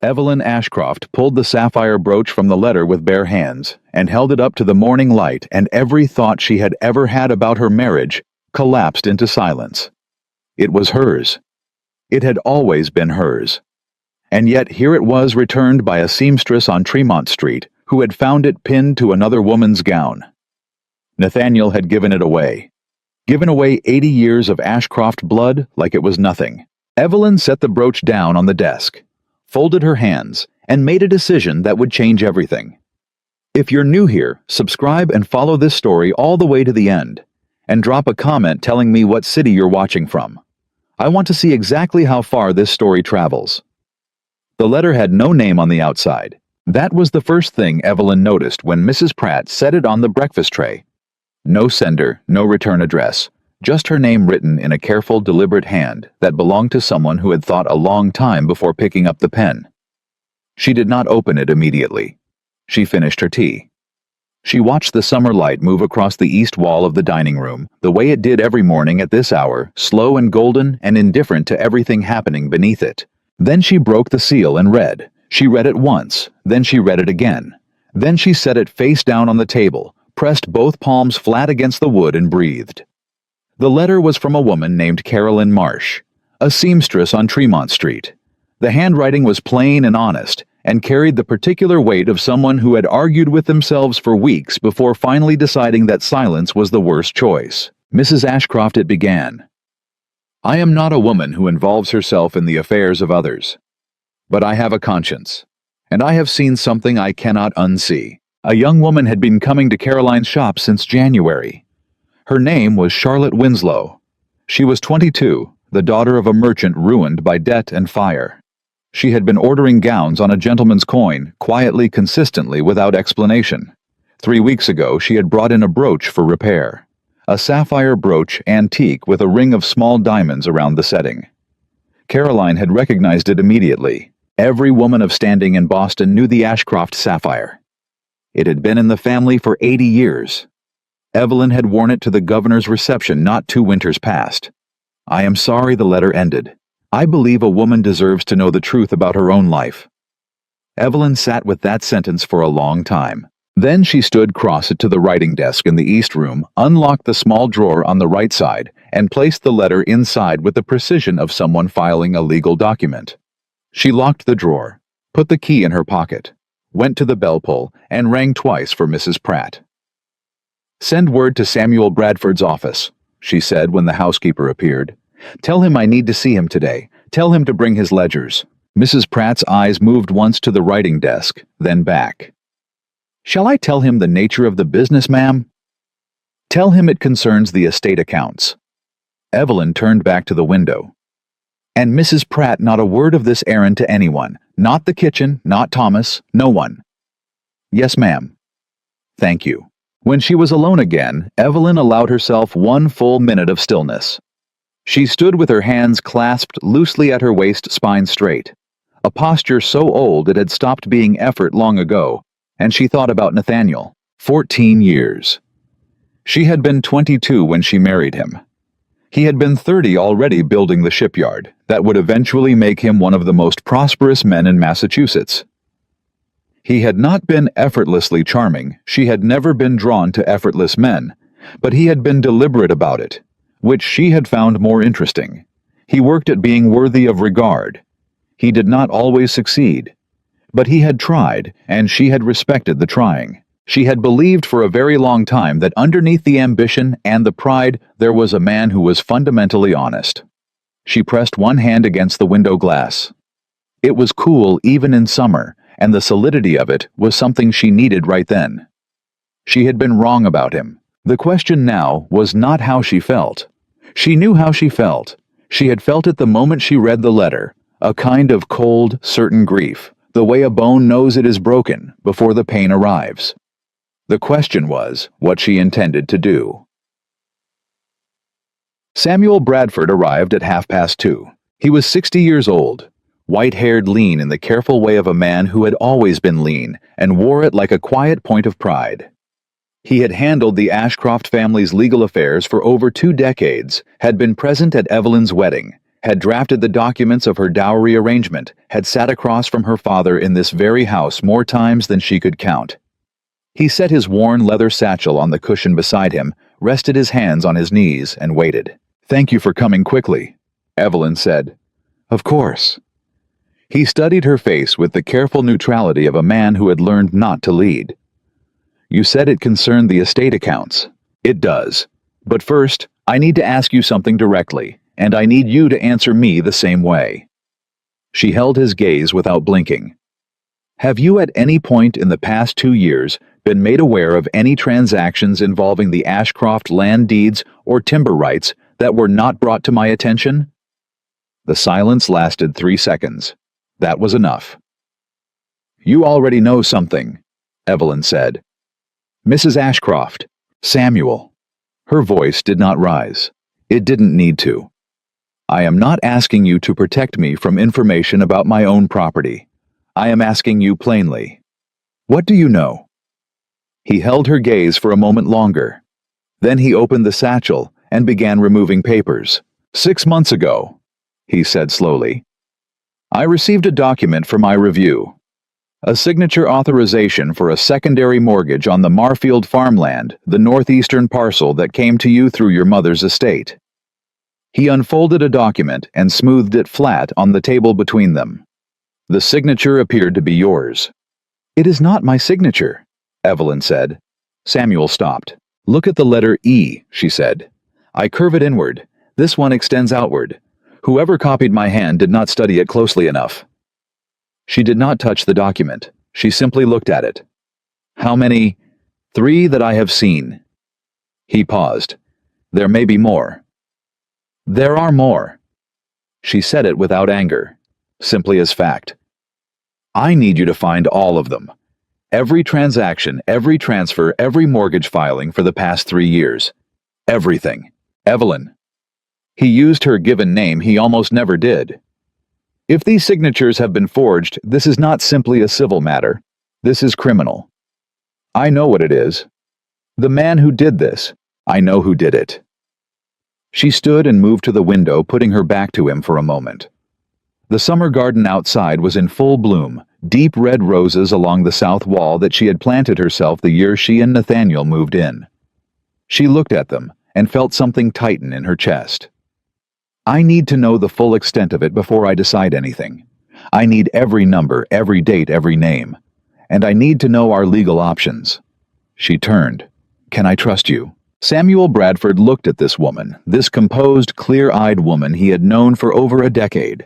Evelyn Ashcroft pulled the sapphire brooch from the letter with bare hands and held it up to the morning light, and every thought she had ever had about her marriage collapsed into silence. It was hers. It had always been hers. And yet here it was, returned by a seamstress on Tremont Street who had found it pinned to another woman's gown. Nathaniel had given it away. Given away 80 years of Ashcroft blood like it was nothing. Evelyn set the brooch down on the desk, folded her hands, and made a decision that would change everything. If you're new here, subscribe and follow this story all the way to the end, and drop a comment telling me what city you're watching from. I want to see exactly how far this story travels. The letter had no name on the outside. That was the first thing Evelyn noticed when Mrs. Pratt set it on the breakfast tray. No sender, no return address, just her name written in a careful, deliberate hand that belonged to someone who had thought a long time before picking up the pen. She did not open it immediately. She finished her tea. She watched the summer light move across the east wall of the dining room, the way it did every morning at this hour, slow and golden and indifferent to everything happening beneath it. Then she broke the seal and read. She read it once, then she read it again. Then she set it face down on the table, pressed both palms flat against the wood, and breathed. The letter was from a woman named Carolyn Marsh, a seamstress on Tremont Street. The handwriting was plain and honest, and carried the particular weight of someone who had argued with themselves for weeks before finally deciding that silence was the worst choice. Mrs. Ashcroft, it began. I am not a woman who involves herself in the affairs of others. But I have a conscience, and I have seen something I cannot unsee. A young woman had been coming to Caroline's shop since January. Her name was Charlotte Winslow. She was 22, the daughter of a merchant ruined by debt and fire. She had been ordering gowns on a gentleman's coin, quietly, consistently, without explanation. 3 weeks ago, she had brought in a brooch for repair. A sapphire brooch, antique, with a ring of small diamonds around the setting. Caroline had recognized it immediately. Every woman of standing in Boston knew the Ashcroft sapphire. It had been in the family for 80 years. Evelyn had worn it to the governor's reception not 2 winters past. I am sorry, the letter ended. I believe a woman deserves to know the truth about her own life. Evelyn sat with that sentence for a long time. Then she stood cross-eyed to the writing desk in the east room, unlocked the small drawer on the right side, and placed the letter inside with the precision of someone filing a legal document. She locked the drawer, put the key in her pocket, went to the bell pull, and rang twice for Mrs. Pratt. Send word to Samuel Bradford's office, she said when the housekeeper appeared. Tell him I need to see him today. Tell him to bring his ledgers. Mrs. Pratt's eyes moved once to the writing desk, then back. Shall I tell him the nature of the business, ma'am? Tell him it concerns the estate accounts. Evelyn turned back to the window. And Mrs. Pratt, not a word of this errand to anyone. Not the kitchen, not Thomas, no one. Yes, ma'am. Thank you. When she was alone again, Evelyn allowed herself 1 full minute of stillness. She stood with her hands clasped loosely at her waist, spine straight. A posture so old it had stopped being effort long ago, and she thought about Nathaniel. 14 years. She had been 22 when she married him. He had been 30 already building the shipyard that would eventually make him one of the most prosperous men in Massachusetts. He had not been effortlessly charming. She had never been drawn to effortless men, but he had been deliberate about it, which she had found more interesting. He worked at being worthy of regard. He did not always succeed, but he had tried, and she had respected the trying. She had believed for a very long time that underneath the ambition and the pride there was a man who was fundamentally honest. She pressed one hand against the window glass. It was cool even in summer, and the solidity of it was something she needed right then. She had been wrong about him. The question now was not how she felt. She knew how she felt. She had felt it the moment she read the letter, a kind of cold, certain grief, the way a bone knows it is broken before the pain arrives. The question was what she intended to do. Samuel Bradford arrived at 2:30. He was 60 years old, white-haired, lean in the careful way of a man who had always been lean and wore it like a quiet point of pride. He had handled the Ashcroft family's legal affairs for over 2 decades, had been present at Evelyn's wedding, had drafted the documents of her dowry arrangement, had sat across from her father in this very house more times than she could count. He set his worn leather satchel on the cushion beside him, rested his hands on his knees, and waited. "Thank you for coming quickly," Evelyn said. "Of course." He studied her face with the careful neutrality of a man who had learned not to lead. "You said it concerned the estate accounts." "It does. But first, I need to ask you something directly, and I need you to answer me the same way." She held his gaze without blinking. "Have you at any point in the past 2 years been made aware of any transactions involving the Ashcroft land deeds or timber rights that were not brought to my attention?" The silence lasted 3 seconds. That was enough. "You already know something," Evelyn said. "Mrs. Ashcroft, Samuel." Her voice did not rise. It didn't need to. "I am not asking you to protect me from information about my own property. I am asking you plainly. What do you know?" He held her gaze for a moment longer. Then he opened the satchel and began removing papers. "6 months ago," he said slowly, "I received a document for my review. A signature authorization for a secondary mortgage on the Marfield farmland, the northeastern parcel that came to you through your mother's estate." He unfolded a document and smoothed it flat on the table between them. "The signature appeared to be yours." "It is not my signature," Evelyn said. Samuel stopped. "Look at the letter E," she said. "I curve it inward. This one extends outward. Whoever copied my hand did not study it closely enough." She did not touch the document. She simply looked at it. "How many?" "3 that I have seen." He paused. "There may be more." "There are more." She said it without anger, simply as fact. "I need you to find all of them. Every transaction, every transfer, every mortgage filing for the past 3 years. Everything. Evelyn." He used her given name. He almost never did. "If these signatures have been forged, this is not simply a civil matter. This is criminal. I know what it is. The man who did this, I know who did it." She stood and moved to the window, putting her back to him for a moment. The summer garden outside was in full bloom, deep red roses along the south wall that she had planted herself the year she and Nathaniel moved in. She looked at them and felt something tighten in her chest. "I need to know the full extent of it before I decide anything. I need every number, every date, every name. And I need to know our legal options." She turned. "Can I trust you?" Samuel Bradford looked at this woman, this composed, clear-eyed woman he had known for over a decade,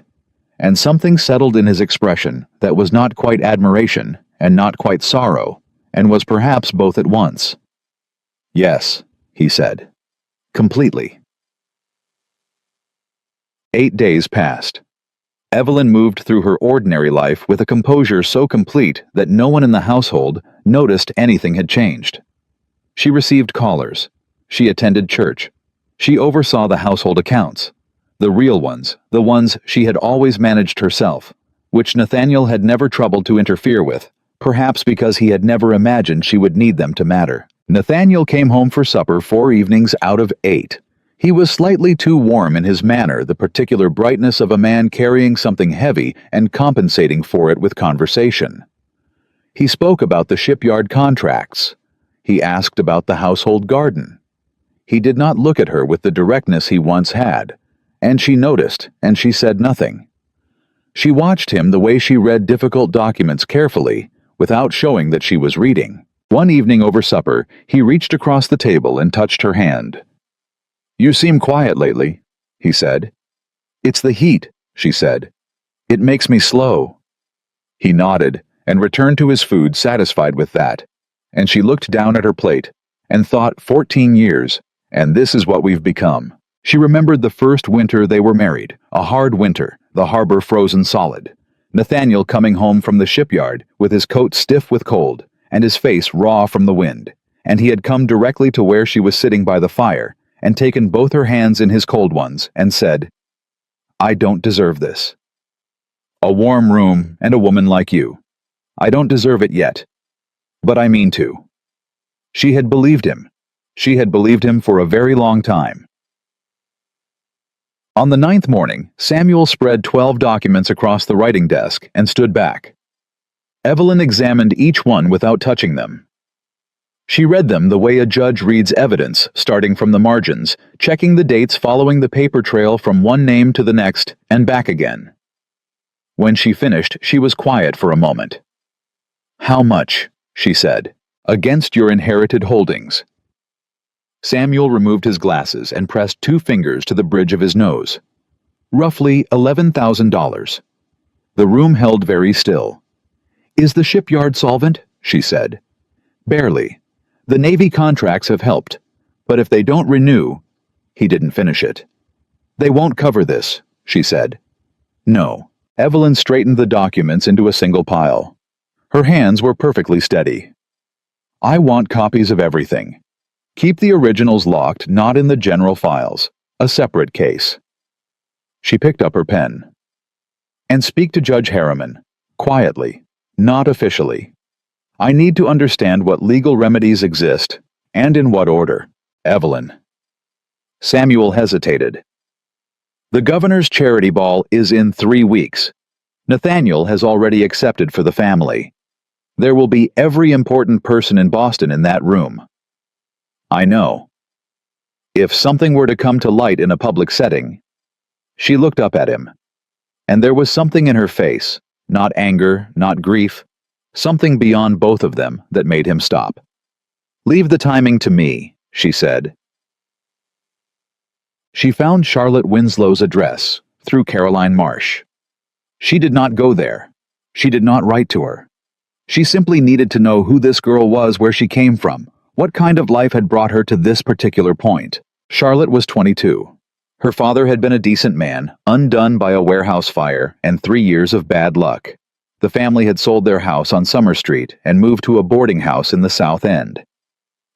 and something settled in his expression that was not quite admiration and not quite sorrow, and was perhaps both at once. "Yes," he said. "Completely." 8 days passed. Evelyn moved through her ordinary life with a composure so complete that no one in the household noticed anything had changed. She received callers. She attended church. She oversaw the household accounts, the real ones, the ones she had always managed herself, which Nathaniel had never troubled to interfere with, perhaps because he had never imagined she would need them to matter. Nathaniel came home for supper 4 evenings out of 8. He was slightly too warm in his manner, the particular brightness of a man carrying something heavy and compensating for it with conversation. He spoke about the shipyard contracts. He asked about the household garden. He did not look at her with the directness he once had, and she noticed, and she said nothing. She watched him the way she read difficult documents carefully, without showing that she was reading. One evening over supper, he reached across the table and touched her hand. "You seem quiet lately," he said. "It's the heat," she said. "It makes me slow." He nodded and returned to his food, satisfied with that, and she looked down at her plate and thought, 14 years, and this is what we've become. She remembered the first winter they were married, a hard winter, the harbor frozen solid. Nathaniel coming home from the shipyard with his coat stiff with cold and his face raw from the wind, and he had come directly to where she was sitting by the fire and taken both her hands in his cold ones and said, "I don't deserve this. A warm room and a woman like you. I don't deserve it yet. But I mean to." She had believed him. She had believed him for a very long time. On the ninth morning, Samuel spread 12 documents across the writing desk and stood back. Evelyn examined each one without touching them. She read them the way a judge reads evidence, starting from the margins, checking the dates following the paper trail from one name to the next and back again. When she finished, she was quiet for a moment. "How much?" she said. "Against your inherited holdings." Samuel removed his glasses and pressed 2 fingers to the bridge of his nose. "Roughly $11,000. The room held very still. "Is the shipyard solvent?" she said. "Barely. The Navy contracts have helped, but if they don't renew—" He didn't finish it. "They won't cover this," she said. "No." Evelyn straightened the documents into a single pile. Her hands were perfectly steady. "I want copies of everything. Keep the originals locked, not in the general files. A separate case." She picked up her pen. "And speak to Judge Harriman. Quietly. Not officially. I need to understand what legal remedies exist, and in what order. Evelyn." Samuel hesitated. "The governor's charity ball is in 3 weeks. Nathaniel has already accepted for the family. There will be every important person in Boston in that room." "I know. If something were to come to light in a public setting—" She looked up at him, and there was something in her face, not anger, not grief, something beyond both of them that made him stop. "Leave the timing to me," she said. She found Charlotte Winslow's address through Caroline Marsh. She did not go there. She did not write to her. She simply needed to know who this girl was, where she came from, what kind of life had brought her to this particular point. Charlotte was 22. Her father had been a decent man, undone by a warehouse fire and 3 years of bad luck. The family had sold their house on Summer Street and moved to a boarding house in the South End.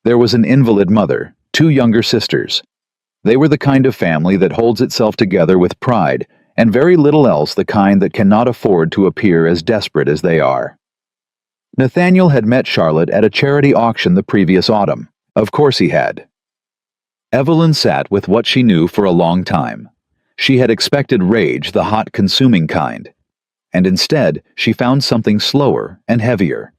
There was an invalid mother, 2 younger sisters. They were the kind of family that holds itself together with pride, and very little else, the kind that cannot afford to appear as desperate as they are. Nathaniel had met Charlotte at a charity auction the previous autumn. Of course he had. Evelyn sat with what she knew for a long time. She had expected rage, the hot, consuming kind. And instead, she found something slower and heavier.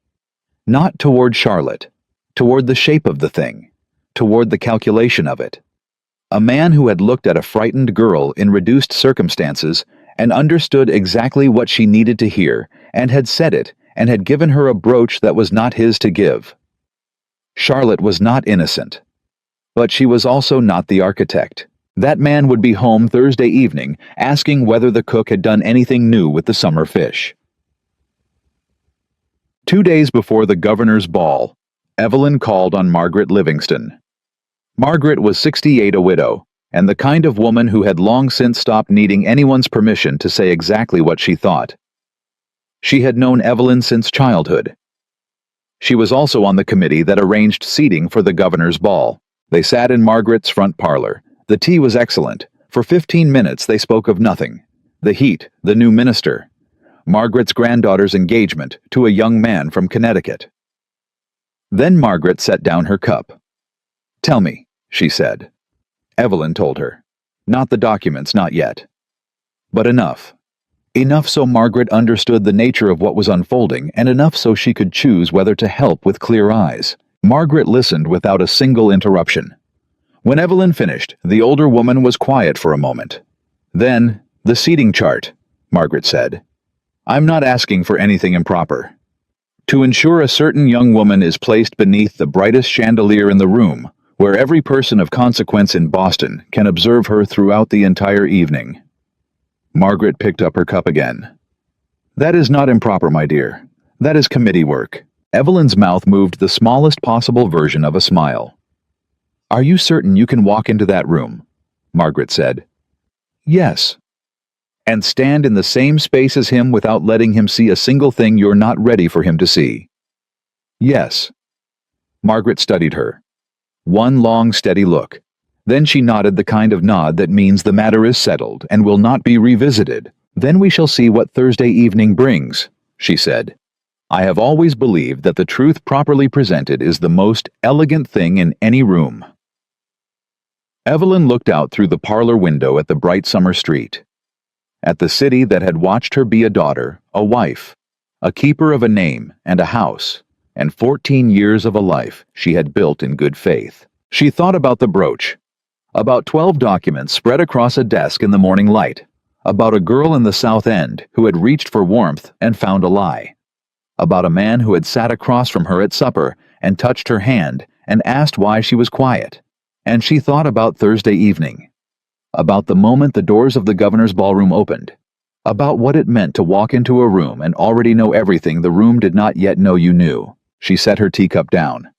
Not toward Charlotte, toward the shape of the thing, toward the calculation of it. A man who had looked at a frightened girl in reduced circumstances and understood exactly what she needed to hear, and had said it, and had given her a brooch that was not his to give. Charlotte was not innocent. But she was also not the architect. That man would be home Thursday evening, asking whether the cook had done anything new with the summer fish. 2 days before the governor's ball, Evelyn called on Margaret Livingston. Margaret was 68, a widow, and the kind of woman who had long since stopped needing anyone's permission to say exactly what she thought. She had known Evelyn since childhood. She was also on the committee that arranged seating for the governor's ball. They sat in Margaret's front parlor. The tea was excellent. For 15 minutes they spoke of nothing. The heat, the new minister, Margaret's granddaughter's engagement to a young man from Connecticut. Then Margaret set down her cup. "Tell me," she said. Evelyn told her. Not the documents, not yet. But enough. Enough so Margaret understood the nature of what was unfolding, and enough so she could choose whether to help with clear eyes. Margaret listened without a single interruption. When Evelyn finished, the older woman was quiet for a moment. Then, "The seating chart," Margaret said. "I'm not asking for anything improper. To ensure a certain young woman is placed beneath the brightest chandelier in the room, where every person of consequence in Boston can observe her throughout the entire evening." Margaret picked up her cup again. "That is not improper, my dear. That is committee work." Evelyn's mouth moved the smallest possible version of a smile. "Are you certain you can walk into that room?" Margaret said. "Yes." "And stand in the same space as him without letting him see a single thing you're not ready for him to see?" "Yes." Margaret studied her. One long, steady look. Then she nodded, the kind of nod that means the matter is settled and will not be revisited. "Then we shall see what Thursday evening brings," she said. "I have always believed that the truth properly presented is the most elegant thing in any room." Evelyn looked out through the parlor window at the bright summer street, at the city that had watched her be a daughter, a wife, a keeper of a name and a house, and 14 years of a life she had built in good faith. She thought about the brooch, about 12 documents spread across a desk in the morning light, about a girl in the South End who had reached for warmth and found a lie, about a man who had sat across from her at supper and touched her hand and asked why she was quiet. And she thought about Thursday evening, about the moment the doors of the governor's ballroom opened, about what it meant to walk into a room and already know everything the room did not yet know you knew. She set her teacup down.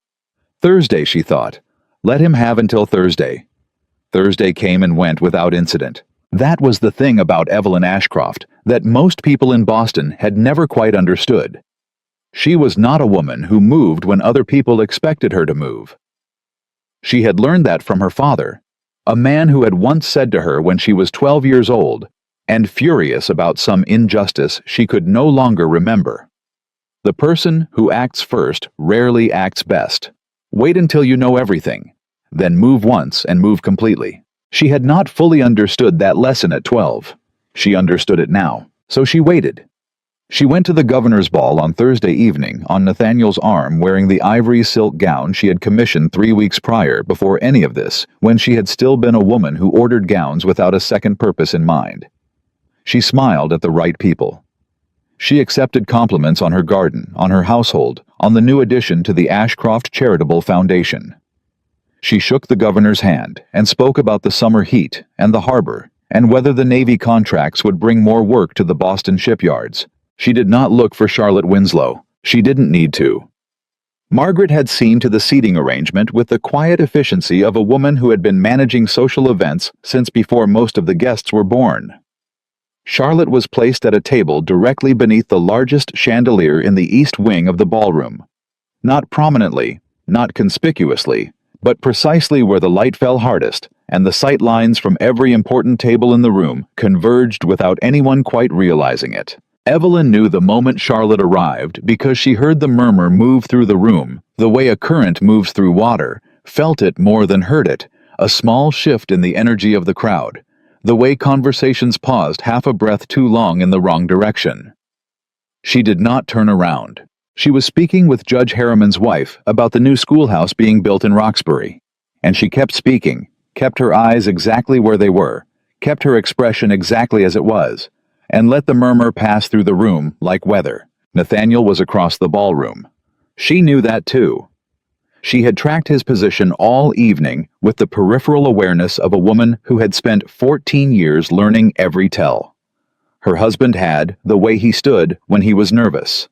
Thursday, she thought. Let him have until Thursday. Thursday came and went without incident. That was the thing about Evelyn Ashcroft that most people in Boston had never quite understood. She was not a woman who moved when other people expected her to move. She had learned that from her father, a man who had once said to her when she was 12 years old, and furious about some injustice she could no longer remember, "The person who acts first rarely acts best. Wait until you know everything, then move once and move completely." She had not fully understood that lesson at 12. She understood it now, so she waited. She went to the governor's ball on Thursday evening on Nathaniel's arm, wearing the ivory silk gown she had commissioned 3 weeks prior, before any of this, when she had still been a woman who ordered gowns without a second purpose in mind. She smiled at the right people. She accepted compliments on her garden, on her household, on the new addition to the Ashcroft Charitable Foundation. She shook the governor's hand and spoke about the summer heat and the harbor and whether the Navy contracts would bring more work to the Boston shipyards. She did not look for Charlotte Winslow. She didn't need to. Margaret had seen to the seating arrangement with the quiet efficiency of a woman who had been managing social events since before most of the guests were born. Charlotte was placed at a table directly beneath the largest chandelier in the east wing of the ballroom. Not prominently, not conspicuously, but precisely where the light fell hardest, and the sight lines from every important table in the room converged without anyone quite realizing it. Evelyn knew the moment Charlotte arrived because she heard the murmur move through the room, the way a current moves through water, felt it more than heard it, a small shift in the energy of the crowd, the way conversations paused half a breath too long in the wrong direction. She did not turn around. She was speaking with Judge Harriman's wife about the new schoolhouse being built in Roxbury, and she kept speaking, kept her eyes exactly where they were, kept her expression exactly as it was, and let the murmur pass through the room like weather. Nathaniel was across the ballroom. She knew that too. She had tracked his position all evening with the peripheral awareness of a woman who had spent 14 years learning every tell. Her husband had the way he stood when he was nervous,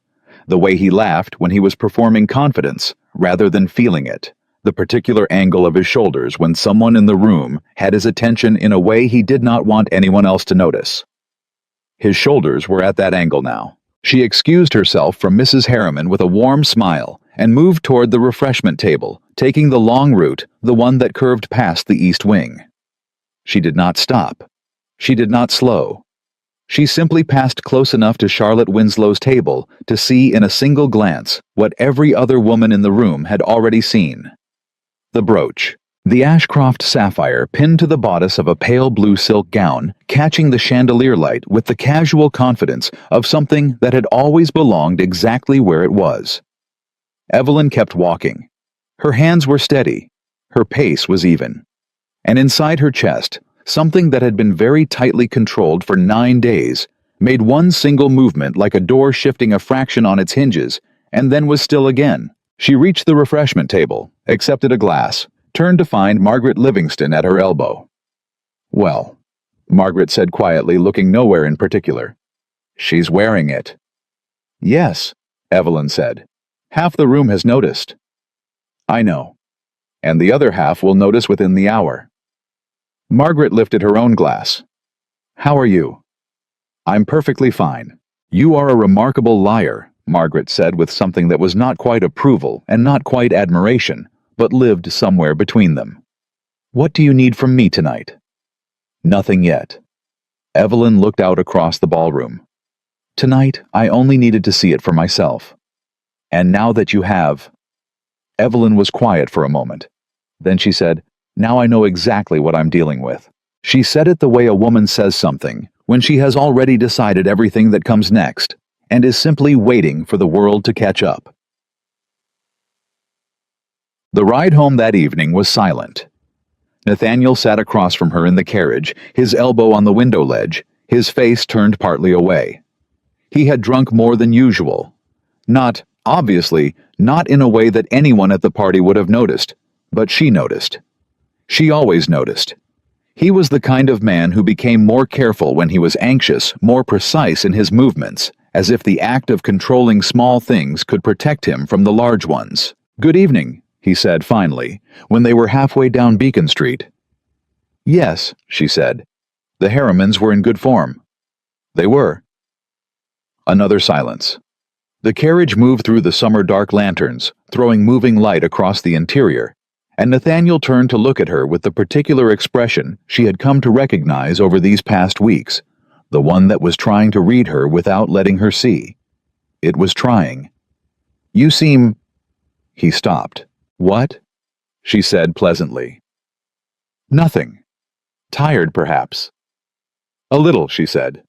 the way he laughed when he was performing confidence rather than feeling it, the particular angle of his shoulders when someone in the room had his attention in a way he did not want anyone else to notice. His shoulders were at that angle now. She excused herself from Mrs. Harriman with a warm smile and moved toward the refreshment table, taking the long route, the one that curved past the east wing. She did not stop. She did not slow. She simply passed close enough to Charlotte Winslow's table to see in a single glance what every other woman in the room had already seen. The brooch. The Ashcroft sapphire pinned to the bodice of a pale blue silk gown, catching the chandelier light with the casual confidence of something that had always belonged exactly where it was. Evelyn kept walking. Her hands were steady. Her pace was even. And inside her chest, something that had been very tightly controlled for 9 days made one single movement like a door shifting a fraction on its hinges, and then was still again. She reached the refreshment table, accepted a glass, turned to find Margaret Livingston at her elbow. "Well," Margaret said quietly, looking nowhere in particular. "She's wearing it." "Yes," Evelyn said. "Half the room has noticed." "I know. And the other half will notice within the hour." Margaret lifted her own glass. "How are you?" "I'm perfectly fine." "You are a remarkable liar," Margaret said with something that was not quite approval and not quite admiration, but lived somewhere between them. "What do you need from me tonight?" "Nothing yet." Evelyn looked out across the ballroom. "Tonight, I only needed to see it for myself. And now that you have..." Evelyn was quiet for a moment. Then she said, Now I know exactly what I'm dealing with. She said it the way a woman says something, when she has already decided everything that comes next, and is simply waiting for the world to catch up. The ride home that evening was silent. Nathaniel sat across from her in the carriage, his elbow on the window ledge, his face turned partly away. He had drunk more than usual. Not, obviously, not in a way that anyone at the party would have noticed, but she noticed. She always noticed. He was the kind of man who became more careful when he was anxious, more precise in his movements, as if the act of controlling small things could protect him from the large ones. "Good evening," he said finally, when they were halfway down Beacon Street. "Yes," she said. The Harrimans were in good form. They were. Another silence. The carriage moved through the summer dark lanterns, throwing moving light across the interior, and Nathaniel turned to look at her with the particular expression she had come to recognize over these past weeks, the one that was trying to read her without letting her see. It was trying. "You seem—" He stopped. "What?" she said pleasantly. "Nothing. Tired, perhaps." "A little," she said.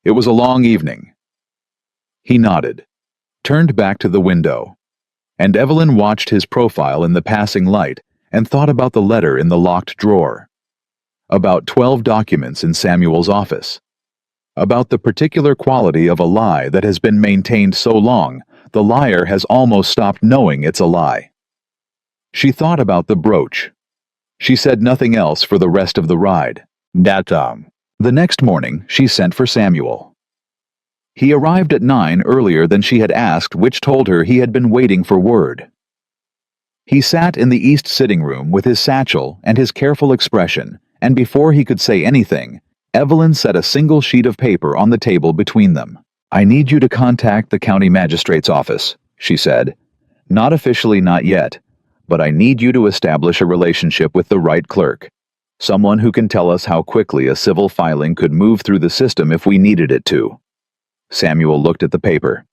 "It was a long evening." He nodded, turned back to the window, and Evelyn watched his profile in the passing light and thought about the letter in the locked drawer, about 12 documents in Samuel's office, about the particular quality of a lie that has been maintained so long the liar has almost stopped knowing it's a lie. She thought about the brooch. She said nothing else for the rest of the ride. The next morning, she sent for Samuel. He arrived at 9 earlier than she had asked, which told her he had been waiting for word. He sat in the east sitting room with his satchel and his careful expression, and before he could say anything, Evelyn set a single sheet of paper on the table between them. "I need you to contact the county magistrate's office," she said. "Not officially, not yet, but I need you to establish a relationship with the right clerk, someone who can tell us how quickly a civil filing could move through the system if we needed it to." Samuel looked at the paper.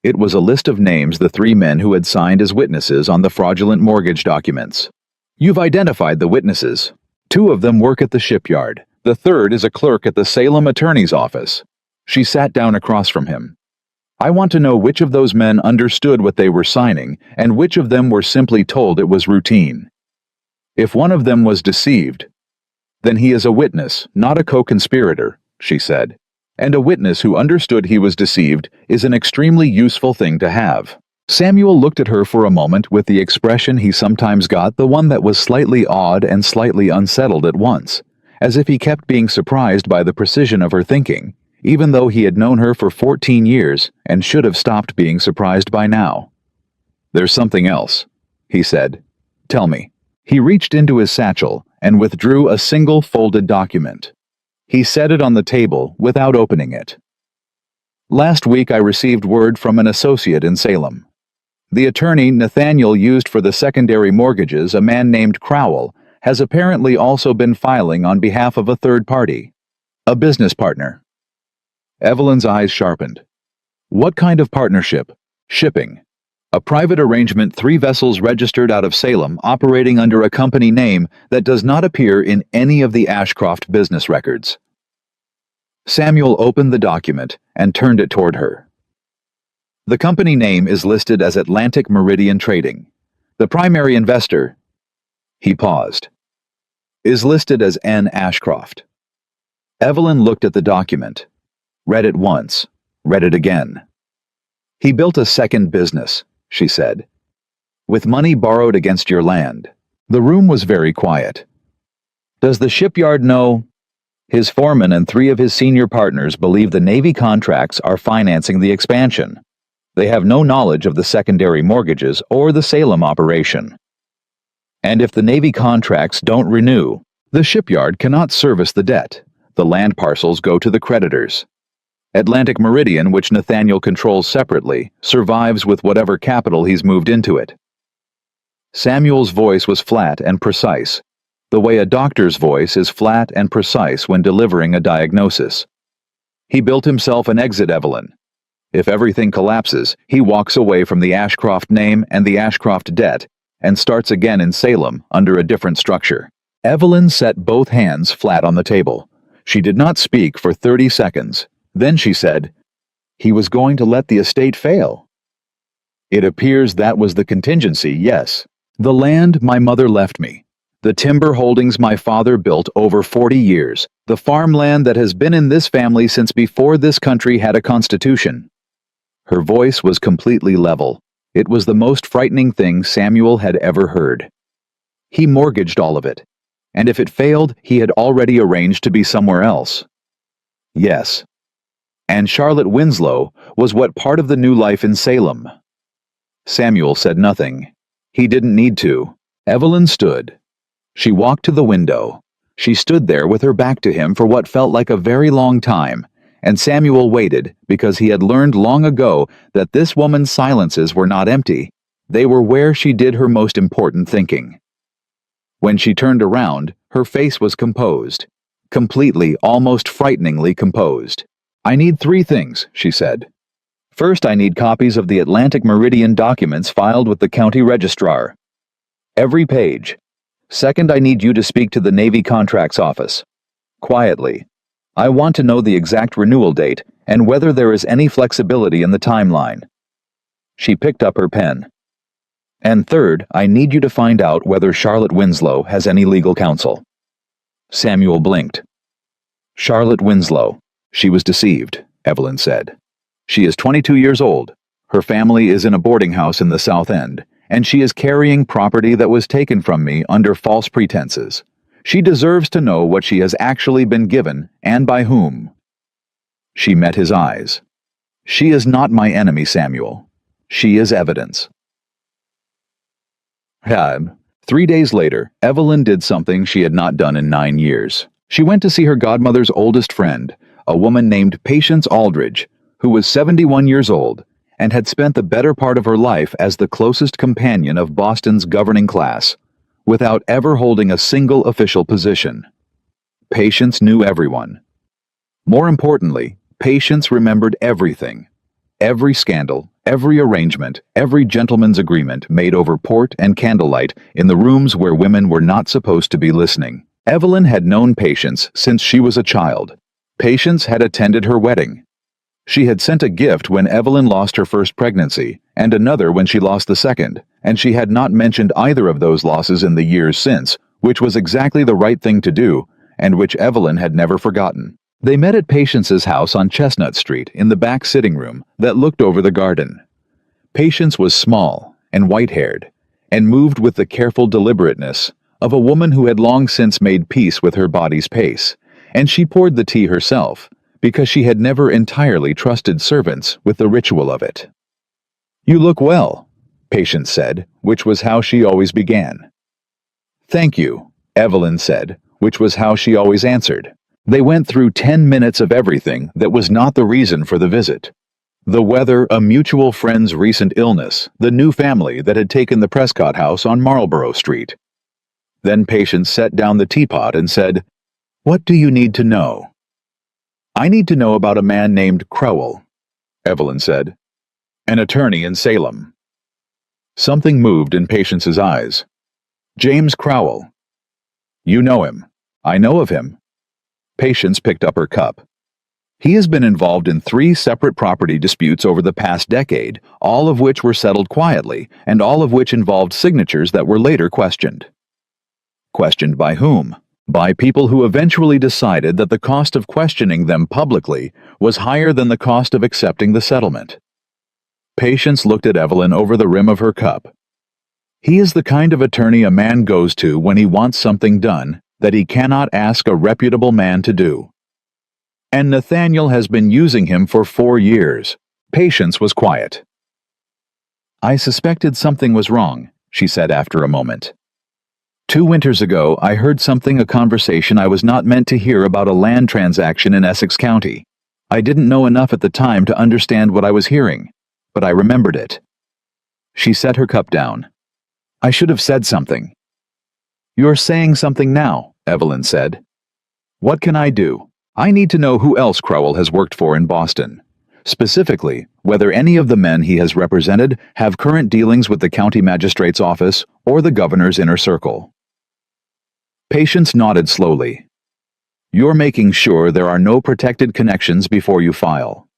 It was a list of names the 3 men who had signed as witnesses on the fraudulent mortgage documents. "You've identified the witnesses. 2 of them work at the shipyard. The 3rd is a clerk at the Salem attorney's office." She sat down across from him. "I want to know which of those men understood what they were signing and which of them were simply told it was routine. If one of them was deceived, then he is a witness, not a co-conspirator," she said. "And a witness who understood he was deceived is an extremely useful thing to have." Samuel looked at her for a moment with the expression he sometimes got, the one that was slightly awed and slightly unsettled at once, as if he kept being surprised by the precision of her thinking, even though he had known her for 14 years and should have stopped being surprised by now. "There's something else," he said. "Tell me." He reached into his satchel and withdrew a single folded document. He set it on the table without opening it. "Last week I received word from an associate in Salem. The attorney Nathaniel used for the secondary mortgages, a man named Crowell, has apparently also been filing on behalf of a third party, a business partner." Evelyn's eyes sharpened. "What kind of partnership?" "Shipping. A private arrangement, 3 vessels registered out of Salem operating under a company name that does not appear in any of the Ashcroft business records." Samuel opened the document and turned it toward her. "The company name is listed as Atlantic Meridian Trading. The primary investor," he paused, "is listed as N. Ashcroft." Evelyn looked at the document, read it once, read it again. "He built a second business," she said, "with money borrowed against your land." The room was very quiet. "Does the shipyard know?" "His foreman and 3 of his senior partners believe the Navy contracts are financing the expansion. They have no knowledge of the secondary mortgages or the Salem operation. And if the Navy contracts don't renew, the shipyard cannot service the debt. The land parcels go to the creditors. Atlantic Meridian, which Nathaniel controls separately, survives with whatever capital he's moved into it." Samuel's voice was flat and precise, the way a doctor's voice is flat and precise when delivering a diagnosis. "He built himself an exit, Evelyn. If everything collapses, he walks away from the Ashcroft name and the Ashcroft debt and starts again in Salem under a different structure. Evelyn set both hands flat on the table. She did not speak for 30 seconds. Then she said, "He was going to let the estate fail." It appears that was the contingency, yes. The land my mother left me. The timber holdings my father built over 40 years. The farmland that has been in this family since before this country had a constitution. Her voice was completely level. It was the most frightening thing Samuel had ever heard. He mortgaged all of it. And if it failed, he had already arranged to be somewhere else. Yes. And Charlotte Winslow was what part of the new life in Salem? Samuel said nothing. He didn't need to. Evelyn stood. She walked to the window. She stood there with her back to him for what felt like a very long time, and Samuel waited because he had learned long ago that this woman's silences were not empty. They were where she did her most important thinking. When she turned around, her face was composed. Completely, almost frighteningly composed. "I need 3 things," she said. "First, I need copies of the Atlantic Meridian documents filed with the county registrar. Every page. Second, I need you to speak to the Navy Contracts Office. Quietly. I want to know the exact renewal date and whether there is any flexibility in the timeline." She picked up her pen. "And third, I need you to find out whether Charlotte Winslow has any legal counsel." Samuel blinked. "Charlotte Winslow. She was deceived," Evelyn said. "She is 22 years old. Her family is in a boarding house in the South End, and she is carrying property that was taken from me under false pretenses. She deserves to know what she has actually been given and by whom." She met his eyes. "She is not my enemy, Samuel. She is evidence." 3 days later, Evelyn did something she had not done in 9 years. She went to see her godmother's oldest friend, a woman named Patience Aldridge, who was 71 years old and had spent the better part of her life as the closest companion of Boston's governing class, without ever holding a single official position. Patience knew everyone. More importantly, Patience remembered everything. Every scandal, every arrangement, every gentleman's agreement made over port and candlelight in the rooms where women were not supposed to be listening. Evelyn had known Patience since she was a child. Patience had attended her wedding. She had sent a gift when Evelyn lost her first pregnancy, and another when she lost the second, and she had not mentioned either of those losses in the years since, which was exactly the right thing to do, and which Evelyn had never forgotten. They met at Patience's house on Chestnut Street in the back sitting room that looked over the garden. Patience was small and white-haired, and moved with the careful deliberateness of a woman who had long since made peace with her body's pace, and she poured the tea herself, because she had never entirely trusted servants with the ritual of it. "You look well," Patience said, which was how she always began. "Thank you," Evelyn said, which was how she always answered. They went through 10 minutes of everything that was not the reason for the visit. The weather, a mutual friend's recent illness, the new family that had taken the Prescott house on Marlborough Street. Then Patience set down the teapot and said, "What do you need to know?" "I need to know about a man named Crowell," Evelyn said. "An attorney in Salem." Something moved in Patience's eyes. "James Crowell." "You know him." "I know of him." Patience picked up her cup. "He has been involved in 3 separate property disputes over the past decade, all of which were settled quietly, and all of which involved signatures that were later questioned." Questioned by whom? By people who eventually decided that the cost of questioning them publicly was higher than the cost of accepting the settlement. Patience looked at Evelyn over the rim of her cup. "He is the kind of attorney a man goes to when he wants something done that he cannot ask a reputable man to do. And Nathaniel has been using him for 4 years." Patience was quiet. "I suspected something was wrong," she said after a moment. 2 winters ago, I heard a conversation I was not meant to hear about a land transaction in Essex County. I didn't know enough at the time to understand what I was hearing, but I remembered it." She set her cup down. "I should have said something." "You're saying something now," Evelyn said. "What can I do? I need to know who else Crowell has worked for in Boston. Specifically, whether any of the men he has represented have current dealings with the county magistrate's office or the governor's inner circle. Patience nodded slowly. You're making sure there are no protected connections before you file.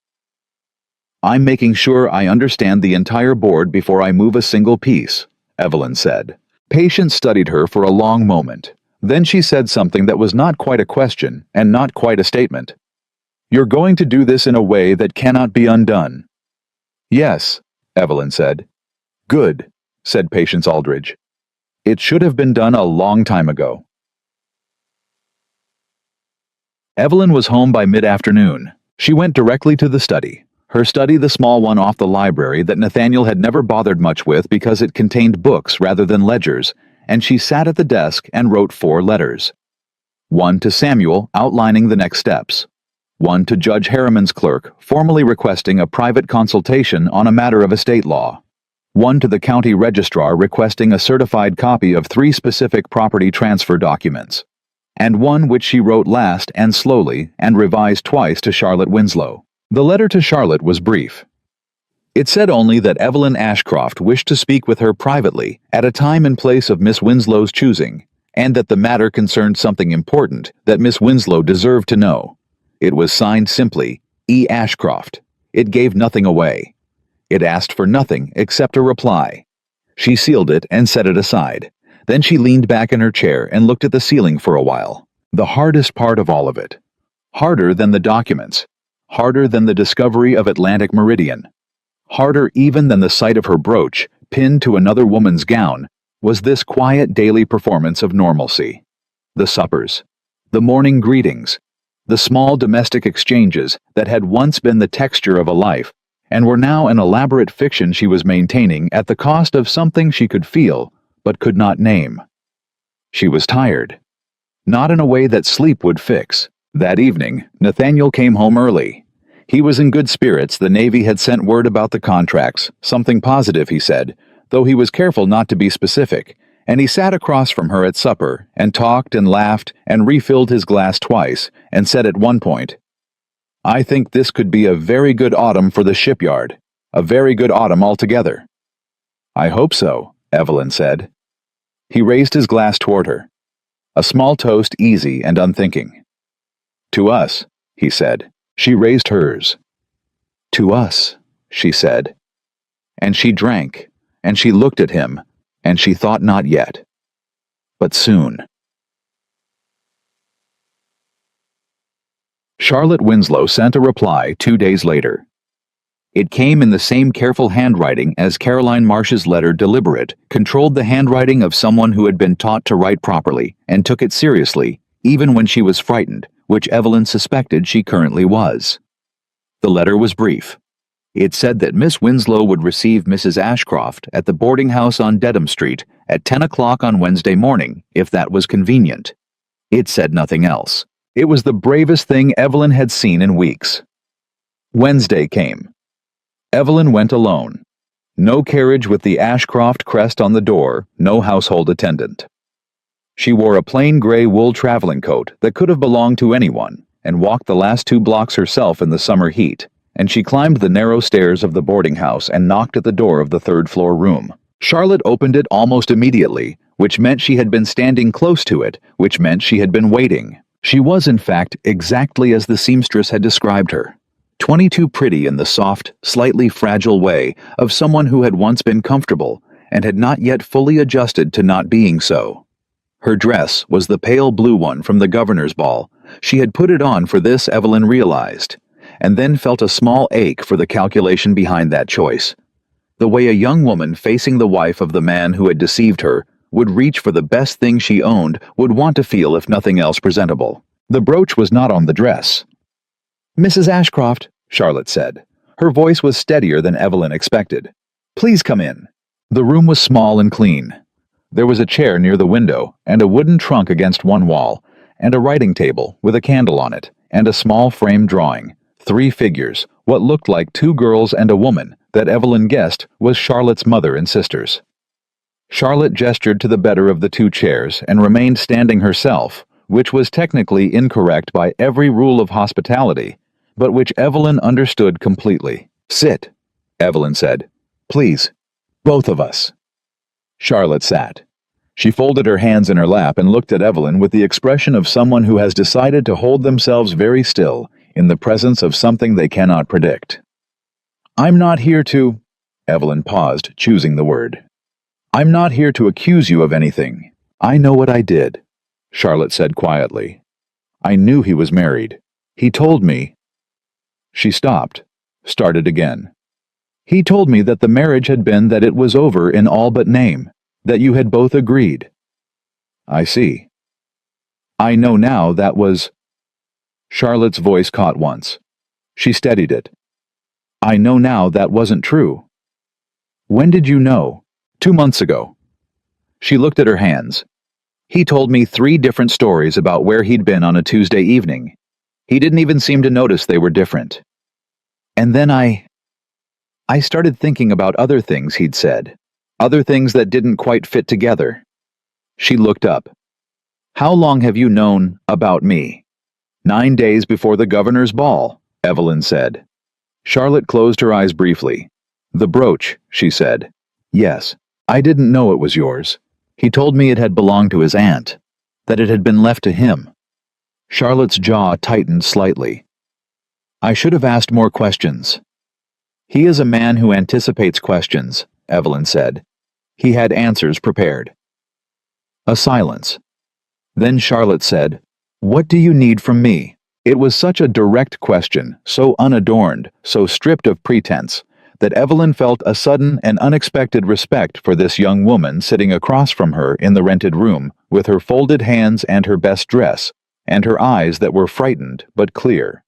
I'm making sure I understand the entire board before I move a single piece, Evelyn said. Patience studied her for a long moment. Then she said something that was not quite a question and not quite a statement. You're going to do this in a way that cannot be undone. Yes, Evelyn said. Good, said Patience Aldridge. It should have been done a long time ago. Evelyn was home by mid-afternoon. She went directly to the study. Her study, the small one off the library that Nathaniel had never bothered much with because it contained books rather than ledgers, and she sat at the desk and wrote 4 letters. One to Samuel, outlining the next steps. One to Judge Harriman's clerk, formally requesting a private consultation on a matter of estate law. One to the county registrar requesting a certified copy of 3 specific property transfer documents. And one which she wrote last and slowly and revised twice to Charlotte Winslow. The letter to Charlotte was brief. It said only that Evelyn Ashcroft wished to speak with her privately at a time and place of Miss Winslow's choosing, and that the matter concerned something important that Miss Winslow deserved to know. It was signed simply, E. Ashcroft. It gave nothing away. It asked for nothing except a reply. She sealed it and set it aside. Then she leaned back in her chair and looked at the ceiling for a while. The hardest part of all of it. Harder than the documents. Harder than the discovery of Atlantic Meridian. Harder even than the sight of her brooch, pinned to another woman's gown, was this quiet daily performance of normalcy. The suppers. The morning greetings. The small domestic exchanges that had once been the texture of a life, and were now an elaborate fiction she was maintaining at the cost of something she could feel, but could not name. She was tired. Not in a way that sleep would fix. That evening, Nathaniel came home early. He was in good spirits. The Navy had sent word about the contracts, something positive, he said, though he was careful not to be specific, and he sat across from her at supper and talked and laughed and refilled his glass twice and said at one point, I think this could be a very good autumn for the shipyard, a very good autumn altogether. I hope so, Evelyn said. He raised his glass toward her. A small toast, easy and unthinking. To us, he said. She raised hers. To us, she said. And she drank, and she looked at him, and she thought not yet. But soon. Charlotte Winslow sent a reply 2 days later. It came in the same careful handwriting as Caroline Marsh's letter, deliberate, controlled the handwriting of someone who had been taught to write properly and took it seriously, even when she was frightened, which Evelyn suspected she currently was. The letter was brief. It said that Miss Winslow would receive Mrs. Ashcroft at the boarding house on Dedham Street at 10 o'clock on Wednesday morning, if that was convenient. It said nothing else. It was the bravest thing Evelyn had seen in weeks. Wednesday came. Evelyn went alone. No carriage with the Ashcroft crest on the door, no household attendant. She wore a plain gray wool traveling coat that could have belonged to anyone, and walked the last 2 blocks herself in the summer heat, and she climbed the narrow stairs of the boarding house and knocked at the door of the 3rd-floor room. Charlotte opened it almost immediately, which meant she had been standing close to it, which meant she had been waiting. She was, in fact, exactly as the seamstress had described her. 22 pretty in the soft, slightly fragile way of someone who had once been comfortable and had not yet fully adjusted to not being so. Her dress was the pale blue one from the governor's ball. She had put it on for this, Evelyn realized, and then felt a small ache for the calculation behind that choice. The way a young woman facing the wife of the man who had deceived her would reach for the best thing she owned would want to feel, if nothing else, presentable. The brooch was not on the dress. Mrs. Ashcroft, Charlotte said. Her voice was steadier than Evelyn expected. Please come in. The room was small and clean. There was a chair near the window, and a wooden trunk against one wall, and a writing table with a candle on it, and a small frame drawing, 3 figures, what looked like 2 girls and a woman, that Evelyn guessed was Charlotte's mother and sisters. Charlotte gestured to the better of the 2 chairs and remained standing herself, which was technically incorrect by every rule of hospitality, but which Evelyn understood completely. "Sit," Evelyn said. "Please, both of us." Charlotte sat. She folded her hands in her lap and looked at Evelyn with the expression of someone who has decided to hold themselves very still in the presence of something they cannot predict. "I'm not here to—" Evelyn paused, choosing the word. "I'm not here to accuse you of anything. I know what I did," Charlotte said quietly. "I knew he was married. He told me—" She stopped, started again. "He told me that the marriage had been that it was over in all but name, that you had both agreed." "I see. I know now that was—" Charlotte's voice caught once. She steadied it. "I know now that wasn't true." "When did you know?" "2 months ago." She looked at her hands. "He told me 3 different stories about where he'd been on a Tuesday evening. He didn't even seem to notice they were different. And then I started thinking about other things he'd said, other things that didn't quite fit together." She looked up. "How long have you known about me?" 9 days before the governor's ball," Evelyn said. Charlotte closed her eyes briefly. "The brooch," she said. "Yes, I didn't know it was yours. He told me it had belonged to his aunt, that it had been left to him." Charlotte's jaw tightened slightly. "I should have asked more questions." "He is a man who anticipates questions," Evelyn said. "He had answers prepared." A silence. Then Charlotte said, "What do you need from me?" It was such a direct question, so unadorned, so stripped of pretense, that Evelyn felt a sudden and unexpected respect for this young woman sitting across from her in the rented room, with her folded hands and her best dress, and her eyes that were frightened but clear.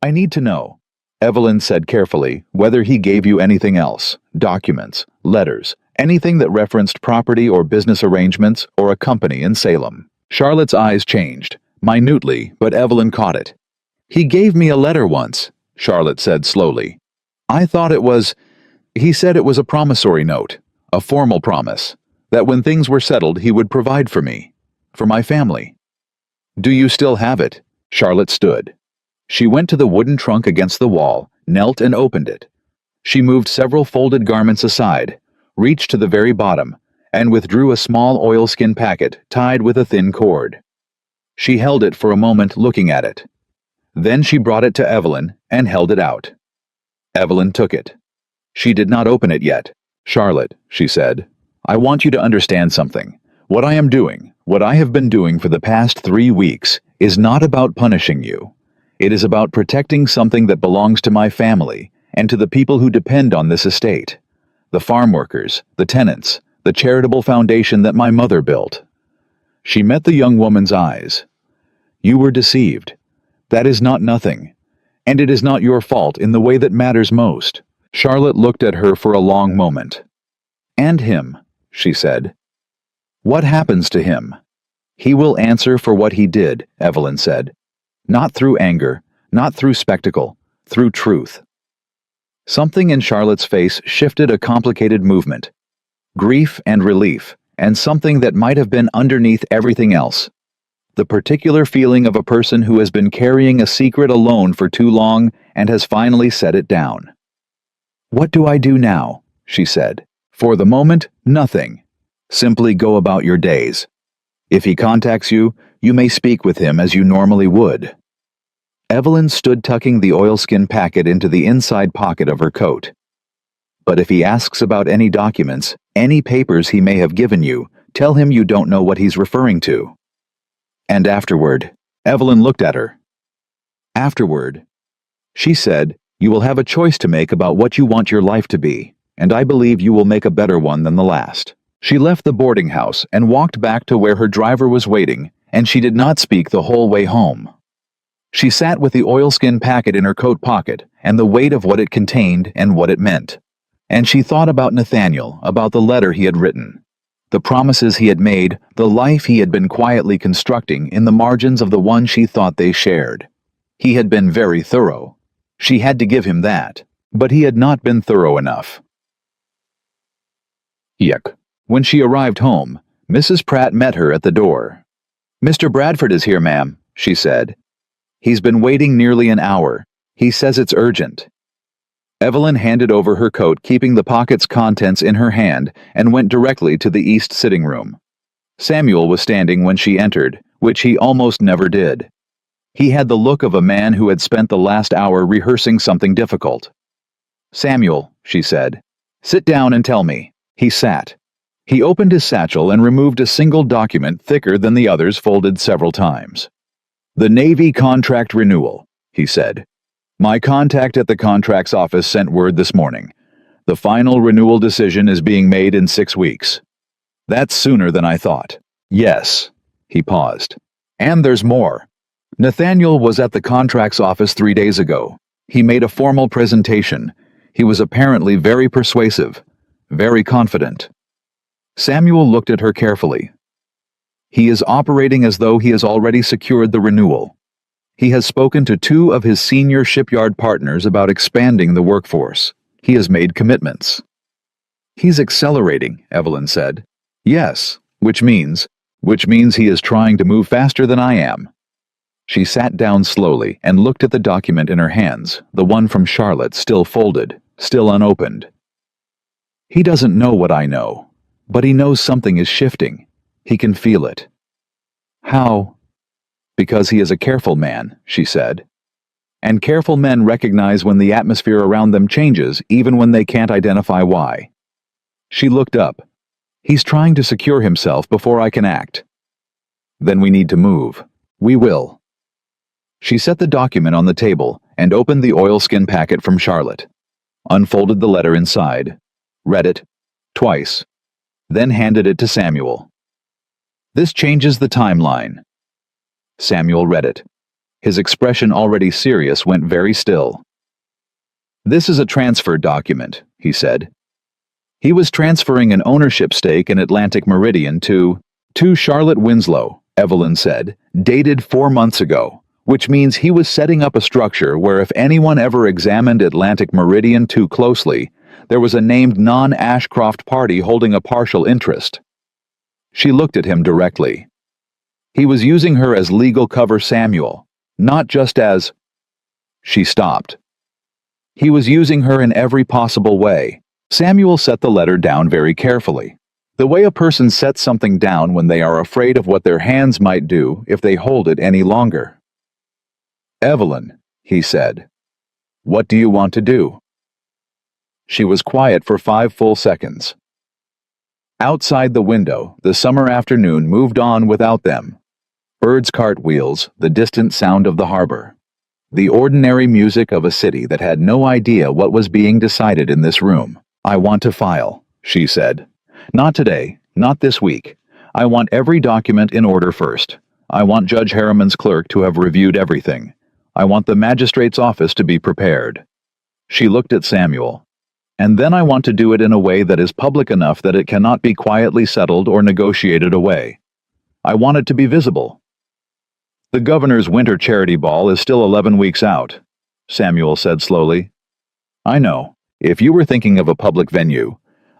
"I need to know," Evelyn said carefully, "whether he gave you anything else, documents, letters, anything that referenced property or business arrangements or a company in Salem." Charlotte's eyes changed, minutely, but Evelyn caught it. "He gave me a letter once," Charlotte said slowly. "I thought it was— he said it was a promissory note, a formal promise, that when things were settled he would provide for me, for my family." "Do you still have it?" Charlotte stood. She went to the wooden trunk against the wall, knelt and opened it. She moved several folded garments aside, reached to the very bottom, and withdrew a small oilskin packet tied with a thin cord. She held it for a moment looking at it. Then she brought it to Evelyn and held it out. Evelyn took it. She did not open it yet. "Charlotte," she said, "I want you to understand something. What I am doing, what I have been doing for the past 3 weeks, is not about punishing you. It is about protecting something that belongs to my family and to the people who depend on this estate. The farm workers, the tenants, the charitable foundation that my mother built." She met the young woman's eyes. "You were deceived. That is not nothing. And it is not your fault in the way that matters most." Charlotte looked at her for a long moment. "And him," she said. "What happens to him?" "He will answer for what he did," Evelyn said. "Not through anger, not through spectacle, through truth." Something in Charlotte's face shifted, a complicated movement. Grief and relief, and something that might have been underneath everything else. The particular feeling of a person who has been carrying a secret alone for too long and has finally set it down. "What do I do now?" she said. "For the moment, nothing. Simply go about your days. If he contacts you, you may speak with him as you normally would." Evelyn stood tucking the oilskin packet into the inside pocket of her coat. "But if he asks about any documents, any papers he may have given you, tell him you don't know what he's referring to." "And afterward," Evelyn looked at her. "Afterward," she said, "you will have a choice to make about what you want your life to be, and I believe you will make a better one than the last." She left the boarding house and walked back to where her driver was waiting, and she did not speak the whole way home. She sat with the oilskin packet in her coat pocket and the weight of what it contained and what it meant. And she thought about Nathaniel, about the letter he had written, the promises he had made, the life he had been quietly constructing in the margins of the one she thought they shared. He had been very thorough. She had to give him that. But he had not been thorough enough. Yuck. When she arrived home, Mrs. Pratt met her at the door. "Mr. Bradford is here, ma'am," she said. He's been waiting nearly an hour. He says it's urgent." Evelyn handed over her coat, keeping the pocket's contents in her hand, and went directly to the east sitting room. Samuel was standing when she entered, which he almost never did. He had the look of a man who had spent the last hour rehearsing something difficult. "Samuel," she said, "sit down and tell me." He sat. He opened his satchel and removed a single document thicker than the others, folded several times. "The Navy contract renewal," he said. "My contact at the contracts office sent word this morning. The final renewal decision is being made in 6 weeks. That's sooner than I thought." "Yes." He paused. "And there's more. Nathaniel was at the contracts office 3 days ago. He made a formal presentation. He was apparently very persuasive, very confident." Samuel looked at her carefully. "He is operating as though he has already secured the renewal. He has spoken to 2 of his senior shipyard partners about expanding the workforce. He has made commitments." "He's accelerating," Evelyn said. "Yes, which means he is trying to move faster than I am." She sat down slowly and looked at the document in her hands, the one from Charlotte, still folded, still unopened. "He doesn't know what I know, but he knows something is shifting. He can feel it." "How?" "Because he is a careful man," she said. "And careful men recognize when the atmosphere around them changes, even when they can't identify why." She looked up. "He's trying to secure himself before I can act." "Then we need to move." "We will." She set the document on the table and opened the oilskin packet from Charlotte, unfolded the letter inside, read it twice, then handed it to Samuel. "This changes the timeline." Samuel read it. His expression, already serious, went very still. "This is a transfer document," he said. He was transferring an ownership stake in Atlantic Meridian to Charlotte Winslow, Evelyn said, dated 4 months ago, which means he was setting up a structure where if anyone ever examined Atlantic Meridian too closely, there was a named non-Ashcroft party holding a partial interest. She looked at him directly. He was using her as legal cover, Samuel, not just as... She stopped. He was using her in every possible way. Samuel set the letter down very carefully, the way a person sets something down when they are afraid of what their hands might do if they hold it any longer. "Evelyn," he said, "what do you want to do?" She was quiet for 5 full seconds. Outside the window, the summer afternoon moved on without them. Birds' cartwheels, the distant sound of the harbor. The ordinary music of a city that had no idea what was being decided in this room. "I want to file," she said. "Not today, not this week. I want every document in order first. I want Judge Harriman's clerk to have reviewed everything. I want the magistrate's office to be prepared." She looked at Samuel. "And then I want to do it in a way that is public enough that it cannot be quietly settled or negotiated away. I want it to be visible." "The governor's winter charity ball is still 11 weeks out," Samuel said slowly. "I know. If you were thinking of a public venue..."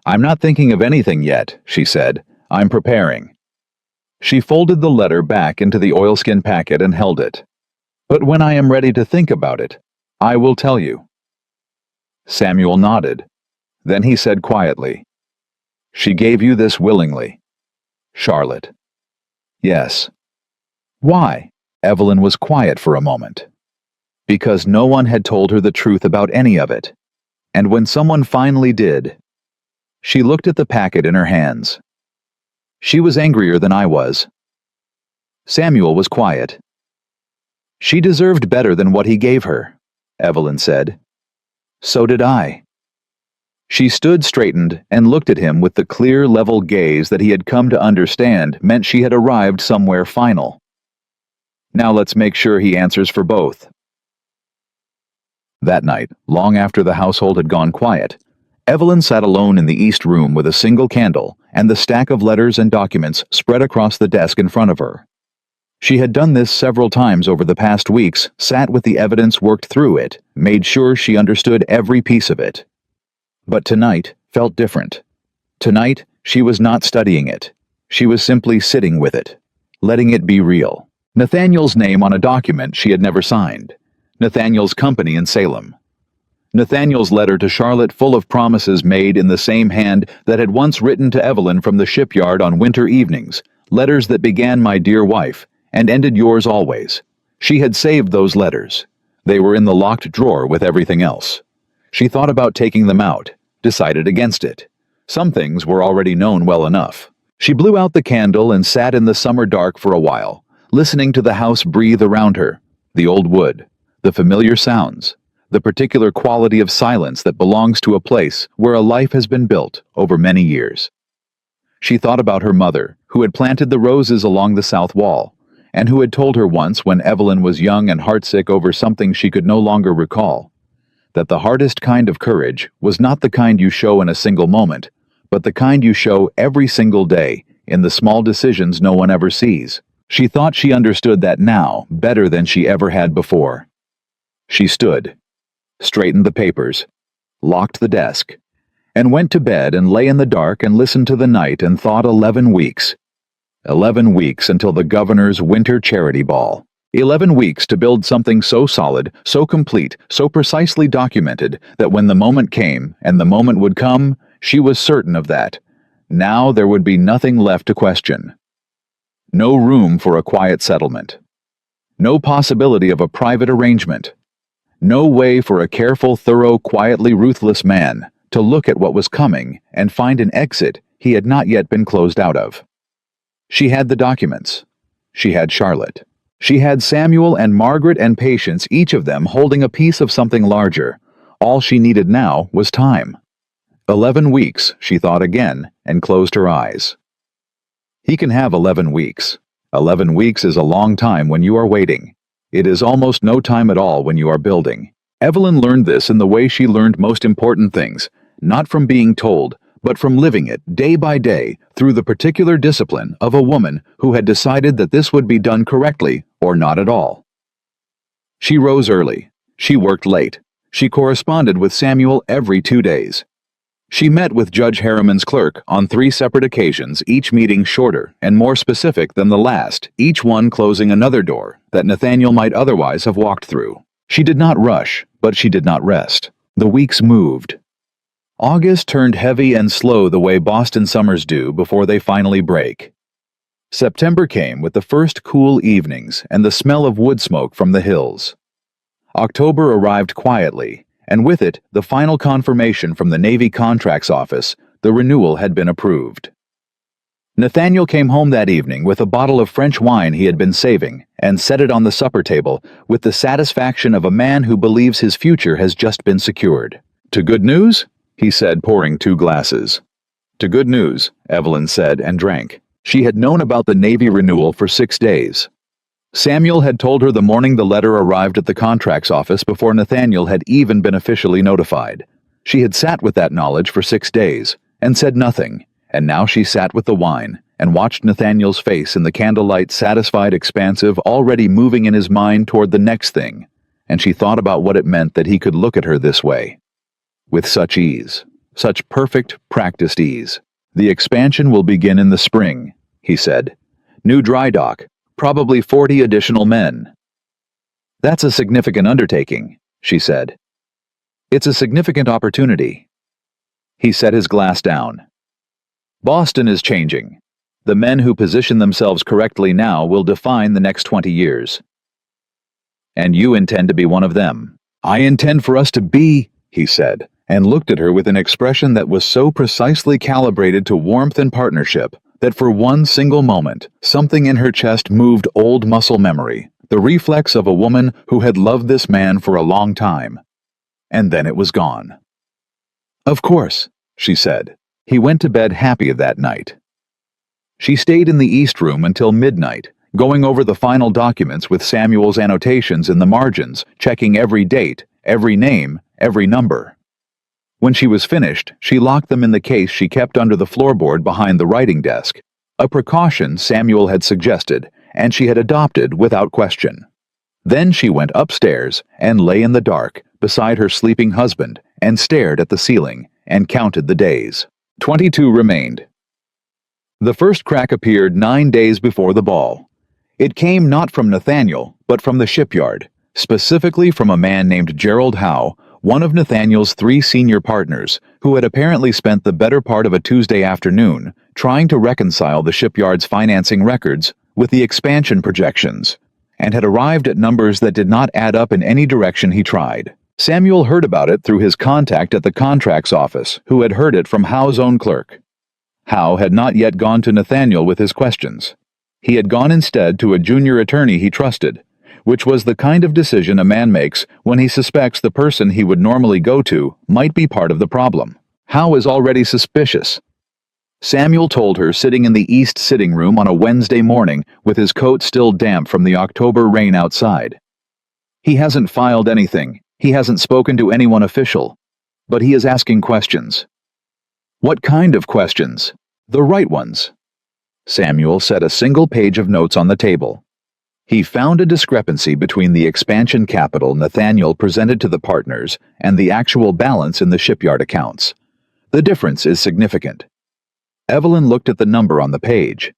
"I'm not thinking of anything yet," she said. "I'm preparing." She folded the letter back into the oilskin packet and held it. "But when I am ready to think about it, I will tell you." Samuel nodded. Then he said quietly, "She gave you this willingly." "Charlotte." "Yes." "Why?" Evelyn was quiet for a moment. "Because no one had told her the truth about any of it. And when someone finally did..." She looked at the packet in her hands. "She was angrier than I was." Samuel was quiet. "She deserved better than what he gave her," Evelyn said. "So did I." She stood straightened and looked at him with the clear, level gaze that he had come to understand meant she had arrived somewhere final. "Now let's make sure he answers for both." That night, long after the household had gone quiet, Evelyn sat alone in the east room with a single candle and the stack of letters and documents spread across the desk in front of her. She had done this several times over the past weeks, sat with the evidence, worked through it, made sure she understood every piece of it. But tonight felt different. Tonight, she was not studying it. She was simply sitting with it, letting it be real. Nathaniel's name on a document she had never signed. Nathaniel's company in Salem. Nathaniel's letter to Charlotte full of promises made in the same hand that had once written to Evelyn from the shipyard on winter evenings, letters that began "My dear wife" and ended "Yours always." She had saved those letters. They were in the locked drawer with everything else. She thought about taking them out, decided against it. Some things were already known well enough. She blew out the candle and sat in the summer dark for a while, listening to the house breathe around her, the old wood, the familiar sounds, the particular quality of silence that belongs to a place where a life has been built over many years. She thought about her mother, who had planted the roses along the south wall, and who had told her once when Evelyn was young and heartsick over something she could no longer recall, that the hardest kind of courage was not the kind you show in a single moment, but the kind you show every single day in the small decisions no one ever sees. She thought she understood that now better than she ever had before. She stood, straightened the papers, locked the desk, and went to bed and lay in the dark and listened to the night and thought 11 weeks. 11 weeks until the governor's winter charity ball. 11 weeks to build something so solid, so complete, so precisely documented that when the moment came, and the moment would come, she was certain of that. Now there would be nothing left to question. No room for a quiet settlement. No possibility of a private arrangement. No way for a careful, thorough, quietly ruthless man to look at what was coming and find an exit he had not yet been closed out of. She had the documents. She had Charlotte. She had Samuel and Margaret and Patience, each of them holding a piece of something larger. All she needed now was time. 11 weeks, she thought again, and closed her eyes. He can have 11 weeks. 11 weeks is a long time when you are waiting. It is almost no time at all when you are building. Evelyn learned this in the way she learned most important things, not from being told, but from living it day by day through the particular discipline of a woman who had decided that this would be done correctly or not at all. She rose early. She worked late. She corresponded with Samuel every 2 days. She met with Judge Harriman's clerk on 3 separate occasions, each meeting shorter and more specific than the last, each one closing another door that Nathaniel might otherwise have walked through. She did not rush, but she did not rest. The weeks moved. August turned heavy and slow the way Boston summers do before they finally break. September came with the first cool evenings and the smell of wood smoke from the hills. October arrived quietly, and with it the final confirmation from the Navy Contracts Office the renewal had been approved. Nathaniel came home that evening with a bottle of French wine he had been saving and set it on the supper table with the satisfaction of a man who believes his future has just been secured. "To good news?" he said, pouring 2 glasses. "To good news," Evelyn said and drank. She had known about the Navy renewal for 6 days. Samuel had told her the morning the letter arrived at the contracts office before Nathaniel had even been officially notified. She had sat with that knowledge for 6 days and said nothing, and now she sat with the wine and watched Nathaniel's face in the candlelight, satisfied, expansive, already moving in his mind toward the next thing, and she thought about what it meant that he could look at her this way. With such ease, such perfect, practiced ease. "The expansion will begin in the spring," he said. "New dry dock, probably 40 additional men." "That's a significant undertaking," she said. "It's a significant opportunity." He set his glass down. "Boston is changing. The men who position themselves correctly now will define the next 20 years. And you intend to be one of them." "I intend for us to be," he said, and looked at her with an expression that was so precisely calibrated to warmth and partnership that for one single moment something in her chest moved old muscle memory, the reflex of a woman who had loved this man for a long time. And then it was gone. "Of course," she said. He went to bed happy that night. She stayed in the East Room until midnight, going over the final documents with Samuel's annotations in the margins, checking every date, every name, every number. When she was finished, she locked them in the case she kept under the floorboard behind the writing desk, a precaution Samuel had suggested, and she had adopted without question. Then she went upstairs and lay in the dark beside her sleeping husband and stared at the ceiling and counted the days. 22 remained. The first crack appeared 9 days before the ball. It came not from Nathaniel, but from the shipyard, specifically from a man named Gerald Howe, one of Nathaniel's 3 senior partners, who had apparently spent the better part of a Tuesday afternoon trying to reconcile the shipyard's financing records with the expansion projections, and had arrived at numbers that did not add up in any direction he tried. Samuel heard about it through his contact at the contracts office, who had heard it from Howe's own clerk. Howe had not yet gone to Nathaniel with his questions. He had gone instead to a junior attorney he trusted, which was the kind of decision a man makes when he suspects the person he would normally go to might be part of the problem. Howe is already suspicious. Samuel told her, sitting in the east sitting room on a Wednesday morning with his coat still damp from the October rain outside. He hasn't filed anything. He hasn't spoken to anyone official. But he is asking questions. What kind of questions? The right ones. Samuel set a single page of notes on the table. He found a discrepancy between the expansion capital Nathaniel presented to the partners and the actual balance in the shipyard accounts. The difference is significant. Evelyn looked at the number on the page.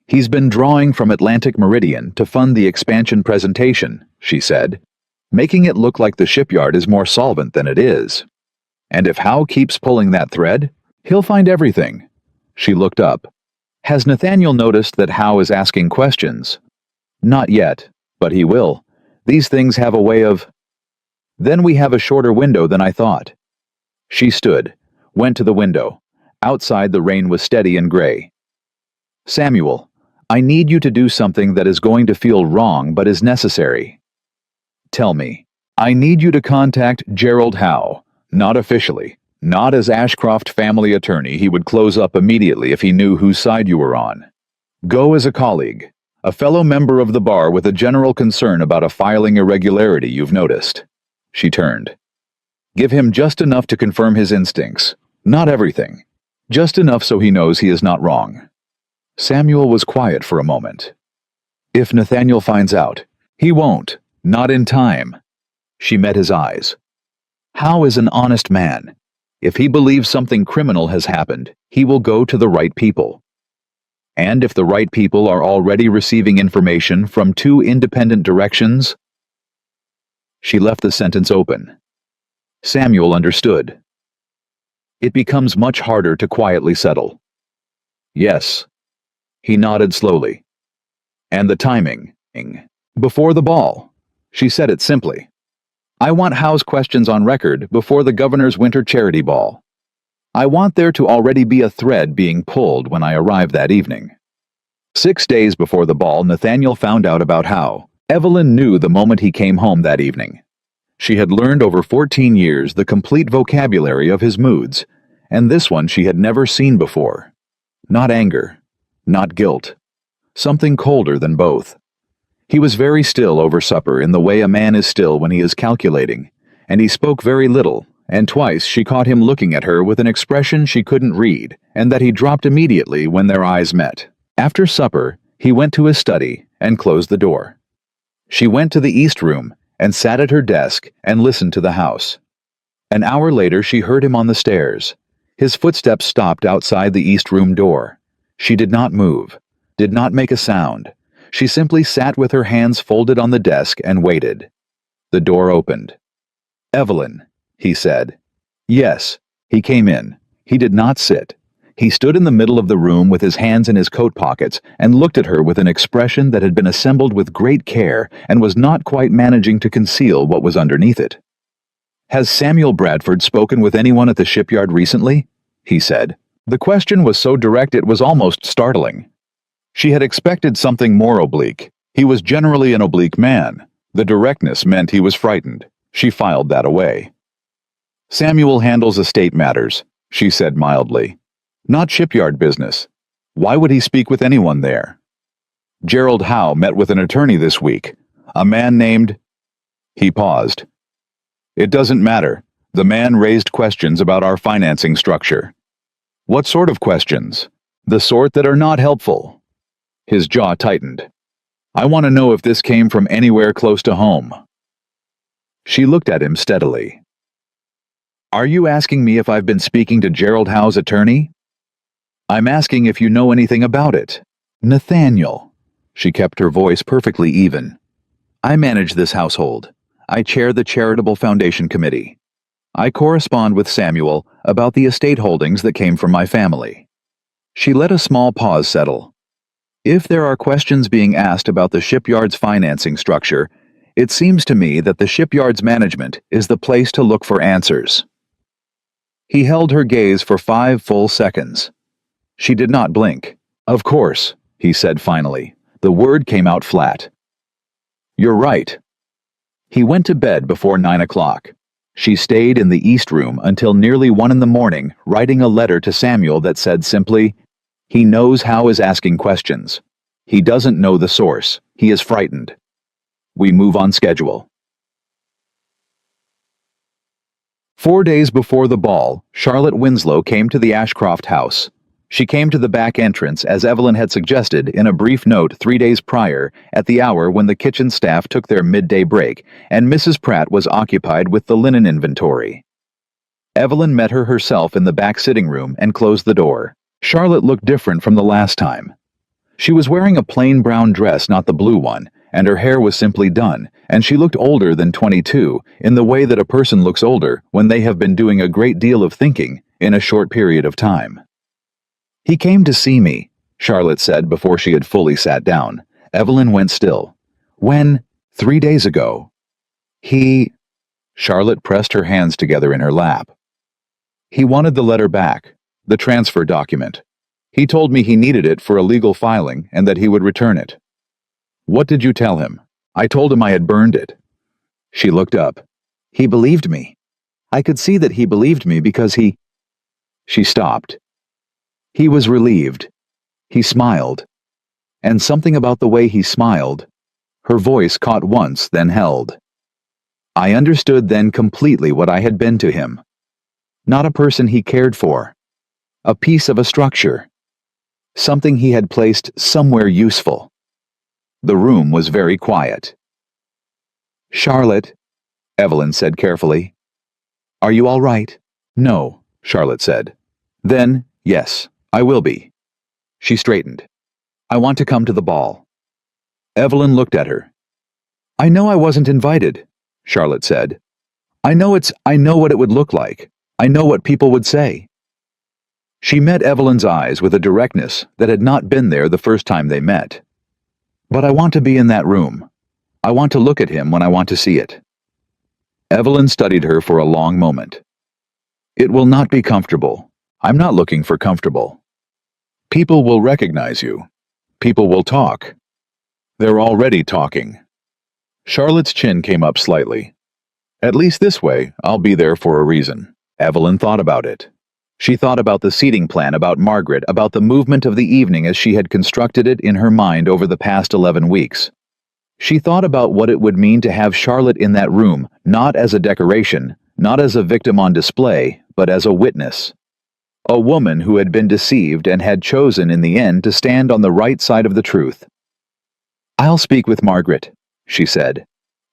He's been drawing from Atlantic Meridian to fund the expansion presentation, she said, making it look like the shipyard is more solvent than it is. And if Howe keeps pulling that thread, he'll find everything. She looked up. Has Nathaniel noticed that Howe is asking questions? Not yet, but he will. These things have a way of... Then we have a shorter window than I thought. She stood, went to the window. Outside the rain was steady and gray. Samuel, I need you to do something that is going to feel wrong but is necessary. Tell me. I need you to contact Gerald Howe, not officially. Not as Ashcroft family attorney. He would close up immediately if he knew whose side you were on. Go as a colleague, a fellow member of the bar with a general concern about a filing irregularity you've noticed. She turned. Give him just enough to confirm his instincts. Not everything. Just enough so he knows he is not wrong. Samuel was quiet for a moment. If Nathaniel finds out, he won't. Not in time. She met his eyes. Howe is an honest man. If he believes something criminal has happened, he will go to the right people. And if the right people are already receiving information from 2 independent directions... She left the sentence open. Samuel understood. It becomes much harder to quietly settle. Yes. He nodded slowly. And the timing. Before the ball. She said it simply. I want Howe's questions on record before the governor's winter charity ball. I want there to already be a thread being pulled when I arrive that evening. 6 days before the ball, Nathaniel found out about Howe. Evelyn knew the moment he came home that evening. She had learned over 14 years the complete vocabulary of his moods, and this one she had never seen before. Not anger, not guilt. Something colder than both. He was very still over supper in the way a man is still when he is calculating, and he spoke very little, and twice she caught him looking at her with an expression she couldn't read, and that he dropped immediately when their eyes met. After supper, he went to his study and closed the door. She went to the east room and sat at her desk and listened to the house. An hour later she heard him on the stairs. His footsteps stopped outside the east room door. She did not move, did not make a sound. She simply sat with her hands folded on the desk and waited. The door opened. Evelyn, he said. Yes. He came in. He did not sit. He stood in the middle of the room with his hands in his coat pockets and looked at her with an expression that had been assembled with great care and was not quite managing to conceal what was underneath it. Has Samuel Bradford spoken with anyone at the shipyard recently? He said. The question was so direct it was almost startling. She had expected something more oblique. He was generally an oblique man. The directness meant he was frightened. She filed that away. Samuel handles estate matters, she said mildly. Not shipyard business. Why would he speak with anyone there? Gerald Howe met with an attorney this week. A man named... He paused. It doesn't matter. The man raised questions about our financing structure. What sort of questions? The sort that are not helpful. His jaw tightened. I want to know if this came from anywhere close to home. She looked at him steadily. Are you asking me if I've been speaking to Gerald Howe's attorney? I'm asking if you know anything about it. Nathaniel. She kept her voice perfectly even. "I manage this household. I chair the Charitable Foundation Committee. I correspond with Samuel about the estate holdings that came from my family." She let a small pause settle. "If there are questions being asked about the shipyard's financing structure, it seems to me that the shipyard's management is the place to look for answers." He held her gaze for 5 full seconds. She did not blink. "Of course," he said finally. The word came out flat. "You're right." He went to bed before 9 o'clock. She stayed in the East Room until nearly 1 in the morning, writing a letter to Samuel that said simply, "He knows How is asking questions. He doesn't know the source. He is frightened. We move on schedule." 4 days before the ball, Charlotte Winslow came to the Ashcroft house. She came to the back entrance as Evelyn had suggested in a brief note 3 days prior, at the hour when the kitchen staff took their midday break, and Mrs. Pratt was occupied with the linen inventory. Evelyn met her herself in the back sitting room and closed the door. Charlotte looked different from the last time. She was wearing a plain brown dress, not the blue one, and her hair was simply done, and she looked older than 22, in the way that a person looks older when they have been doing a great deal of thinking in a short period of time. "He came to see me," Charlotte said before she had fully sat down. Evelyn went still. "When? 3 days ago." "He—" Charlotte pressed her hands together in her lap. "He wanted the letter back, the transfer document. He told me he needed it for a legal filing and that he would return it." "What did you tell him?" "I told him I had burned it." She looked up. "He believed me. I could see that he believed me because he—" She stopped. He was relieved. He smiled. And something about the way he smiled, her voice caught once, then held. I understood then completely what I had been to him. Not a person he cared for. A piece of a structure. Something he had placed somewhere useful. The room was very quiet. "Charlotte," Evelyn said carefully. "Are you all right?" "No," Charlotte said. "Then, yes, I will be." She straightened. "I want to come to the ball." Evelyn looked at her. "I know I wasn't invited," Charlotte said. I know what it would look like. I know what people would say." She met Evelyn's eyes with a directness that had not been there the first time they met. "But I want to be in that room. I want to look at him when I want to see it." Evelyn studied her for a long moment. "It will not be comfortable. I'm not looking for comfortable. People will recognize you. People will talk. They're already talking." Charlotte's chin came up slightly. "At least this way, I'll be there for a reason." Evelyn thought about it. She thought about the seating plan, about Margaret, about the movement of the evening as she had constructed it in her mind over the past 11 weeks. She thought about what it would mean to have Charlotte in that room, not as a decoration, not as a victim on display, but as a witness. A woman who had been deceived and had chosen in the end to stand on the right side of the truth. "I'll speak with Margaret," she said.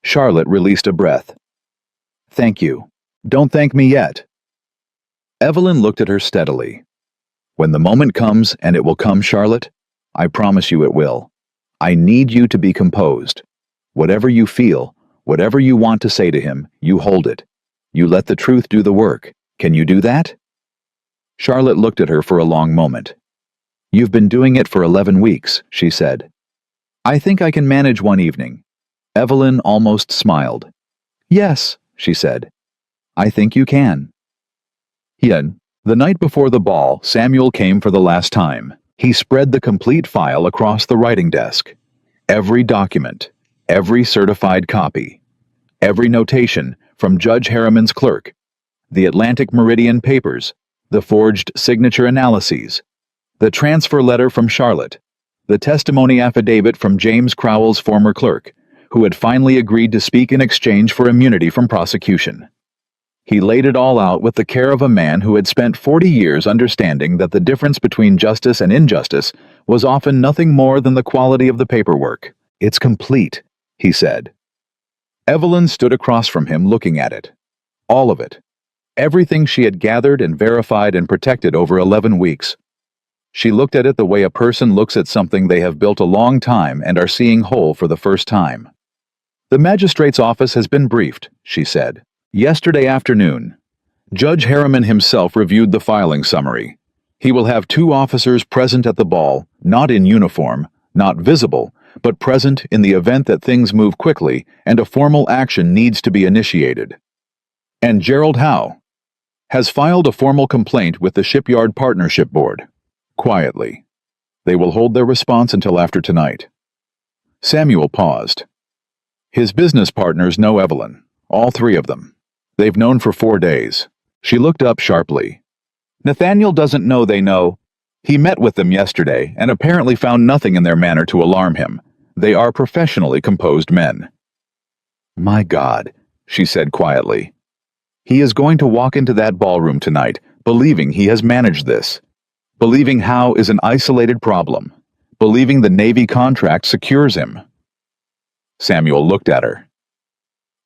Charlotte released a breath. "Thank you. Don't thank me yet." Evelyn looked at her steadily. "When the moment comes, and it will come, Charlotte, I promise you it will. I need you to be composed. Whatever you feel, whatever you want to say to him, you hold it. You let the truth do the work. Can you do that?" Charlotte looked at her for a long moment. "You've been doing it for 11 weeks, she said. "I think I can manage one evening." Evelyn almost smiled. "Yes," she said. "I think you can." Yet, the night before the ball, Samuel came for the last time. He spread the complete file across the writing desk. Every document, every certified copy, every notation from Judge Harriman's clerk, the Atlantic Meridian papers, the forged signature analyses, the transfer letter from Charlotte, the testimony affidavit from James Crowell's former clerk, who had finally agreed to speak in exchange for immunity from prosecution. He laid it all out with the care of a man who had spent 40 years understanding that the difference between justice and injustice was often nothing more than the quality of the paperwork. "It's complete," he said. Evelyn stood across from him looking at it. All of it. Everything she had gathered and verified and protected over 11 weeks. She looked at it the way a person looks at something they have built a long time and are seeing whole for the first time. "The magistrate's office has been briefed," she said. "Yesterday afternoon, Judge Harriman himself reviewed the filing summary. He will have 2 officers present at the ball, not in uniform, not visible, but present in the event that things move quickly and a formal action needs to be initiated. And Gerald Howe has filed a formal complaint with the Shipyard Partnership Board. Quietly. They will hold their response until after tonight." Samuel paused. His business partners know Evelyn, all 3 of them. They've known for 4 days. She looked up sharply. "Nathaniel doesn't know they know. He met with them yesterday and apparently found nothing in their manner to alarm him. They are professionally composed men." "My God," she said quietly. "He is going to walk into that ballroom tonight, believing he has managed this. Believing Howe is an isolated problem. Believing the Navy contract secures him." Samuel looked at her.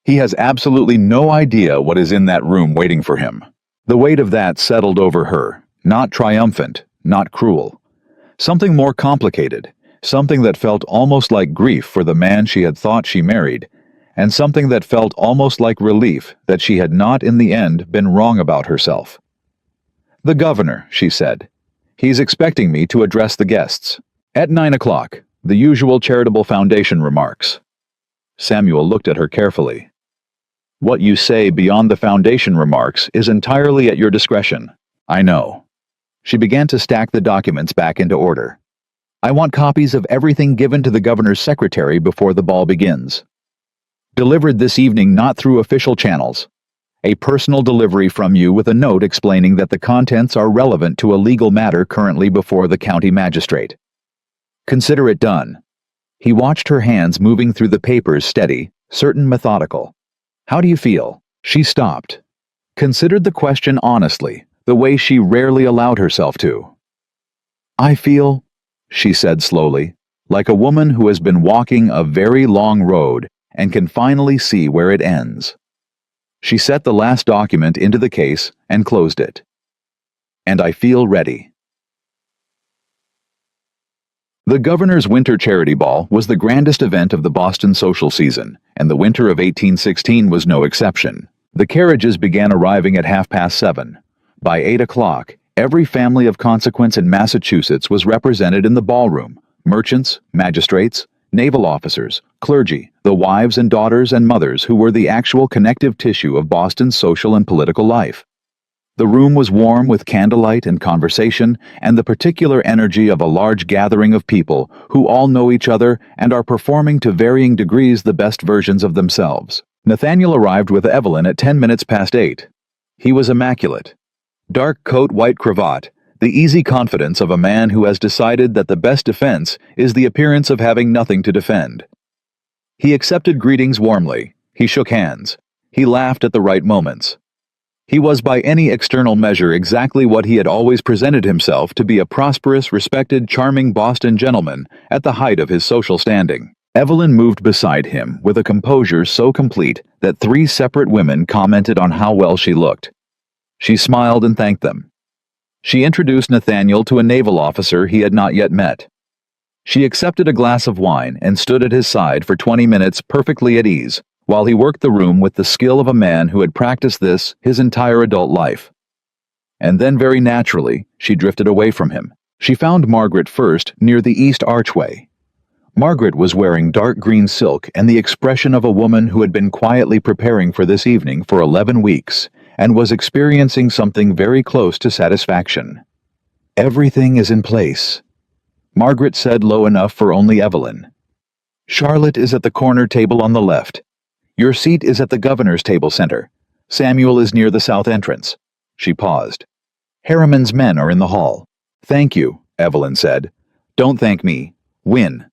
He has absolutely no idea what is in that room waiting for him. The weight of that settled over her, not triumphant, not cruel. Something more complicated, something that felt almost like grief for the man she had thought she married, and something that felt almost like relief that she had not in the end been wrong about herself. "The governor," she said. "He's expecting me to address the guests. At 9 o'clock, the usual charitable foundation remarks." Samuel looked at her carefully. "What you say beyond the foundation remarks is entirely at your discretion. I know." She began to stack the documents back into order. "I want copies of everything given to the governor's secretary before the ball begins. Delivered this evening not through official channels. A personal delivery from you with a note explaining that the contents are relevant to a legal matter currently before the county magistrate. Consider it done." He watched her hands moving through the papers, steady, certain, methodical. "How do you feel?" She stopped. Considered the question honestly, the way she rarely allowed herself to. "I feel," she said slowly, "like a woman who has been walking a very long road and can finally see where it ends." She set the last document into the case and closed it. "And I feel ready." The Governor's Winter Charity Ball was the grandest event of the Boston social season, and the winter of 1816 was no exception. The carriages began arriving at 7:30. By 8 o'clock, every family of consequence in Massachusetts was represented in the ballroom: merchants, magistrates, naval officers, clergy, the wives and daughters and mothers who were the actual connective tissue of Boston's social and political life. The room was warm with candlelight and conversation and the particular energy of a large gathering of people who all know each other and are performing to varying degrees the best versions of themselves. Nathaniel arrived with Evelyn at 10 minutes past 8. He was immaculate. Dark coat, white cravat, the easy confidence of a man who has decided that the best defense is the appearance of having nothing to defend. He accepted greetings warmly. He shook hands. He laughed at the right moments. He was by any external measure exactly what he had always presented himself to be: a prosperous, respected, charming Boston gentleman at the height of his social standing. Evelyn moved beside him with a composure so complete that 3 separate women commented on how well she looked. She smiled and thanked them. She introduced Nathaniel to a naval officer he had not yet met. She accepted a glass of wine and stood at his side for 20 minutes perfectly at ease, while he worked the room with the skill of a man who had practiced this his entire adult life. And then very naturally, she drifted away from him. She found Margaret first near the east archway. Margaret was wearing dark green silk and the expression of a woman who had been quietly preparing for this evening for 11 weeks and was experiencing something very close to satisfaction. "Everything is in place," Margaret said low enough for only Evelyn. "Charlotte is at the corner table on the left. Your seat is at the governor's table center. Samuel is near the south entrance." She paused. "Harriman's men are in the hall." "Thank you," Evelyn said. "Don't thank me. Win."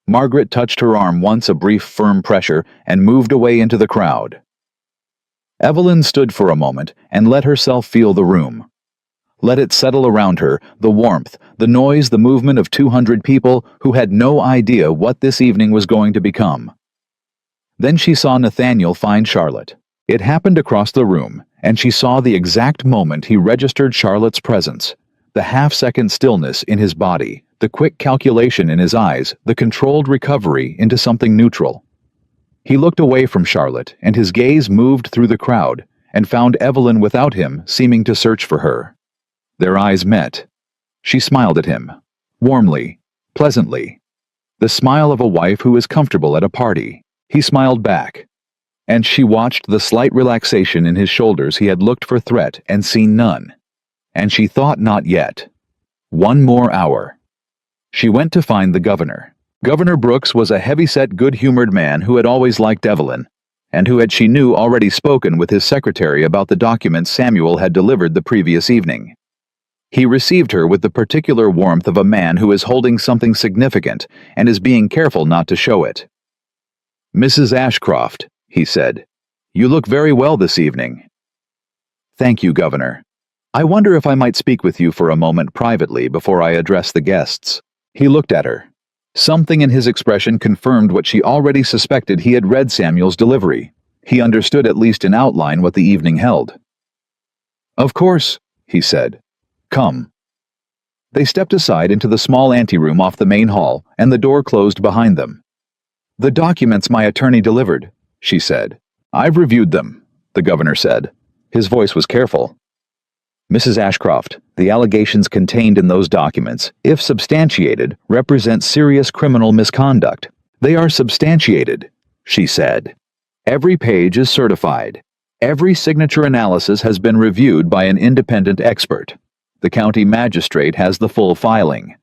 Margaret touched her arm once, a brief firm pressure, and moved away into the crowd. Evelyn stood for a moment and let herself feel the room. Let it settle around her, the warmth, the noise, the movement of 200 people who had no idea what this evening was going to become. Then she saw Nathaniel find Charlotte. It happened across the room, and she saw the exact moment he registered Charlotte's presence, The half-second stillness in his body, the quick calculation in his eyes, the controlled recovery into something neutral. He looked away from Charlotte, and his gaze moved through the crowd, and found Evelyn without him, seeming to search for her. Their eyes met. She smiled at him, warmly, pleasantly. The smile of a wife who is comfortable at a party. He smiled back. And she watched the slight relaxation in his shoulders. He had looked for threat and seen none. And she thought not yet. 1 more hour. She went to find the governor. Governor Brooks was a heavy-set, good-humored man who had always liked Evelyn, and who had, she knew, already spoken with his secretary about the documents Samuel had delivered the previous evening. He received her with the particular warmth of a man who is holding something significant and is being careful not to show it. "Mrs. Ashcroft," he said, "you look very well this evening." "Thank you, Governor. I wonder if I might speak with you for a moment privately before I address the guests." He looked at her. Something in his expression confirmed what she already suspected. He had read Samuel's delivery. He understood at least in outline what the evening held. "Of course," he said. "Come." They stepped aside into the small anteroom off the main hall, and the door closed behind them. "The documents my attorney delivered," she said. "I've reviewed them," the governor said. His voice was careful. "Mrs. Ashcroft, the allegations contained in those documents, if substantiated, represent serious criminal misconduct. They are substantiated," she said. "Every page is certified. Every signature analysis has been reviewed by an independent expert. The county magistrate has the full filing."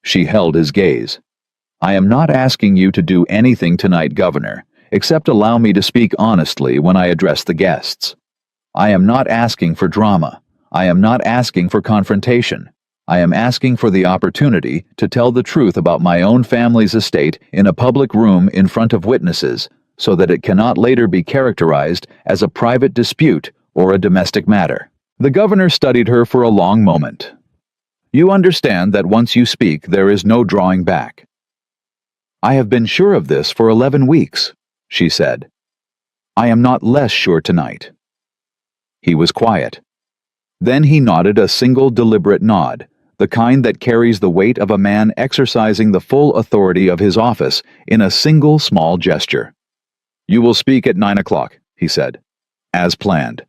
She held his gaze. "I am not asking you to do anything tonight, Governor, except allow me to speak honestly when I address the guests. I am not asking for drama. I am not asking for confrontation. I am asking for the opportunity to tell the truth about my own family's estate in a public room in front of witnesses, so that it cannot later be characterized as a private dispute or a domestic matter." The governor studied her for a long moment. "You understand that once you speak, there is no drawing back." "I have been sure of this for 11 weeks, she said. "I am not less sure tonight." He was quiet. Then he nodded a single deliberate nod, the kind that carries the weight of a man exercising the full authority of his office in a single small gesture. "You will speak at 9 o'clock, he said, "as planned."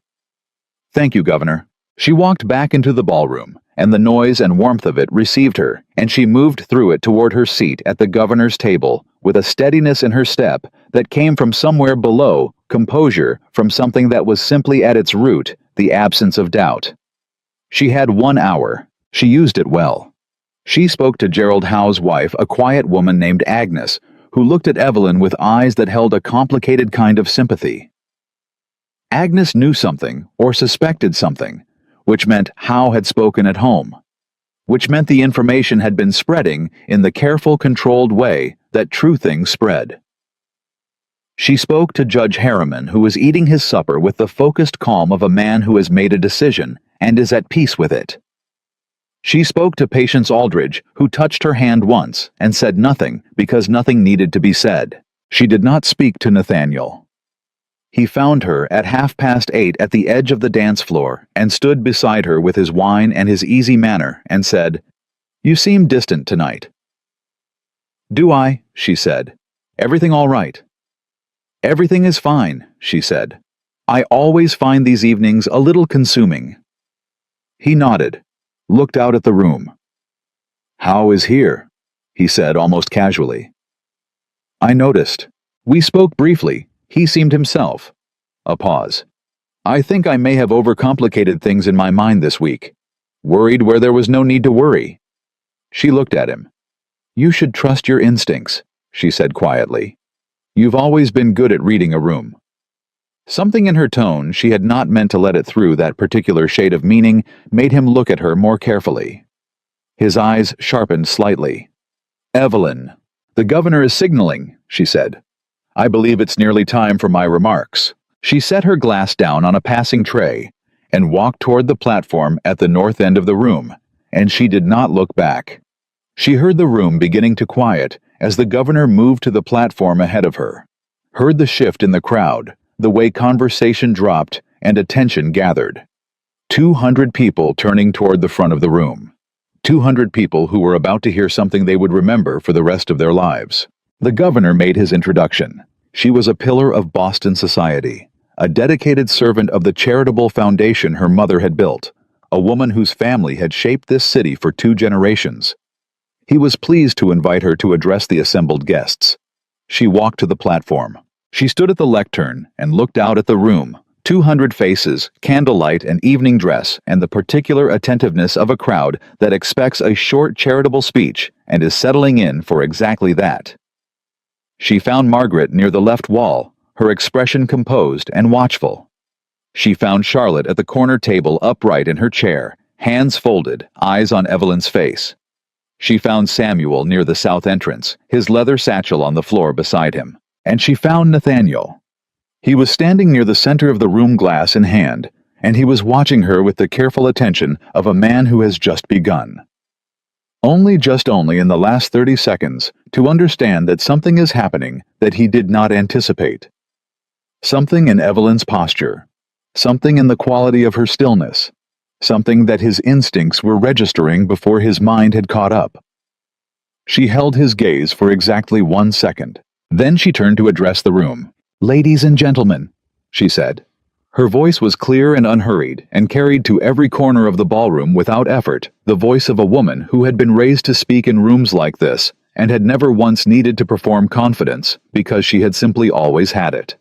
"Thank you, Governor." She walked back into the ballroom, and the noise and warmth of it received her, and she moved through it toward her seat at the governor's table, with a steadiness in her step that came from somewhere below, composure from something that was simply at its root, the absence of doubt. She had 1 hour. She used it well. She spoke to Gerald Howe's wife, a quiet woman named Agnes, who looked at Evelyn with eyes that held a complicated kind of sympathy. Agnes knew something, or suspected something, which meant Howe had spoken at home, which meant the information had been spreading in the careful, controlled way that true things spread. She spoke to Judge Harriman, who was eating his supper with the focused calm of a man who has made a decision and is at peace with it. She spoke to Patience Aldridge, who touched her hand once and said nothing because nothing needed to be said. She did not speak to Nathaniel. He found her at 8:30 at the edge of the dance floor and stood beside her with his wine and his easy manner and said, "You seem distant tonight." "Do I?" she said. "Everything all right?" "Everything is fine," she said. "I always find these evenings a little consuming." He nodded, looked out at the room. "How is here?" he said almost casually. "I noticed. We spoke briefly. He seemed himself." A pause. "I think I may have overcomplicated things in my mind this week. Worried where there was no need to worry." She looked at him. "You should trust your instincts," she said quietly. "You've always been good at reading a room." Something in her tone, she had not meant to let it through, that particular shade of meaning, made him look at her more carefully. His eyes sharpened slightly. "Evelyn, the governor is signaling," she said. "I believe it's nearly time for my remarks." She set her glass down on a passing tray and walked toward the platform at the north end of the room, and she did not look back. She heard the room beginning to quiet as the governor moved to the platform ahead of her, heard the shift in the crowd, the way conversation dropped and attention gathered. 200 people turning toward the front of the room. 200 people who were about to hear something they would remember for the rest of their lives. The governor made his introduction. She was a pillar of Boston society, a dedicated servant of the charitable foundation her mother had built, a woman whose family had shaped this city for 2 generations. He was pleased to invite her to address the assembled guests. She walked to the platform. She stood at the lectern and looked out at the room. 200 faces, candlelight, an evening dress, and the particular attentiveness of a crowd that expects a short charitable speech and is settling in for exactly that. She found Margaret near the left wall, her expression composed and watchful. She found Charlotte at the corner table upright in her chair, hands folded, eyes on Evelyn's face. She found Samuel near the south entrance, his leather satchel on the floor beside him. And she found Nathaniel. He was standing near the center of the room, glass in hand, and he was watching her with the careful attention of a man who has just begun. Only in the last 30 seconds to understand that something is happening that he did not anticipate. Something in Evelyn's posture, something in the quality of her stillness, something that his instincts were registering before his mind had caught up. She held his gaze for exactly 1 second. Then she turned to address the room. "Ladies and gentlemen," she said. Her voice was clear and unhurried, and carried to every corner of the ballroom without effort the voice of a woman who had been raised to speak in rooms like this and had never once needed to perform confidence because she had simply always had it.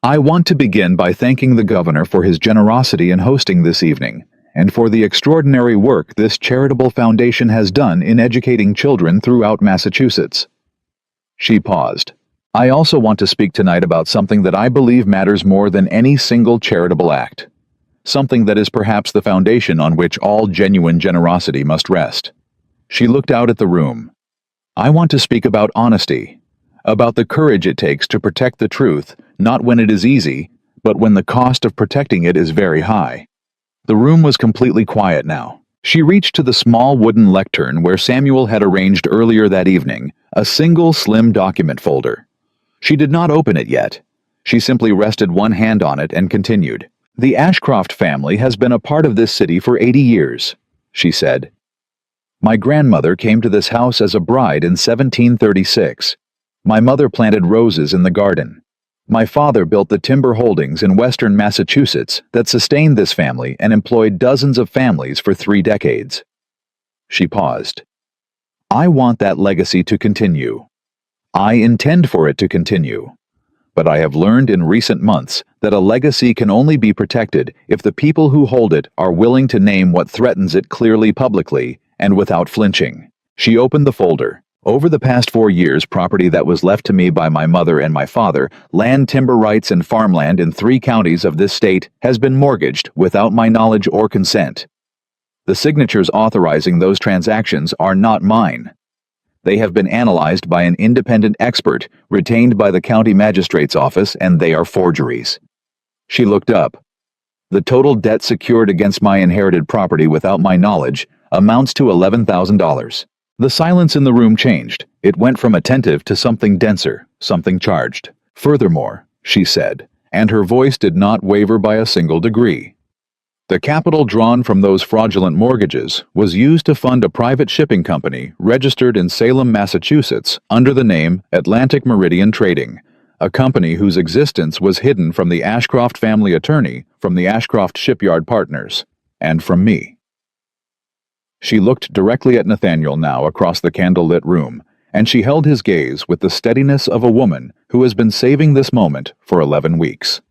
"I want to begin by thanking the governor for his generosity in hosting this evening, and for the extraordinary work this charitable foundation has done in educating children throughout Massachusetts." She paused. "I also want to speak tonight about something that I believe matters more than any single charitable act. Something that is perhaps the foundation on which all genuine generosity must rest." She looked out at the room. "I want to speak about honesty, about the courage it takes to protect the truth, not when it is easy, but when the cost of protecting it is very high." The room was completely quiet now. She reached to the small wooden lectern where Samuel had arranged earlier that evening a single slim document folder. She did not open it yet. She simply rested one hand on it and continued. "The Ashcroft family has been a part of this city for 80 years, she said. "My grandmother came to this house as a bride in 1736. My mother planted roses in the garden. My father built the timber holdings in western Massachusetts that sustained this family and employed dozens of families for 3 decades. She paused. "I want that legacy to continue. I intend for it to continue. But I have learned in recent months that a legacy can only be protected if the people who hold it are willing to name what threatens it clearly publicly and without flinching." She opened the folder. "Over the past 4 years, property that was left to me by my mother and my father, land, timber rights, and farmland in 3 counties of this state, has been mortgaged without my knowledge or consent. The signatures authorizing those transactions are not mine. They have been analyzed by an independent expert retained by the county magistrate's office, and they are forgeries." She looked up. "The total debt secured against my inherited property without my knowledge amounts to $11,000. The silence in the room changed. It went from attentive to something denser, something charged. "Furthermore," she said, and her voice did not waver by a single degree, "the capital drawn from those fraudulent mortgages was used to fund a private shipping company registered in Salem, Massachusetts, under the name Atlantic Meridian Trading, a company whose existence was hidden from the Ashcroft family attorney, from the Ashcroft shipyard partners, and from me." She looked directly at Nathaniel now across the candlelit room, and she held his gaze with the steadiness of a woman who has been saving this moment for 11 weeks.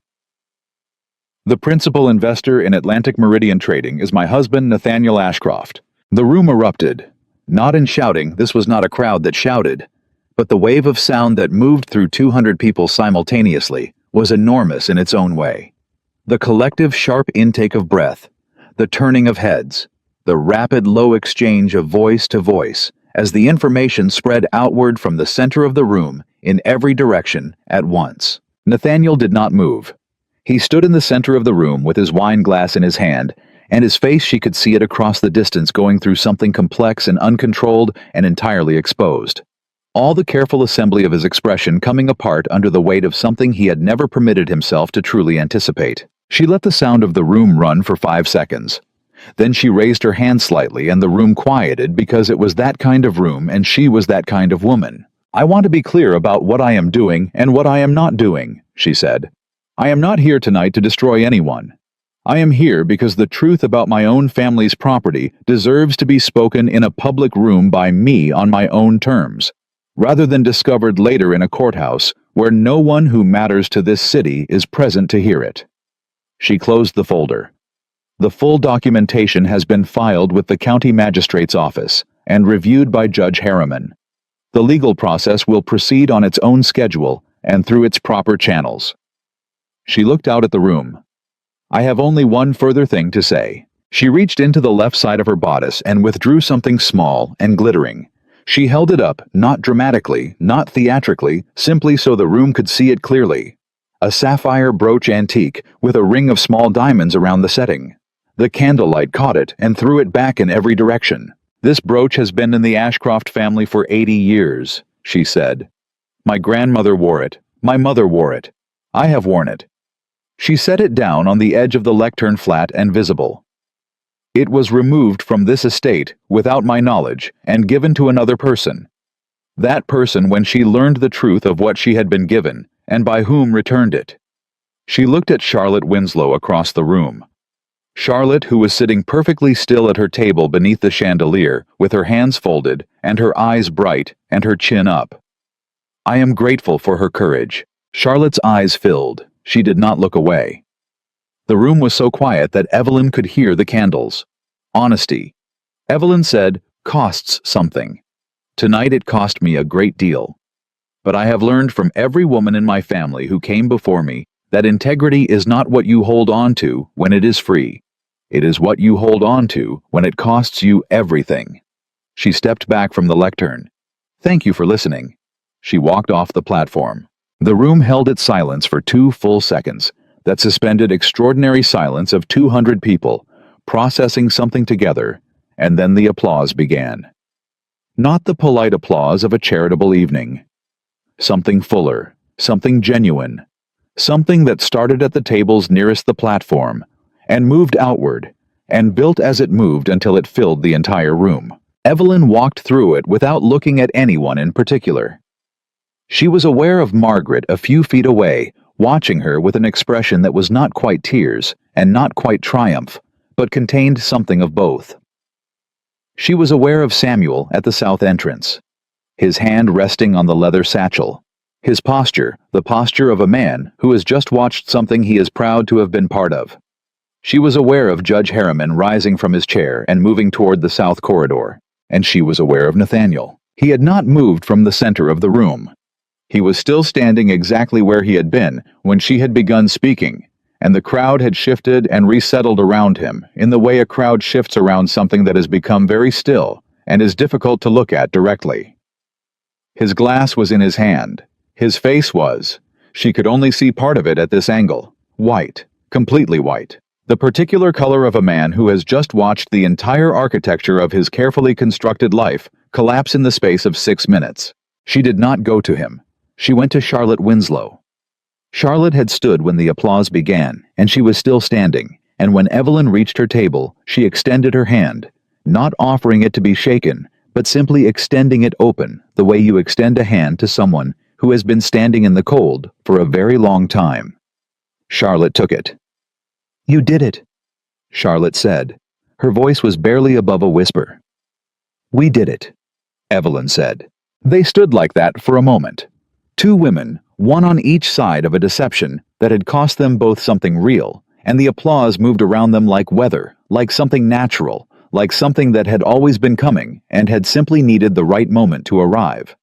"The principal investor in Atlantic Meridian Trading is my husband, Nathaniel Ashcroft." The room erupted. Not in shouting, this was not a crowd that shouted, but the wave of sound that moved through 200 people simultaneously was enormous in its own way. The collective sharp intake of breath, the turning of heads, the rapid low exchange of voice to voice as the information spread outward from the center of the room in every direction at once. Nathaniel did not move. He stood in the center of the room with his wine glass in his hand, and his face, she could see it across the distance, going through something complex and uncontrolled and entirely exposed. All the careful assembly of his expression coming apart under the weight of something he had never permitted himself to truly anticipate. She let the sound of the room run for 5 seconds. Then she raised her hand slightly and the room quieted because it was that kind of room and she was that kind of woman. "I want to be clear about what I am doing and what I am not doing," she said. "I am not here tonight to destroy anyone. I am here because the truth about my own family's property deserves to be spoken in a public room by me on my own terms, rather than discovered later in a courthouse where no one who matters to this city is present to hear it." She closed the folder. "The full documentation has been filed with the county magistrate's office and reviewed by Judge Harriman. The legal process will proceed on its own schedule and through its proper channels." She looked out at the room. "I have only one further thing to say." She reached into the left side of her bodice and withdrew something small and glittering. She held it up, not dramatically, not theatrically, simply so the room could see it clearly. A sapphire brooch antique with a ring of small diamonds around the setting. The candlelight caught it and threw it back in every direction. "This brooch has been in the Ashcroft family for 80 years, she said. "My grandmother wore it. My mother wore it. I have worn it." She set it down on the edge of the lectern, flat and visible. "It was removed from this estate, without my knowledge, and given to another person. That person, when she learned the truth of what she had been given, and by whom, returned it." She looked at Charlotte Winslow across the room. Charlotte, who was sitting perfectly still at her table beneath the chandelier, with her hands folded, and her eyes bright, and her chin up. "I am grateful for her courage." Charlotte's eyes filled. She did not look away. The room was so quiet that Evelyn could hear the candles. Honesty. Evelyn said, "Costs something. Tonight it cost me a great deal. But I have learned from every woman in my family who came before me that integrity is not what you hold on to when it is free. It is what you hold on to when it costs you everything." She stepped back from the lectern. "Thank you for listening." She walked off the platform. The room held its silence for 2 full seconds, that suspended extraordinary silence of 200 people, processing something together, and then the applause began. Not the polite applause of a charitable evening. Something fuller, something genuine, something that started at the tables nearest the platform, and moved outward, and built as it moved until it filled the entire room. Evelyn walked through it without looking at anyone in particular. She was aware of Margaret a few feet away, watching her with an expression that was not quite tears, and not quite triumph, but contained something of both. She was aware of Samuel at the south entrance, his hand resting on the leather satchel, his posture, the posture of a man who has just watched something he is proud to have been part of. She was aware of Judge Harriman rising from his chair and moving toward the south corridor, and she was aware of Nathaniel. He had not moved from the center of the room. He was still standing exactly where he had been when she had begun speaking, and the crowd had shifted and resettled around him in the way a crowd shifts around something that has become very still and is difficult to look at directly. His glass was in his hand. His face was, she could only see part of it at this angle, white, completely white. The particular color of a man who has just watched the entire architecture of his carefully constructed life collapse in the space of 6 minutes. She did not go to him. She went to Charlotte Winslow. Charlotte had stood when the applause began, and she was still standing, and when Evelyn reached her table, she extended her hand, not offering it to be shaken, but simply extending it open, the way you extend a hand to someone who has been standing in the cold for a very long time. Charlotte took it. "You did it," Charlotte said. Her voice was barely above a whisper. "We did it," Evelyn said. They stood like that for a moment. 2 women, one on each side of a deception that had cost them both something real, and the applause moved around them like weather, like something natural, like something that had always been coming and had simply needed the right moment to arrive.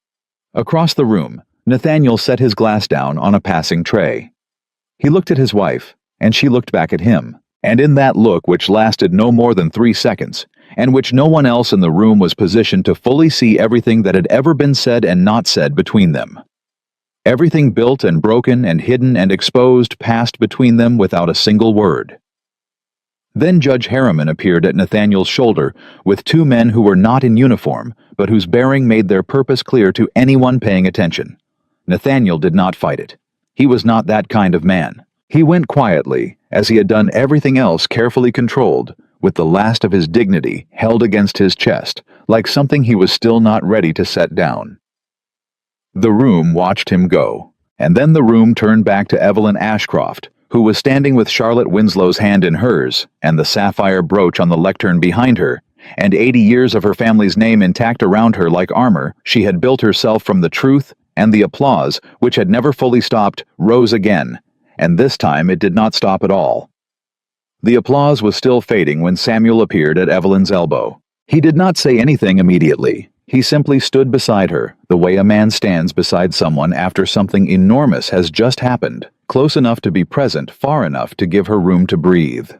Across the room, Nathaniel set his glass down on a passing tray. He looked at his wife, and she looked back at him, and in that look, which lasted no more than 3 seconds, and which no one else in the room was positioned to fully see everything that had ever been said and not said between them. Everything built and broken and hidden and exposed passed between them without a single word. Then Judge Harriman appeared at Nathaniel's shoulder with 2 men who were not in uniform, but whose bearing made their purpose clear to anyone paying attention. Nathaniel did not fight it. He was not that kind of man. He went quietly, as he had done everything else carefully controlled, with the last of his dignity held against his chest, like something he was still not ready to set down. The room watched him go, and then the room turned back to Evelyn Ashcroft, who was standing with Charlotte Winslow's hand in hers, and the sapphire brooch on the lectern behind her, and 80 years of her family's name intact around her like armor. She had built herself from the truth, and the applause, which had never fully stopped, rose again, and this time it did not stop at all. The applause was still fading when Samuel appeared at Evelyn's elbow. He did not say anything immediately. He simply stood beside her, the way a man stands beside someone after something enormous has just happened, close enough to be present, far enough to give her room to breathe.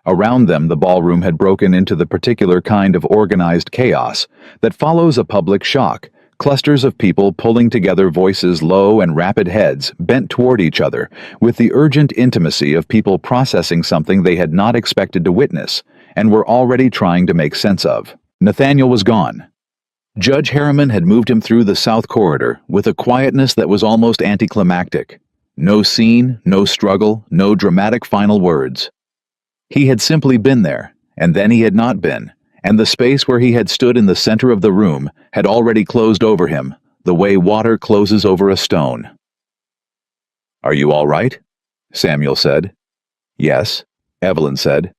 Around them, the ballroom had broken into the particular kind of organized chaos that follows a public shock, clusters of people pulling together, voices low and rapid heads bent toward each other, with the urgent intimacy of people processing something they had not expected to witness and were already trying to make sense of. Nathaniel was gone. Judge Harriman had moved him through the south corridor with a quietness that was almost anticlimactic. No scene, no struggle, no dramatic final words. He had simply been there, and then he had not been, and the space where he had stood in the center of the room had already closed over him, the way water closes over a stone. "Are you all right?" Samuel said. "Yes," Evelyn said.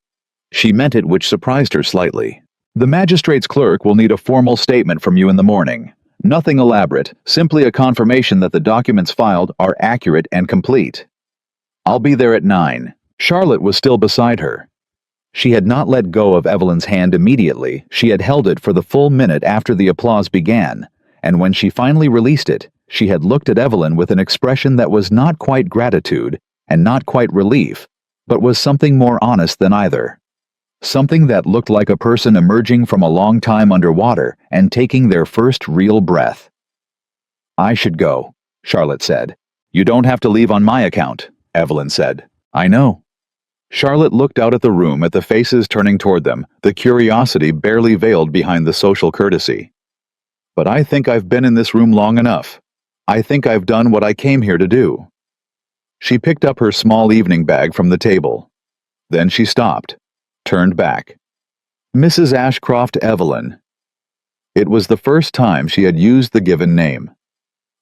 She meant it, which surprised her slightly. "The magistrate's clerk will need a formal statement from you in the morning. Nothing elaborate, simply a confirmation that the documents filed are accurate and complete. I'll be there at 9. Charlotte was still beside her. She had not let go of Evelyn's hand immediately. She had held it for the full minute after the applause began, and when she finally released it, she had looked at Evelyn with an expression that was not quite gratitude and not quite relief, but was something more honest than either. Something that looked like a person emerging from a long time underwater and taking their first real breath. "I should go," Charlotte said. "You don't have to leave on my account," Evelyn said. "I know." Charlotte looked out at the room, at the faces turning toward them, the curiosity barely veiled behind the social courtesy. "But I think I've been in this room long enough. I think I've done what I came here to do." She picked up her small evening bag from the table. Then she stopped, turned back. "Mrs. Ashcroft Evelyn." It was the first time she had used the given name.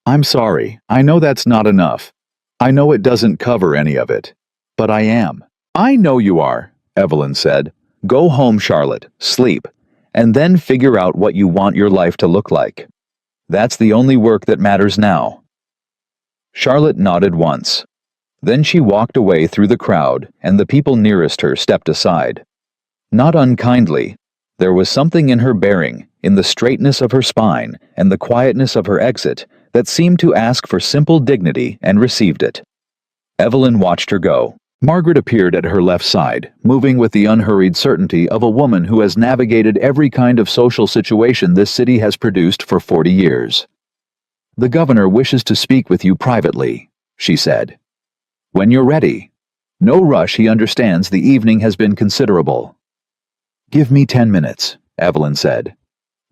"I'm sorry, I know that's not enough. I know it doesn't cover any of it. But I am." "I know you are," Evelyn said. "Go home, Charlotte, sleep, and then figure out what you want your life to look like. That's the only work that matters now." Charlotte nodded once. Then she walked away through the crowd, and the people nearest her stepped aside. Not unkindly. There was something in her bearing, in the straightness of her spine and the quietness of her exit, that seemed to ask for simple dignity and received it. Evelyn watched her go. Margaret appeared at her left side, moving with the unhurried certainty of a woman who has navigated every kind of social situation this city has produced for 40 years. "The governor wishes to speak with you privately," she said. "When you're ready. No rush, he understands the evening has been considerable." "Give me 10 minutes, Evelyn said.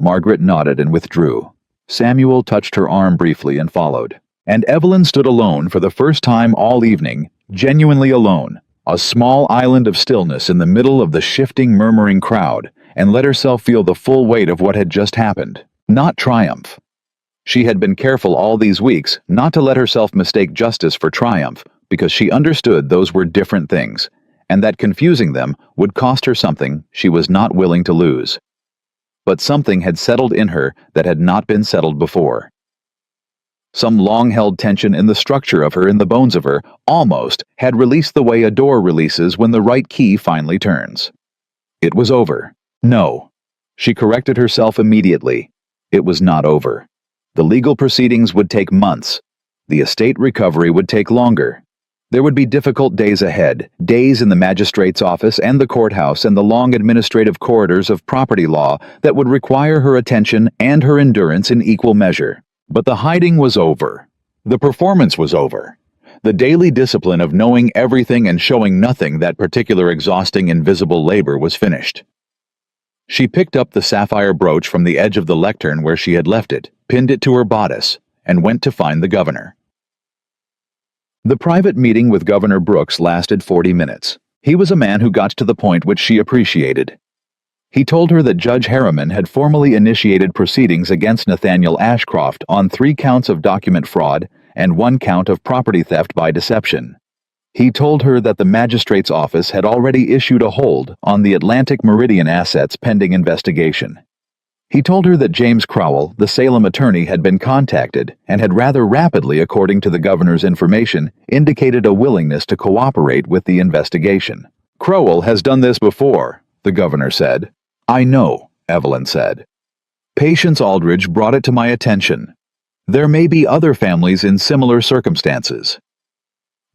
Margaret nodded and withdrew. Samuel touched her arm briefly and followed. And Evelyn stood alone for the first time all evening, genuinely alone, a small island of stillness in the middle of the shifting, murmuring crowd, and let herself feel the full weight of what had just happened, not triumph. She had been careful all these weeks not to let herself mistake justice for triumph, because she understood those were different things, and that confusing them would cost her something she was not willing to lose. But something had settled in her that had not been settled before. Some long-held tension in the structure of her, in the bones of her, almost had released the way a door releases when the right key finally turns. It was over. No. She corrected herself immediately. It was not over. The legal proceedings would take months. The estate recovery would take longer. There would be difficult days ahead, days in the magistrate's office and the courthouse and the long administrative corridors of property law that would require her attention and her endurance in equal measure. But the hiding was over. The performance was over. The daily discipline of knowing everything and showing nothing, that particular exhausting invisible labor, was finished. She picked up the sapphire brooch from the edge of the lectern where she had left it, pinned it to her bodice, and went to find the governor. The private meeting with Governor Brooks lasted 40 minutes. He was a man who got to the point which she appreciated. He told her that Judge Harriman had formally initiated proceedings against Nathaniel Ashcroft on 3 counts of document fraud and 1 count of property theft by deception. He told her that the magistrate's office had already issued a hold on the Atlantic Meridian assets pending investigation. He told her that James Crowell, the Salem attorney, had been contacted and had rather rapidly, according to the governor's information, indicated a willingness to cooperate with the investigation. "Crowell has done this before," the governor said. "I know," Evelyn said. "Patience Aldridge brought it to my attention. There may be other families in similar circumstances."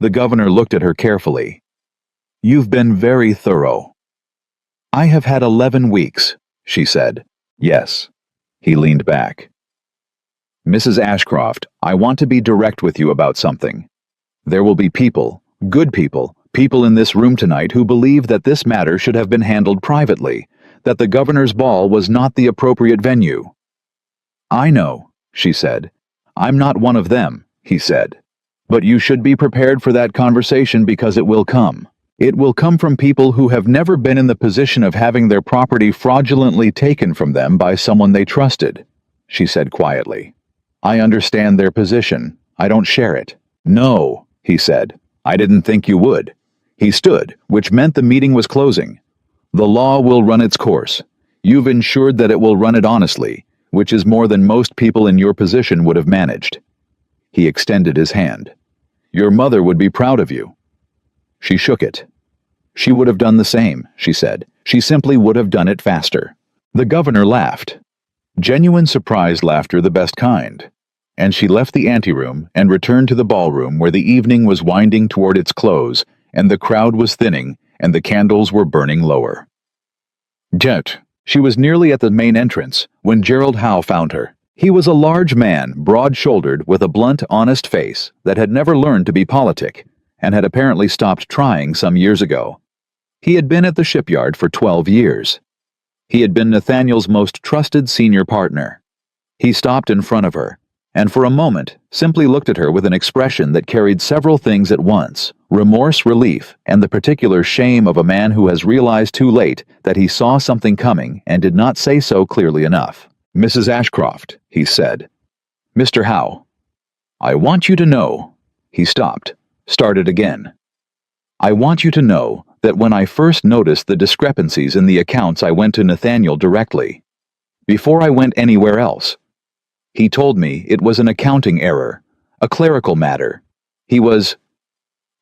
The governor looked at her carefully. "You've been very thorough." "I have had 11 weeks, she said. "Yes." He leaned back. "Mrs. Ashcroft, I want to be direct with you about something. There will be people, good people, people in this room tonight who believe that this matter should have been handled privately, that the governor's ball was not the appropriate venue." "I know," she said. "I'm not one of them," he said. "But you should be prepared for that conversation because it will come. It will come from people who have never been in the position of having their property fraudulently taken from them by someone they trusted," she said quietly. "I understand their position. I don't share it." "No," he said. "I didn't think you would." He stood, which meant the meeting was closing. "The law will run its course. You've ensured that it will run it honestly, which is more than most people in your position would have managed." He extended his hand. "Your mother would be proud of you." She shook it. "She would have done the same," she said. "She simply would have done it faster." The governor laughed. Genuine surprised laughter, the best kind. And she left the anteroom and returned to the ballroom where the evening was winding toward its close and the crowd was thinning and the candles were burning lower. Jet. She was nearly at the main entrance when Gerald Howe found her. He was a large man, broad-shouldered, with a blunt, honest face that had never learned to be politic and had apparently stopped trying some years ago. He had been at the shipyard for 12 years. He had been Nathaniel's most trusted senior partner. He stopped in front of her, and for a moment simply looked at her with an expression that carried several things at once: remorse, relief, and the particular shame of a man who has realized too late that he saw something coming and did not say so clearly enough. "Mrs. Ashcroft," he said. "Mr. Howe, I want you to know—" He stopped, started again. "I want you to know that when I first noticed the discrepancies in the accounts, I went to Nathaniel directly. Before I went anywhere else. He told me it was an accounting error, a clerical matter. He was—"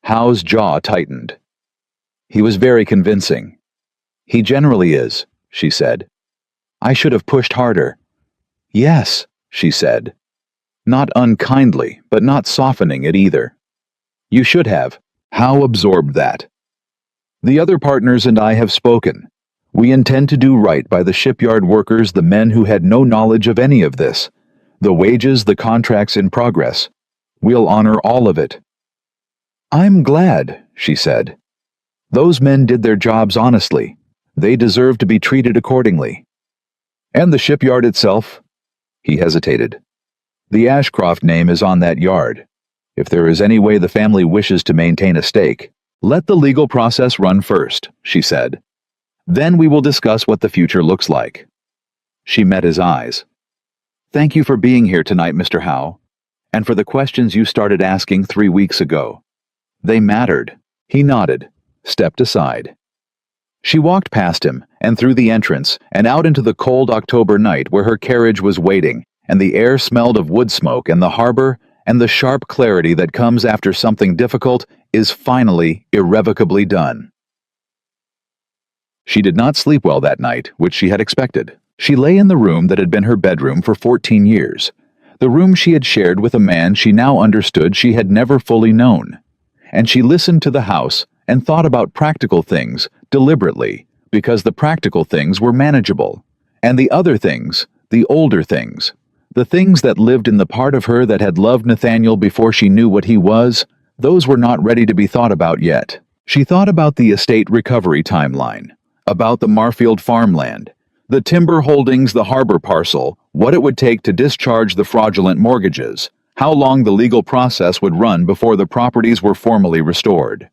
Howe's jaw tightened. "He was very convincing. He generally is," she said. "I should have pushed harder." "Yes," she said. Not unkindly, but not softening it either. "You should have." Howe absorbed that. "The other partners and I have spoken. We intend to do right by the shipyard workers, the men who had no knowledge of any of this. The wages, the contracts in progress. We'll honor all of it." "I'm glad," she said. "Those men did their jobs honestly. They deserve to be treated accordingly." "And the shipyard itself?" He hesitated. "The Ashcroft name is on that yard. If there is any way the family wishes to maintain a stake, let the legal process run first," she said. "Then we will discuss what the future looks like." She met his eyes. "Thank you for being here tonight, Mr. Howe, and for the questions you started asking 3 weeks ago. They mattered." He nodded, stepped aside. She walked past him and through the entrance and out into the cold October night where her carriage was waiting, and the air smelled of wood smoke and the harbor, and the sharp clarity that comes after something difficult is finally irrevocably done. She did not sleep well that night, which she had expected. She lay in the room that had been her bedroom for 14 years, the room she had shared with a man she now understood she had never fully known. And she listened to the house and thought about practical things deliberately, because the practical things were manageable, and the other things, the older things, the things that lived in the part of her that had loved Nathaniel before she knew what he was, those were not ready to be thought about yet. She thought about the estate recovery timeline, about the Marfield farmland, the timber holdings, the harbor parcel, what it would take to discharge the fraudulent mortgages, how long the legal process would run before the properties were formally restored.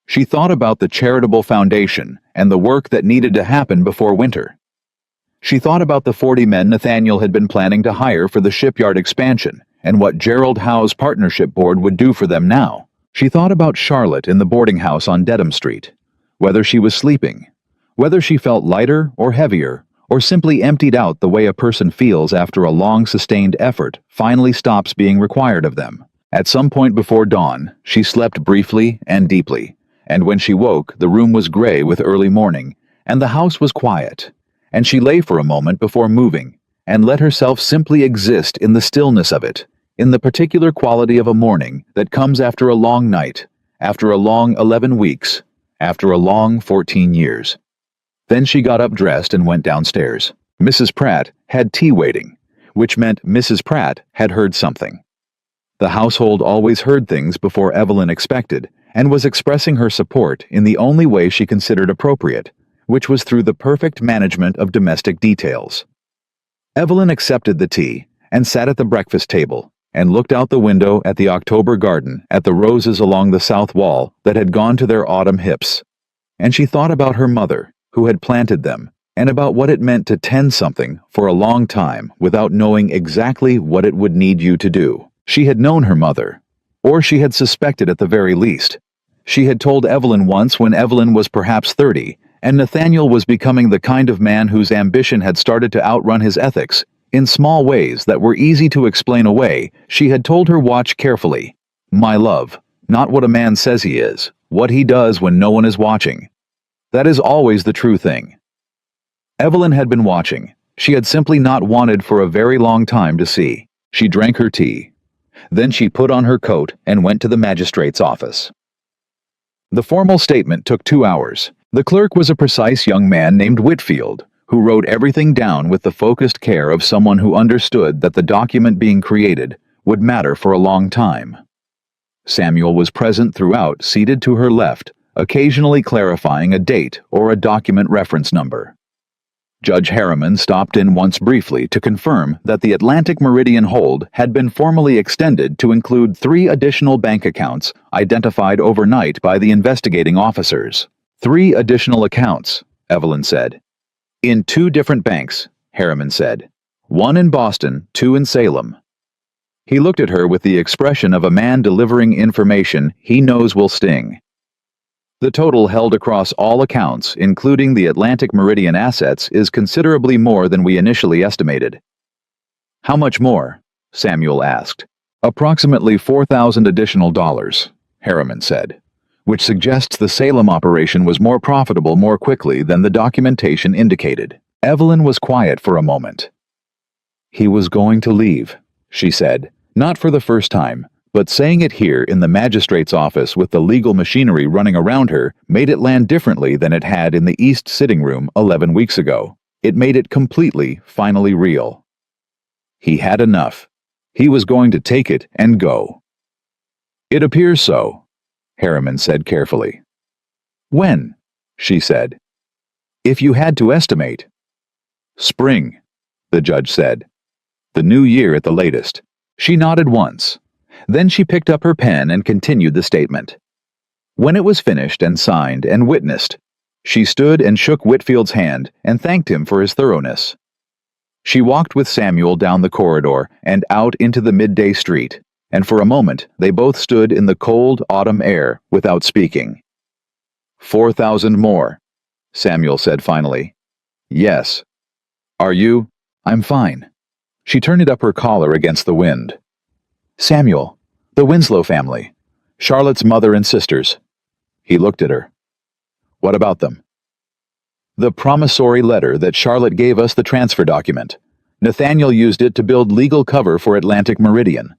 She thought about the charitable foundation and the work that needed to happen before winter. She thought about the 40 men Nathaniel had been planning to hire for the shipyard expansion and what Gerald Howe's partnership board would do for them now. She thought about Charlotte in the boarding house on Dedham Street, whether she was sleeping, whether she felt lighter or heavier, or simply emptied out the way a person feels after a long sustained effort finally stops being required of them. At some point before dawn, she slept briefly and deeply, and when she woke, the room was gray with early morning, and the house was quiet, and she lay for a moment before moving, and let herself simply exist in the stillness of it, in the particular quality of a morning that comes after a long night, after a long 11 weeks, after a long 14 years. Then she got up dressed and went downstairs. Mrs. Pratt had tea waiting, which meant Mrs. Pratt had heard something. The household always heard things before Evelyn expected, and was expressing her support in the only way she considered appropriate, which was through the perfect management of domestic details. Evelyn accepted the tea and sat at the breakfast table and looked out the window at the October garden, at the roses along the south wall that had gone to their autumn hips. And she thought about her mother, who had planted them, and about what it meant to tend something for a long time without knowing exactly what it would need you to do. She had known her mother, or she had suspected at the very least. She had told Evelyn once when Evelyn was perhaps 30, and Nathaniel was becoming the kind of man whose ambition had started to outrun his ethics. In small ways that were easy to explain away, she had told her watch carefully, "My love, not what a man says he is, what he does when no one is watching. That is always the true thing." Evelyn had been watching. She had simply not wanted for a very long time to see. She drank her tea. Then she put on her coat and went to the magistrate's office. The formal statement took 2 hours. The clerk was a precise young man named Whitfield, who wrote everything down with the focused care of someone who understood that the document being created would matter for a long time. Samuel was present throughout, seated to her left, occasionally clarifying a date or a document reference number. Judge Harriman stopped in once briefly to confirm that the Atlantic Meridian hold had been formally extended to include 3 additional bank accounts identified overnight by the investigating officers. 3 additional accounts, Evelyn said. In 2 different banks, Harriman said. 1 in Boston, 2 in Salem. He looked at her with the expression of a man delivering information he knows will sting. The total held across all accounts, including the Atlantic Meridian assets, is considerably more than we initially estimated. How much more? Samuel asked. Approximately $4,000 additional dollars, Harriman said, which suggests the Salem operation was more profitable more quickly than the documentation indicated. Evelyn was quiet for a moment. He was going to leave, she said, not for the first time. But saying it here in the magistrate's office with the legal machinery running around her made it land differently than it had in the East sitting room 11 weeks ago. It made it completely, finally real. He had enough. He was going to take it and go. It appears so, Harriman said carefully. When? She said. If you had to estimate. Spring, the judge said. The new year at the latest. She nodded once. Then she picked up her pen and continued the statement. When it was finished and signed and witnessed, she stood and shook Whitfield's hand and thanked him for his thoroughness. She walked with Samuel down the corridor and out into the midday street, and for a moment they both stood in the cold autumn air without speaking. 4,000 more, Samuel said finally. Yes. Are you? I'm fine. She turned up her collar against the wind. Samuel, the Winslow family, Charlotte's mother and sisters. He looked at her. What about them? The promissory letter that Charlotte gave us, the transfer document. Nathaniel used it to build legal cover for Atlantic Meridian,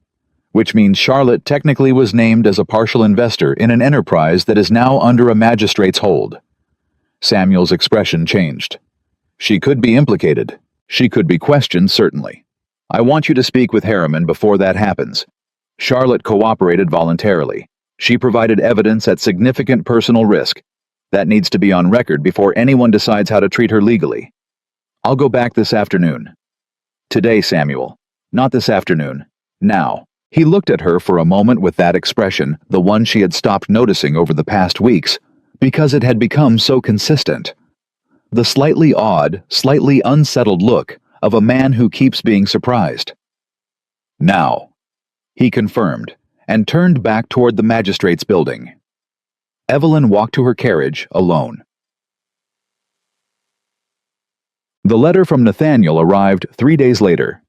which means Charlotte technically was named as a partial investor in an enterprise that is now under a magistrate's hold. Samuel's expression changed. She could be implicated. She could be questioned, certainly. I want you to speak with Harriman before that happens. Charlotte cooperated voluntarily. She provided evidence at significant personal risk. That needs to be on record before anyone decides how to treat her legally. I'll go back this afternoon. Today, Samuel. Not this afternoon. Now, he looked at her for a moment with that expression, the one she had stopped noticing over the past weeks, because it had become so consistent. The slightly odd, slightly unsettled look of a man who keeps being surprised. Now, he confirmed, and turned back toward the magistrate's building. Evelyn walked to her carriage alone. The letter from Nathaniel arrived 3 days later.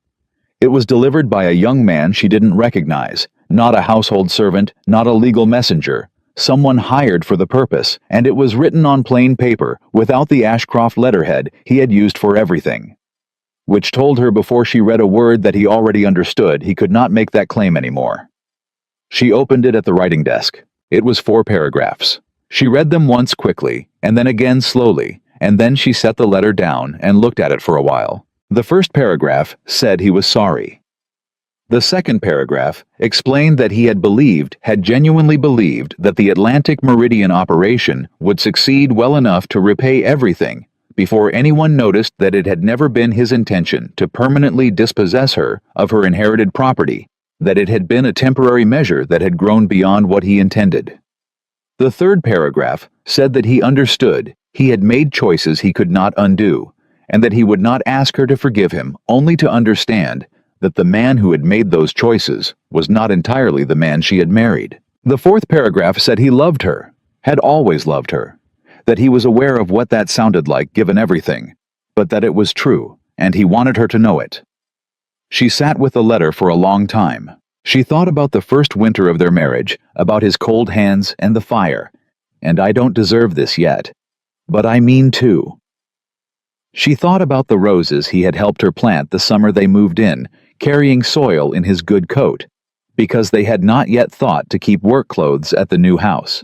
It was delivered by a young man she didn't recognize, not a household servant, not a legal messenger, someone hired for the purpose, and it was written on plain paper, without the Ashcroft letterhead he had used for everything. Which told her before she read a word that he already understood he could not make that claim anymore. She opened it at the writing desk. It was 4 paragraphs. She read them once quickly, and then again slowly, and then she set the letter down and looked at it for a while. The first paragraph said he was sorry. The second paragraph explained that he had genuinely believed that the Atlantic Meridian operation would succeed well enough to repay everything before anyone noticed that it had never been his intention to permanently dispossess her of her inherited property, that it had been a temporary measure that had grown beyond what he intended. The third paragraph said that he understood he had made choices he could not undo, and that he would not ask her to forgive him only to understand that the man who had made those choices was not entirely the man she had married. The fourth paragraph said he loved her, had always loved her, that he was aware of what that sounded like given everything, but that it was true, and he wanted her to know it. She sat with the letter for a long time. She thought about the first winter of their marriage, about his cold hands and the fire, and I don't deserve this yet, but I mean to. She thought about the roses he had helped her plant the summer they moved in, carrying soil in his good coat, because they had not yet thought to keep work clothes at the new house.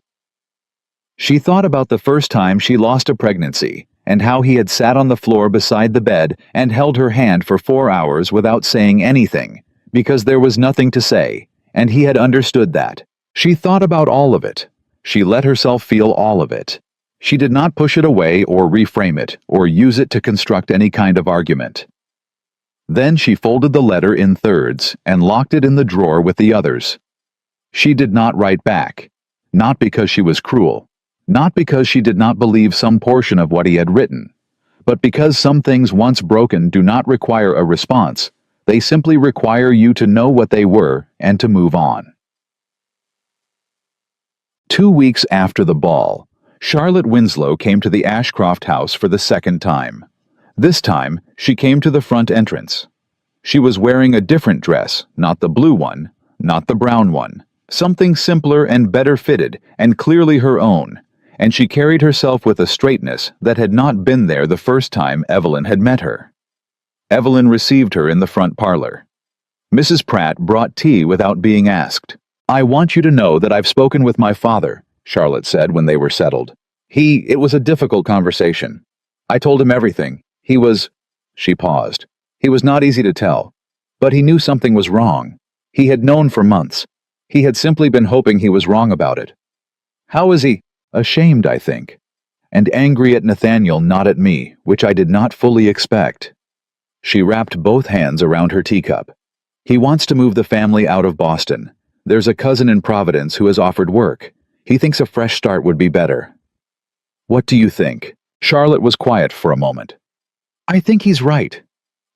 She thought about the first time she lost a pregnancy, and how he had sat on the floor beside the bed and held her hand for 4 hours without saying anything, because there was nothing to say, and he had understood that. She thought about all of it. She let herself feel all of it. She did not push it away or reframe it or use it to construct any kind of argument. Then she folded the letter in thirds and locked it in the drawer with the others. She did not write back, not because she was cruel, not because she did not believe some portion of what he had written, but because some things once broken do not require a response. They simply require you to know what they were and to move on. 2 weeks after the ball, Charlotte Winslow came to the Ashcroft house for the second time. This time, she came to the front entrance. She was wearing a different dress, not the blue one, not the brown one, something simpler and better fitted and clearly her own, and she carried herself with a straightness that had not been there the first time Evelyn had met her. Evelyn received her in the front parlor. Mrs. Pratt brought tea without being asked. "I want you to know that I've spoken with my father," Charlotte said when they were settled. It was a difficult conversation. I told him everything. She paused. He was not easy to tell, but he knew something was wrong. He had known for months. He had simply been hoping he was wrong about it. How is he? Ashamed, I think, and angry at Nathaniel, not at me, which I did not fully expect. She wrapped both hands around her teacup. He wants to move the family out of Boston. There's a cousin in Providence who has offered work. He thinks a fresh start would be better. What do you think? Charlotte was quiet for a moment. I think he's right,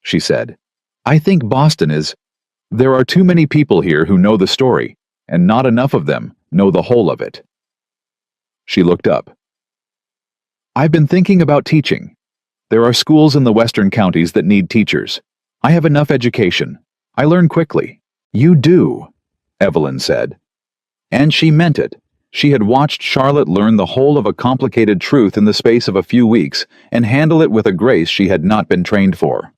she said. I think Boston is... There are too many people here who know the story, and not enough of them know the whole of it. She looked up. I've been thinking about teaching. There are schools in the western counties that need teachers. I have enough education. I learn quickly. You do, Evelyn said. And she meant it. She had watched Charlotte learn the whole of a complicated truth in the space of a few weeks and handle it with a grace she had not been trained for.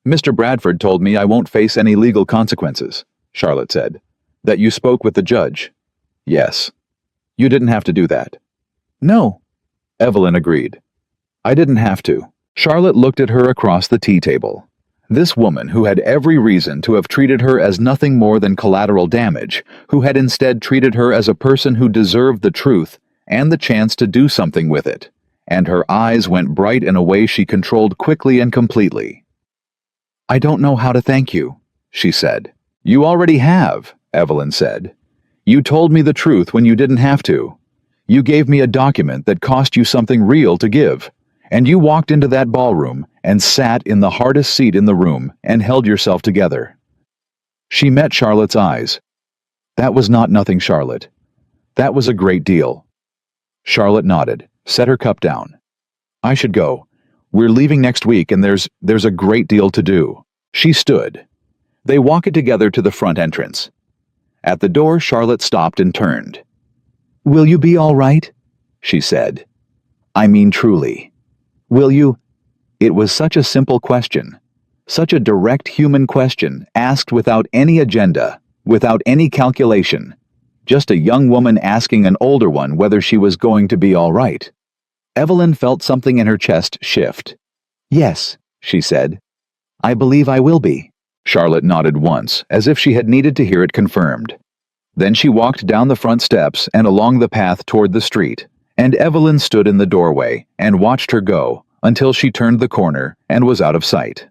Mr. Bradford told me I won't face any legal consequences, Charlotte said. That you spoke with the judge. Yes. You didn't have to do that. No, Evelyn agreed. I didn't have to. Charlotte looked at her across the tea table. This woman who had every reason to have treated her as nothing more than collateral damage, who had instead treated her as a person who deserved the truth and the chance to do something with it, and her eyes went bright in a way she controlled quickly and completely. I don't know how to thank you, she said. You already have, Evelyn said. You told me the truth when you didn't have to. You gave me a document that cost you something real to give, and you walked into that ballroom and sat in the hardest seat in the room and held yourself together. She met Charlotte's eyes. That was not nothing, Charlotte. That was a great deal. Charlotte nodded, set her cup down. I should go. We're leaving next week and there's a great deal to do. She stood. They walked together to the front entrance. At the door, Charlotte stopped and turned. Will you be all right? She said. I mean truly. Will you? It was such a simple question. Such a direct human question, asked without any agenda, without any calculation. Just a young woman asking an older one whether she was going to be all right. Evelyn felt something in her chest shift. Yes, she said. I believe I will be. Charlotte nodded once, as if she had needed to hear it confirmed. Then she walked down the front steps and along the path toward the street, and Evelyn stood in the doorway and watched her go until she turned the corner and was out of sight.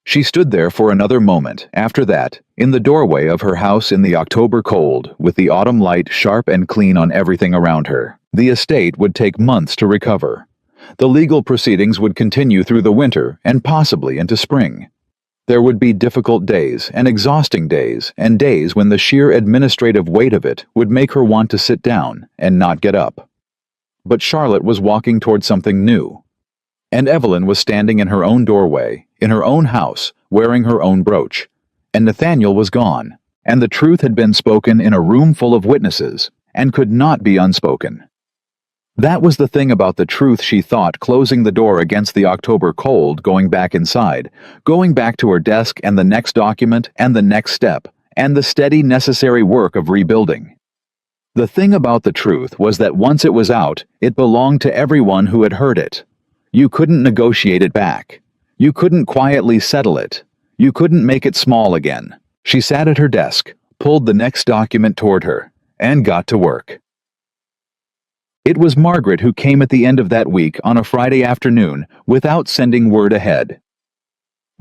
She stood there for another moment after that, in the doorway of her house in the October cold, with the autumn light sharp and clean on everything around her. The estate would take months to recover. The legal proceedings would continue through the winter and possibly into spring. There would be difficult days and exhausting days and days when the sheer administrative weight of it would make her want to sit down and not get up. But Charlotte was walking toward something new. And Evelyn was standing in her own doorway, in her own house, wearing her own brooch. And Nathaniel was gone, and the truth had been spoken in a room full of witnesses, and could not be unspoken. That was the thing about the truth, she thought, closing the door against the October cold, going back inside, going back to her desk and the next document and the next step, and the steady, necessary work of rebuilding. The thing about the truth was that once it was out, it belonged to everyone who had heard it. You couldn't negotiate it back. You couldn't quietly settle it. You couldn't make it small again. She sat at her desk, pulled the next document toward her, and got to work. It was Margaret who came at the end of that week on a Friday afternoon without sending word ahead.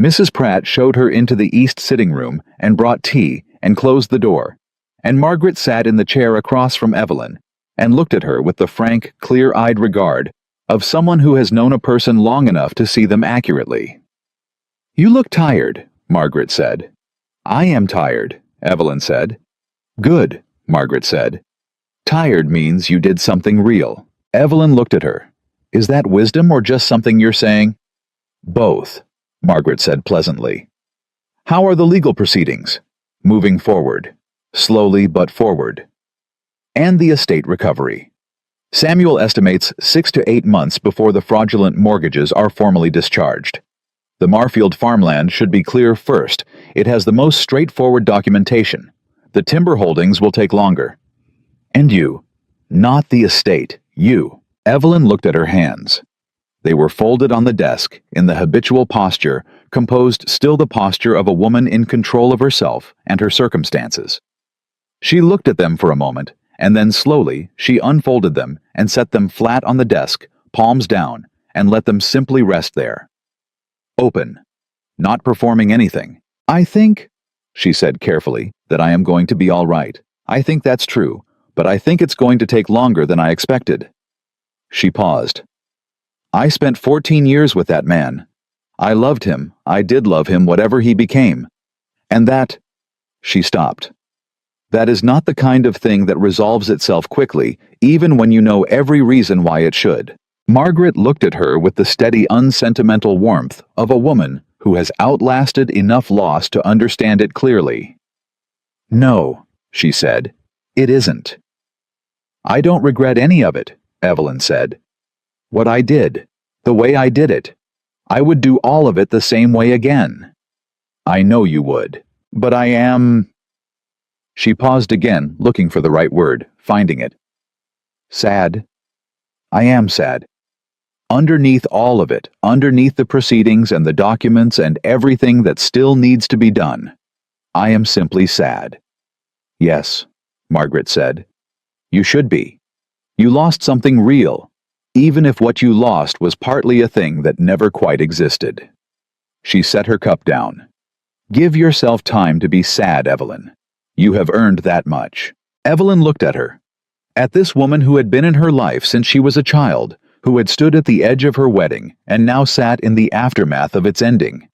Mrs. Pratt showed her into the east sitting room and brought tea and closed the door, and Margaret sat in the chair across from Evelyn and looked at her with the frank, clear-eyed regard of someone who has known a person long enough to see them accurately. You look tired, Margaret said. I am tired, Evelyn said. Good, Margaret said. Tired means you did something real. Evelyn looked at her. Is that wisdom or just something you're saying? Both, Margaret said pleasantly. How are the legal proceedings? Moving forward. Slowly but forward. And the estate recovery. Samuel estimates 6 to 8 months before the fraudulent mortgages are formally discharged. The Marfield farmland should be clear first. It has the most straightforward documentation. The timber holdings will take longer. And you. Not the estate. You. Evelyn looked at her hands. They were folded on the desk, in the habitual posture, composed still the posture of a woman in control of herself and her circumstances. She looked at them for a moment, and then slowly she unfolded them and set them flat on the desk, palms down, and let them simply rest there. Open. Not performing anything. I think, she said carefully, that I am going to be all right. I think that's true. But I think it's going to take longer than I expected. She paused. I spent 14 years with that man. I loved him. I did love him, whatever he became. And that... She stopped. That is not the kind of thing that resolves itself quickly, even when you know every reason why it should. Margaret looked at her with the steady, unsentimental warmth of a woman who has outlasted enough loss to understand it clearly. No, she said, it isn't. I don't regret any of it, Evelyn said. What I did, the way I did it, I would do all of it the same way again. I know you would, but I am... She paused again, looking for the right word, finding it. Sad. I am sad. Underneath all of it, underneath the proceedings and the documents and everything that still needs to be done, I am simply sad. Yes, Margaret said. You should be. You lost something real, even if what you lost was partly a thing that never quite existed. She set her cup down. Give yourself time to be sad, Evelyn. You have earned that much. Evelyn looked at her. At this woman who had been in her life since she was a child, who had stood at the edge of her wedding and now sat in the aftermath of its ending.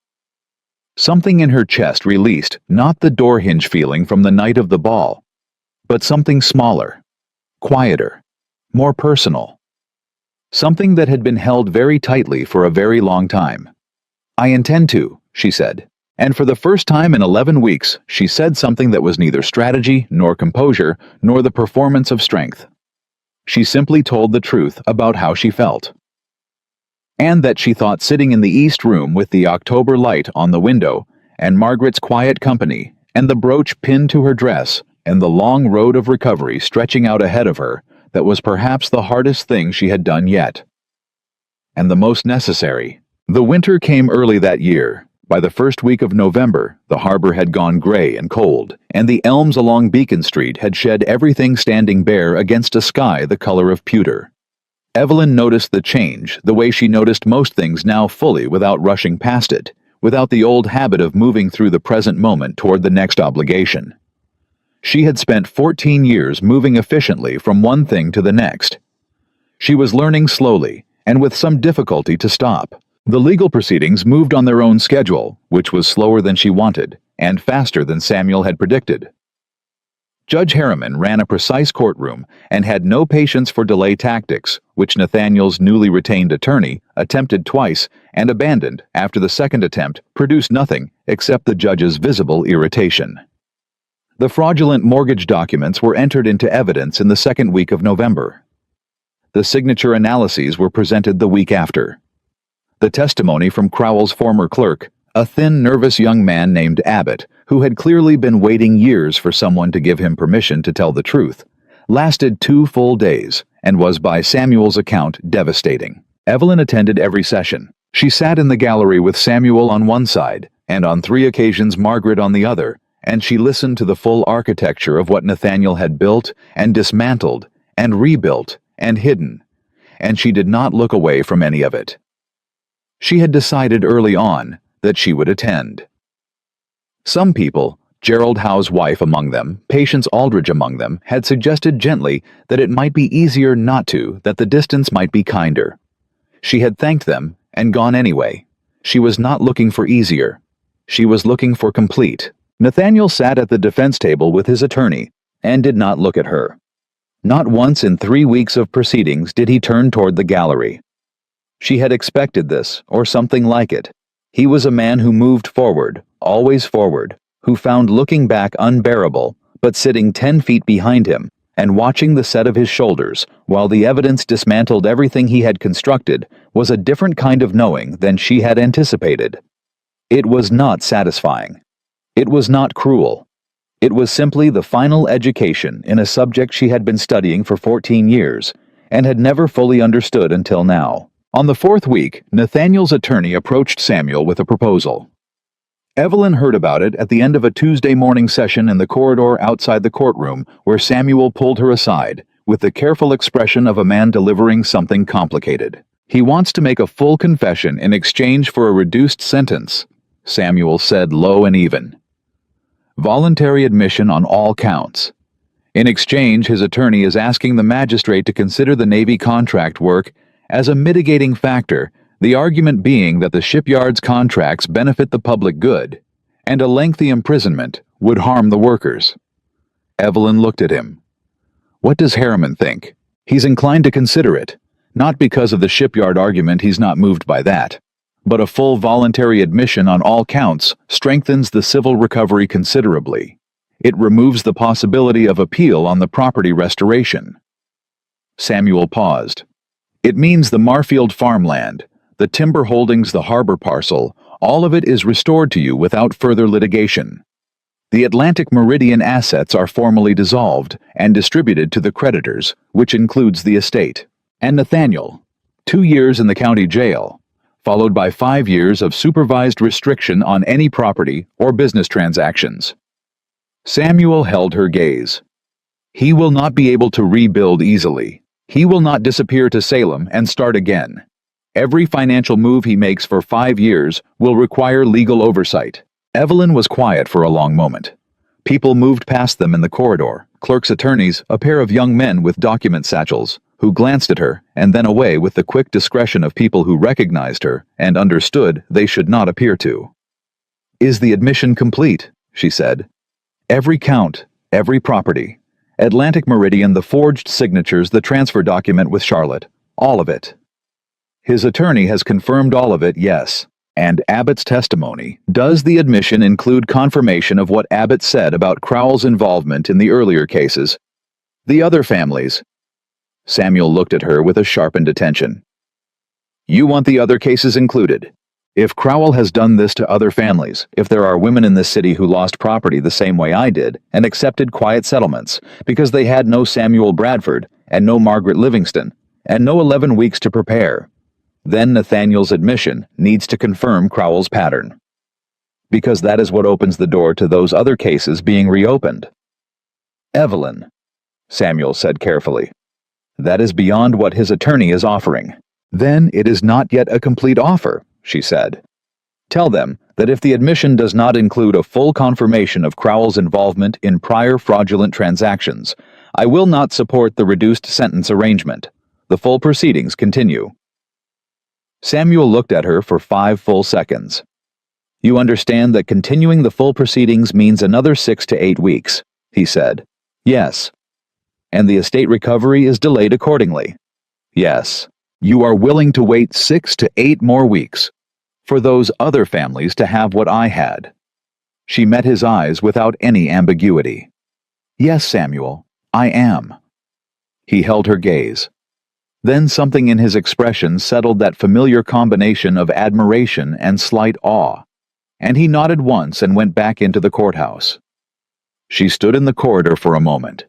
Something in her chest released not the door hinge feeling from the night of the ball, but something smaller, quieter, more personal. Something that had been held very tightly for a very long time. I intend to, she said. And for the first time in 11 weeks, she said something that was neither strategy, nor composure, nor the performance of strength. She simply told the truth about how she felt. And that she thought sitting in the East Room with the October light on the window, and Margaret's quiet company, and the brooch pinned to her dress, and the long road of recovery stretching out ahead of her, that was perhaps the hardest thing she had done yet. And the most necessary. The winter came early that year. By the first week of November, the harbor had gone gray and cold, and the elms along Beacon Street had shed everything standing bare against a sky the color of pewter. Evelyn noticed the change, the way she noticed most things now fully without rushing past it, without the old habit of moving through the present moment toward the next obligation. She had spent 14 years moving efficiently from one thing to the next. She was learning slowly, and with some difficulty to stop. The legal proceedings moved on their own schedule, which was slower than she wanted, and faster than Samuel had predicted. Judge Harriman ran a precise courtroom and had no patience for delay tactics, which Nathaniel's newly retained attorney attempted twice and abandoned after the second attempt produced nothing except the judge's visible irritation. The fraudulent mortgage documents were entered into evidence in the second week of November. The signature analyses were presented the week after. The testimony from Crowell's former clerk, a thin, nervous young man named Abbott, who had clearly been waiting years for someone to give him permission to tell the truth, lasted 2 full days and was by Samuel's account devastating. Evelyn attended every session. She sat in the gallery with Samuel on one side, and on 3 occasions Margaret on the other, and she listened to the full architecture of what Nathaniel had built and dismantled and rebuilt and hidden, and she did not look away from any of it. She had decided early on that she would attend. Some people, Gerald Howe's wife among them, Patience Aldridge among them, had suggested gently that it might be easier not to, that the distance might be kinder. She had thanked them and gone anyway. She was not looking for easier. She was looking for complete. Nathaniel sat at the defense table with his attorney and did not look at her. Not once in 3 weeks of proceedings did he turn toward the gallery. She had expected this, or something like it. He was a man who moved forward, always forward, who found looking back unbearable, but sitting 10 feet behind him, and watching the set of his shoulders, while the evidence dismantled everything he had constructed, was a different kind of knowing than she had anticipated. It was not satisfying. It was not cruel. It was simply the final education in a subject she had been studying for 14 years, and had never fully understood until now. On the 4th week, Nathaniel's attorney approached Samuel with a proposal. Evelyn heard about it at the end of a Tuesday morning session in the corridor outside the courtroom, where Samuel pulled her aside, with the careful expression of a man delivering something complicated. He wants to make a full confession in exchange for a reduced sentence, Samuel said low and even. Voluntary admission on all counts. In exchange, his attorney is asking the magistrate to consider the Navy contract work as a mitigating factor, the argument being that the shipyard's contracts benefit the public good, and a lengthy imprisonment would harm the workers. Evelyn looked at him. What does Harriman think? He's inclined to consider it, not because of the shipyard argument, he's not moved by that, but a full voluntary admission on all counts strengthens the civil recovery considerably. It removes the possibility of appeal on the property restoration. Samuel paused. It means the Marfield farmland, the timber holdings, the harbor parcel, all of it is restored to you without further litigation. The Atlantic Meridian assets are formally dissolved and distributed to the creditors, which includes the estate. And Nathaniel, 2 years in the county jail, followed by 5 years of supervised restriction on any property or business transactions. Samuel held her gaze. He will not be able to rebuild easily. He will not disappear to Salem and start again. Every financial move he makes for 5 years will require legal oversight. Evelyn was quiet for a long moment. People moved past them in the corridor, clerks' attorneys, a pair of young men with document satchels, who glanced at her and then away with the quick discretion of people who recognized her and understood they should not appear to. "Is the admission complete?" she said. "Every count, every property. Atlantic Meridian, the forged signatures, the transfer document with Charlotte. All of it." His attorney has confirmed all of it, yes. And Abbott's testimony. Does the admission include confirmation of what Abbott said about Crowell's involvement in the earlier cases? The other families? Samuel looked at her with a sharpened attention. "You want the other cases included? If Crowell has done this to other families, if there are women in this city who lost property the same way I did and accepted quiet settlements because they had no Samuel Bradford and no Margaret Livingston and no 11 weeks to prepare, then Nathaniel's admission needs to confirm Crowell's pattern. Because that is what opens the door to those other cases being reopened." "Evelyn," Samuel said carefully, "that is beyond what his attorney is offering." "Then it is not yet a complete offer," she said. "Tell them that if the admission does not include a full confirmation of Crowell's involvement in prior fraudulent transactions, I will not support the reduced sentence arrangement. The full proceedings continue." Samuel looked at her for 5 full seconds. "You understand that continuing the full proceedings means another 6 to 8 weeks, he said. "Yes." "And the estate recovery is delayed accordingly." "Yes." "You are willing to wait 6 to 8 more weeks for those other families to have what I had?" She met his eyes without any ambiguity. "Yes, Samuel, I am." He held her gaze. Then something in his expression settled that familiar combination of admiration and slight awe, and he nodded once and went back into the courthouse. She stood in the corridor for a moment.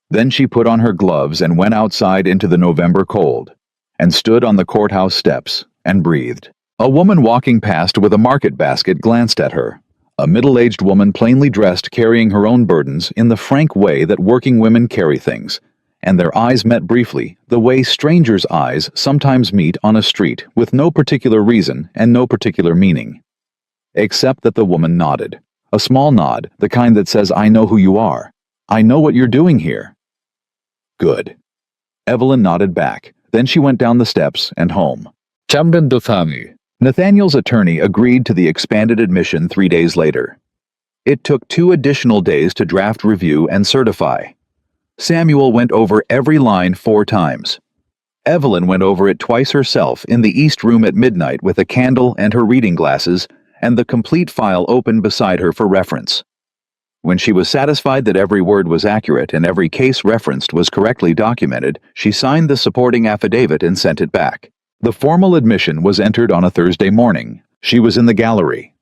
Then she put on her gloves and went outside into the November cold, and stood on the courthouse steps and breathed. A woman walking past with a market basket glanced at her, a middle-aged woman plainly dressed carrying her own burdens in the frank way that working women carry things, and their eyes met briefly, the way strangers' eyes sometimes meet on a street with no particular reason and no particular meaning. Except that the woman nodded, a small nod, the kind that says, "I know who you are. I know what you're doing here." "Good." Evelyn nodded back. Then she went down the steps and home. Nathaniel's attorney agreed to the expanded admission 3 days later. It took 2 additional days to draft, review, and certify. Samuel went over every line 4 times. Evelyn went over it twice herself in the East Room at midnight with a candle and her reading glasses, and the complete file open beside her for reference. When she was satisfied that every word was accurate and every case referenced was correctly documented, she signed the supporting affidavit and sent it back. The formal admission was entered on a Thursday morning. She was in the gallery.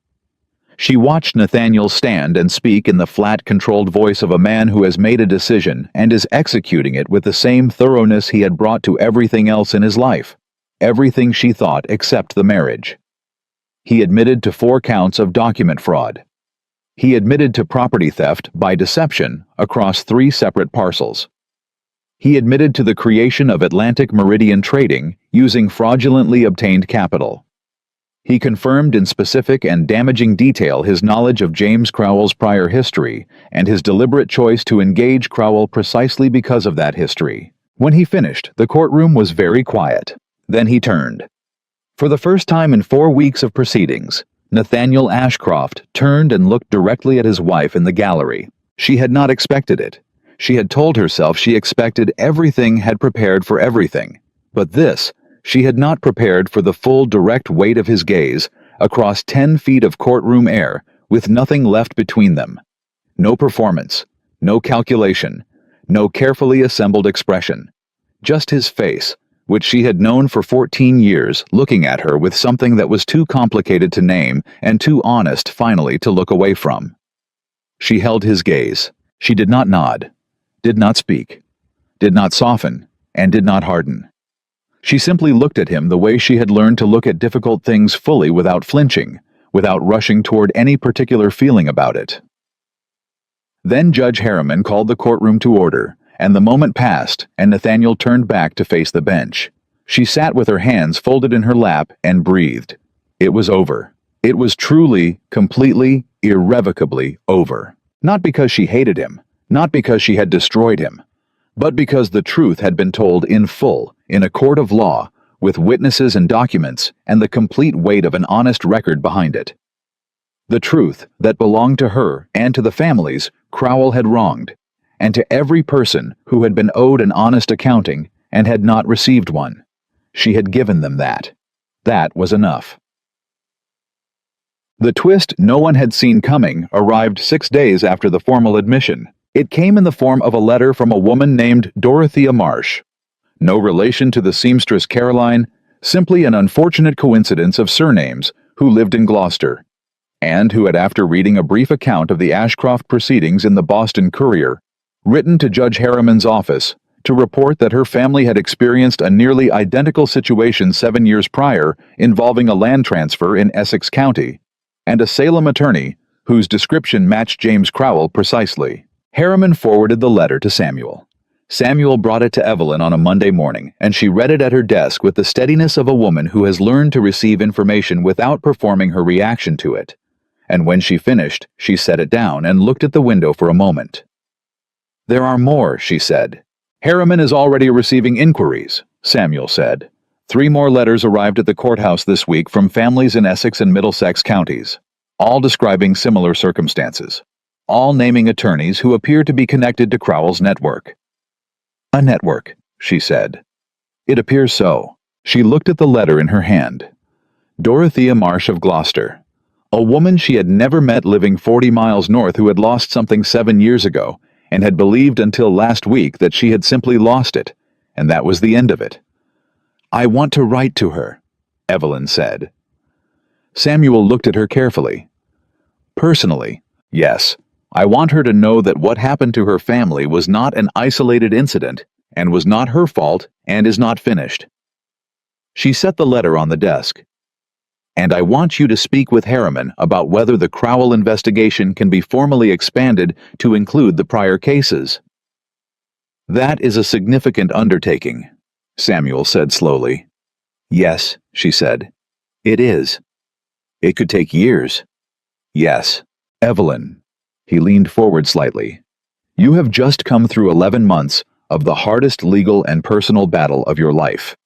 She watched Nathaniel stand and speak in the flat, controlled voice of a man who has made a decision and is executing it with the same thoroughness he had brought to everything else in his life. Everything she thought except the marriage. He admitted to 4 counts of document fraud. He admitted to property theft by deception across 3 separate parcels. He admitted to the creation of Atlantic Meridian Trading using fraudulently obtained capital. He confirmed in specific and damaging detail his knowledge of James Crowell's prior history and his deliberate choice to engage Crowell precisely because of that history. When he finished, the courtroom was very quiet. Then he turned. For the first time in 4 weeks of proceedings, Nathaniel Ashcroft turned and looked directly at his wife in the gallery. She had not expected it. She had told herself she expected everything, had prepared for everything. But this, she had not prepared for the full direct weight of his gaze across 10 feet of courtroom air with nothing left between them. No performance, no calculation, no carefully assembled expression. Just his face, which she had known for 14 years, looking at her with something that was too complicated to name and too honest finally to look away from. She held his gaze. She did not nod, did not speak, did not soften, and did not harden. She simply looked at him the way she had learned to look at difficult things fully, without flinching, without rushing toward any particular feeling about it. Then Judge Harriman called the courtroom to order, and the moment passed, and Nathaniel turned back to face the bench. She sat with her hands folded in her lap and breathed. It was over. It was truly, completely, Irrevocably over. Not because she hated him, not because she had destroyed him, but because the truth had been told in full, in a court of law, with witnesses and documents, and the complete weight of an honest record behind it. The truth that belonged to her and to the families Crowell had wronged, and to every person who had been owed an honest accounting and had not received one. She had given them that. That was enough. The twist no one had seen coming arrived 6 days after the formal admission. It came in the form of a letter from a woman named Dorothea Marsh. No relation to the seamstress Caroline, simply an unfortunate coincidence of surnames, who lived in Gloucester, and who had, after reading a brief account of the Ashcroft proceedings in the Boston Courier, written to Judge Harriman's office to report that her family had experienced a nearly identical situation 7 years prior involving a land transfer in Essex County, and a Salem attorney whose description matched James Crowell precisely. Harriman forwarded the letter to Samuel. Samuel brought it to Evelyn on a Monday morning, and she read it at her desk with the steadiness of a woman who has learned to receive information without performing her reaction to it. And when she finished, she set it down and looked at the window for a moment. "There are more," she said. "Harriman is already receiving inquiries," Samuel said. 3 more letters arrived at the courthouse this week from families in Essex and Middlesex counties, all describing similar circumstances, all naming attorneys who appear to be connected to Crowell's network. "A network," she said. "It appears so." She looked at the letter in her hand. Dorothea Marsh of Gloucester, a woman she had never met living 40 miles north who had lost something 7 years ago and had believed until last week that she had simply lost it, and that was the end of it. "I want to write to her," Evelyn said. Samuel looked at her carefully. "Personally, yes. I want her to know that what happened to her family was not an isolated incident, and was not her fault, and is not finished." She set the letter on the desk. "And I want you to speak with Harriman about whether the Crowell investigation can be formally expanded to include the prior cases." "That is a significant undertaking," Samuel said slowly. "Yes," she said. "It is. It could take years." "Yes, Evelyn." He leaned forward slightly. "You have just come through 11 months of the hardest legal and personal battle of your life.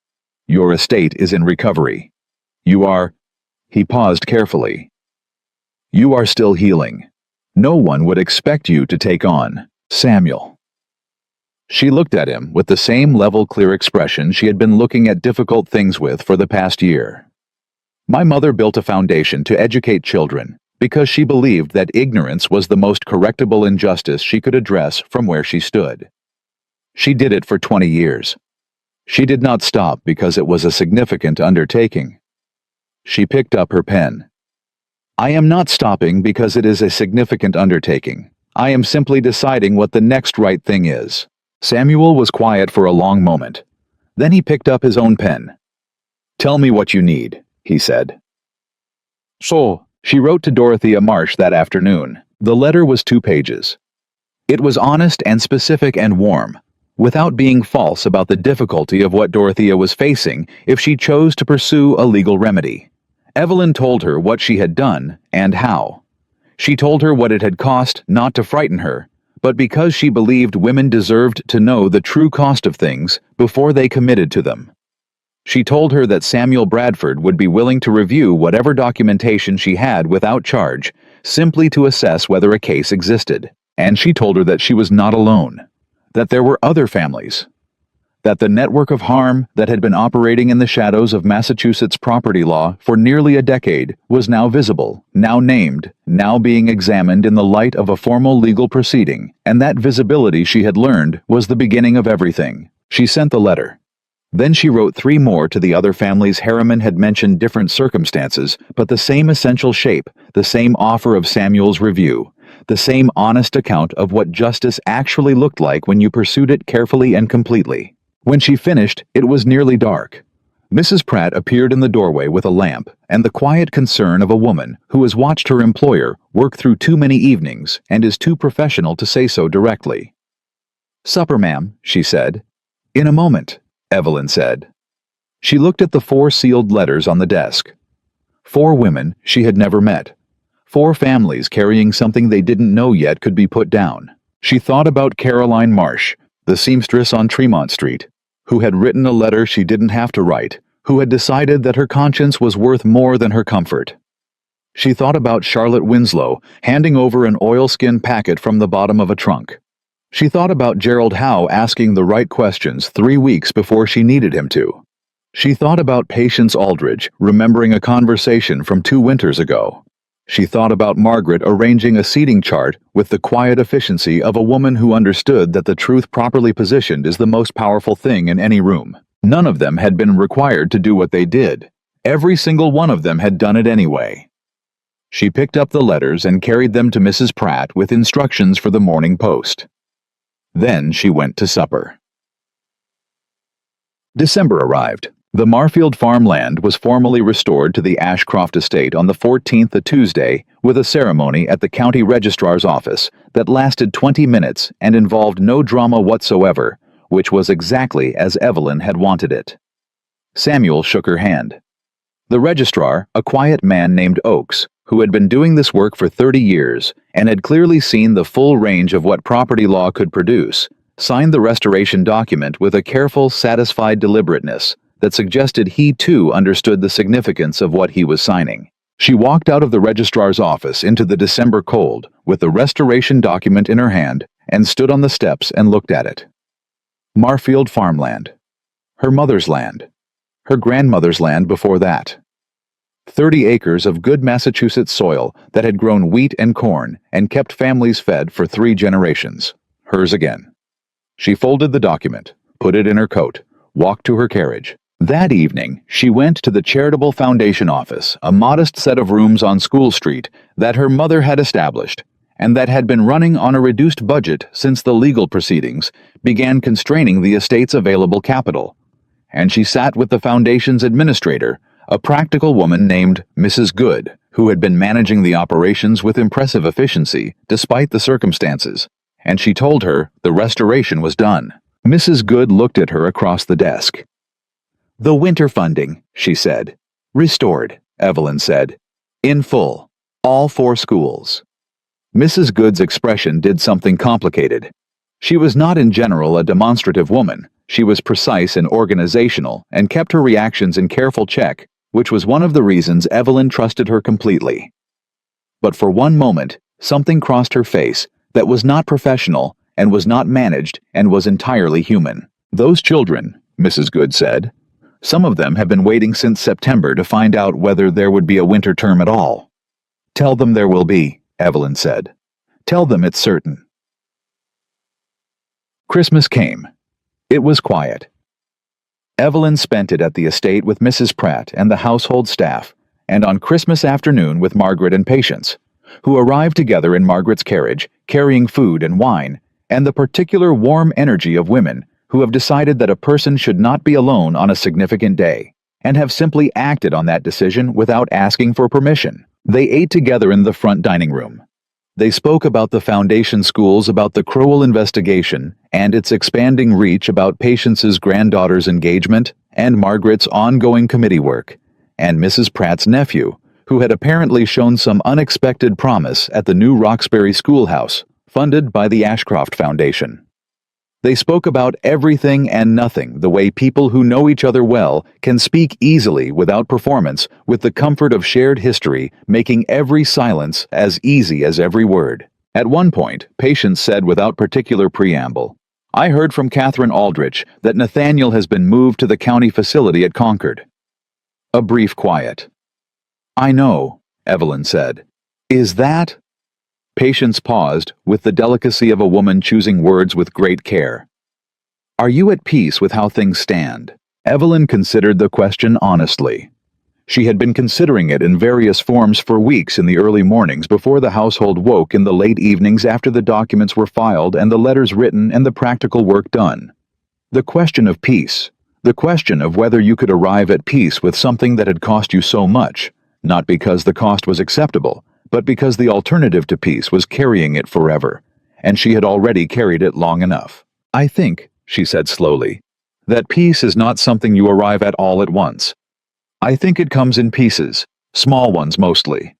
Your estate is in recovery. You are—" He paused carefully. "You are still healing. No one would expect you to take on Samuel." She looked at him with the same level, clear expression she had been looking at difficult things with for the past year. "My mother built a foundation to educate children because she believed that ignorance was the most correctable injustice she could address from where she stood. She did it for 20 years. She did not stop because it was a significant undertaking." She picked up her pen. "I am not stopping because it is a significant undertaking. I am simply deciding what the next right thing is." Samuel was quiet for a long moment. Then he picked up his own pen. "Tell me what you need," he said. So, she wrote to Dorothea Marsh that afternoon. The letter was 2 pages. It was honest and specific and warm, without being false about the difficulty of what Dorothea was facing if she chose to pursue a legal remedy. Evelyn told her what she had done and how. She told her what it had cost not to frighten her, but because she believed women deserved to know the true cost of things before they committed to them. She told her that Samuel Bradford would be willing to review whatever documentation she had without charge, simply to assess whether a case existed. And she told her that she was not alone, that there were other families, that the network of harm that had been operating in the shadows of Massachusetts property law for nearly a decade was now visible, now named, now being examined in the light of a formal legal proceeding, and that visibility, she had learned, was the beginning of everything. She sent the letter. Then she wrote 3 more to the other families Harriman had mentioned, different circumstances, but the same essential shape, the same offer of Samuel's review, the same honest account of what justice actually looked like when you pursued it carefully and completely. When she finished, it was nearly dark. Mrs. Pratt appeared in the doorway with a lamp and the quiet concern of a woman who has watched her employer work through too many evenings and is too professional to say so directly. "Supper, ma'am," she said. "In a moment," Evelyn said. She looked at the 4 sealed letters on the desk. 4 women she had never met. 4 families carrying something they didn't know yet could be put down. She thought about Caroline Marsh, the seamstress on Tremont Street, who had written a letter she didn't have to write, who had decided that her conscience was worth more than her comfort. She thought about Charlotte Winslow handing over an oilskin packet from the bottom of a trunk. She thought about Gerald Howe asking the right questions 3 weeks before she needed him to. She thought about Patience Aldridge remembering a conversation from 2 winters ago. She thought about Margaret arranging a seating chart with the quiet efficiency of a woman who understood that the truth properly positioned is the most powerful thing in any room. None of them had been required to do what they did. Every single one of them had done it anyway. She picked up the letters and carried them to Mrs. Pratt with instructions for the morning post. Then she went to supper. December arrived. The Marfield farmland was formally restored to the Ashcroft estate on the 14th, a Tuesday, with a ceremony at the county registrar's office that lasted 20 minutes and involved no drama whatsoever, which was exactly as Evelyn had wanted it. Samuel shook her hand. The registrar, a quiet man named Oakes, who had been doing this work for 30 years and had clearly seen the full range of what property law could produce, signed the restoration document with a careful, satisfied deliberateness that suggested he too understood the significance of what he was signing. She walked out of the registrar's office into the December cold with the restoration document in her hand and stood on the steps and looked at it. Marfield farmland. Her mother's land. Her grandmother's land before that. 30 acres of good Massachusetts soil that had grown wheat and corn and kept families fed for 3 generations. Hers again. She folded the document, put it in her coat, walked to her carriage. That evening, she went to the Charitable Foundation office, a modest set of rooms on School Street that her mother had established, and that had been running on a reduced budget since the legal proceedings began constraining the estate's available capital. And she sat with the foundation's administrator, a practical woman named Mrs. Good, who had been managing the operations with impressive efficiency despite the circumstances, and she told her the restoration was done. Mrs. Good looked at her across the desk. "The winter funding," she said. "Restored," Evelyn said. "In full. All 4 schools." Mrs. Good's expression did something complicated. She was not in general a demonstrative woman. She was precise and organizational and kept her reactions in careful check, which was one of the reasons Evelyn trusted her completely. But for one moment, something crossed her face that was not professional and was not managed and was entirely human. "Those children," Mrs. Good said, "some of them have been waiting since September to find out whether there would be a winter term at all." "Tell them there will be," Evelyn said. "Tell them it's certain." Christmas came. It was quiet. Evelyn spent it at the estate with Mrs. Pratt and the household staff, and on Christmas afternoon with Margaret and Patience, who arrived together in Margaret's carriage, carrying food and wine, and the particular warm energy of women who have decided that a person should not be alone on a significant day, and have simply acted on that decision without asking for permission. They ate together in the front dining room. They spoke about the foundation schools, about the Crowell investigation and its expanding reach, about Patience's granddaughter's engagement and Margaret's ongoing committee work, and Mrs. Pratt's nephew, who had apparently shown some unexpected promise at the new Roxbury schoolhouse, funded by the Ashcroft Foundation. They spoke about everything and nothing the way people who know each other well can speak easily without performance, with the comfort of shared history, making every silence as easy as every word. At one point, Patience said without particular preamble, "I heard from Catherine Aldrich that Nathaniel has been moved to the county facility at Concord." A brief quiet. "I know," Evelyn said. "Is that—" Patience paused, with the delicacy of a woman choosing words with great care. "Are you at peace with how things stand?" Evelyn considered the question honestly. She had been considering it in various forms for weeks in the early mornings before the household woke, in the late evenings after the documents were filed and the letters written and the practical work done. The question of peace. The question of whether you could arrive at peace with something that had cost you so much, not because the cost was acceptable, but because the alternative to peace was carrying it forever, and she had already carried it long enough. "I think," she said slowly, "that peace is not something you arrive at all at once. I think it comes in pieces, small ones mostly.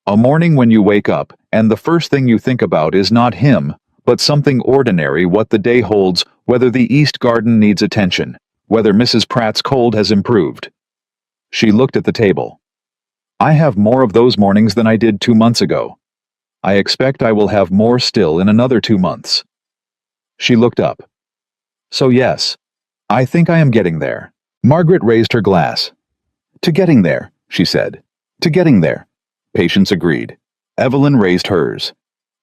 A morning when you wake up, and the first thing you think about is not him, but something ordinary, what the day holds, whether the East Garden needs attention, whether Mrs. Pratt's cold has improved. She looked at the table. I have more of those mornings than I did 2 months ago. I expect I will have more still in another 2 months. She looked up. So yes, I think I am getting there. Margaret raised her glass. To getting there, she said. To getting there. Patience agreed. Evelyn raised hers.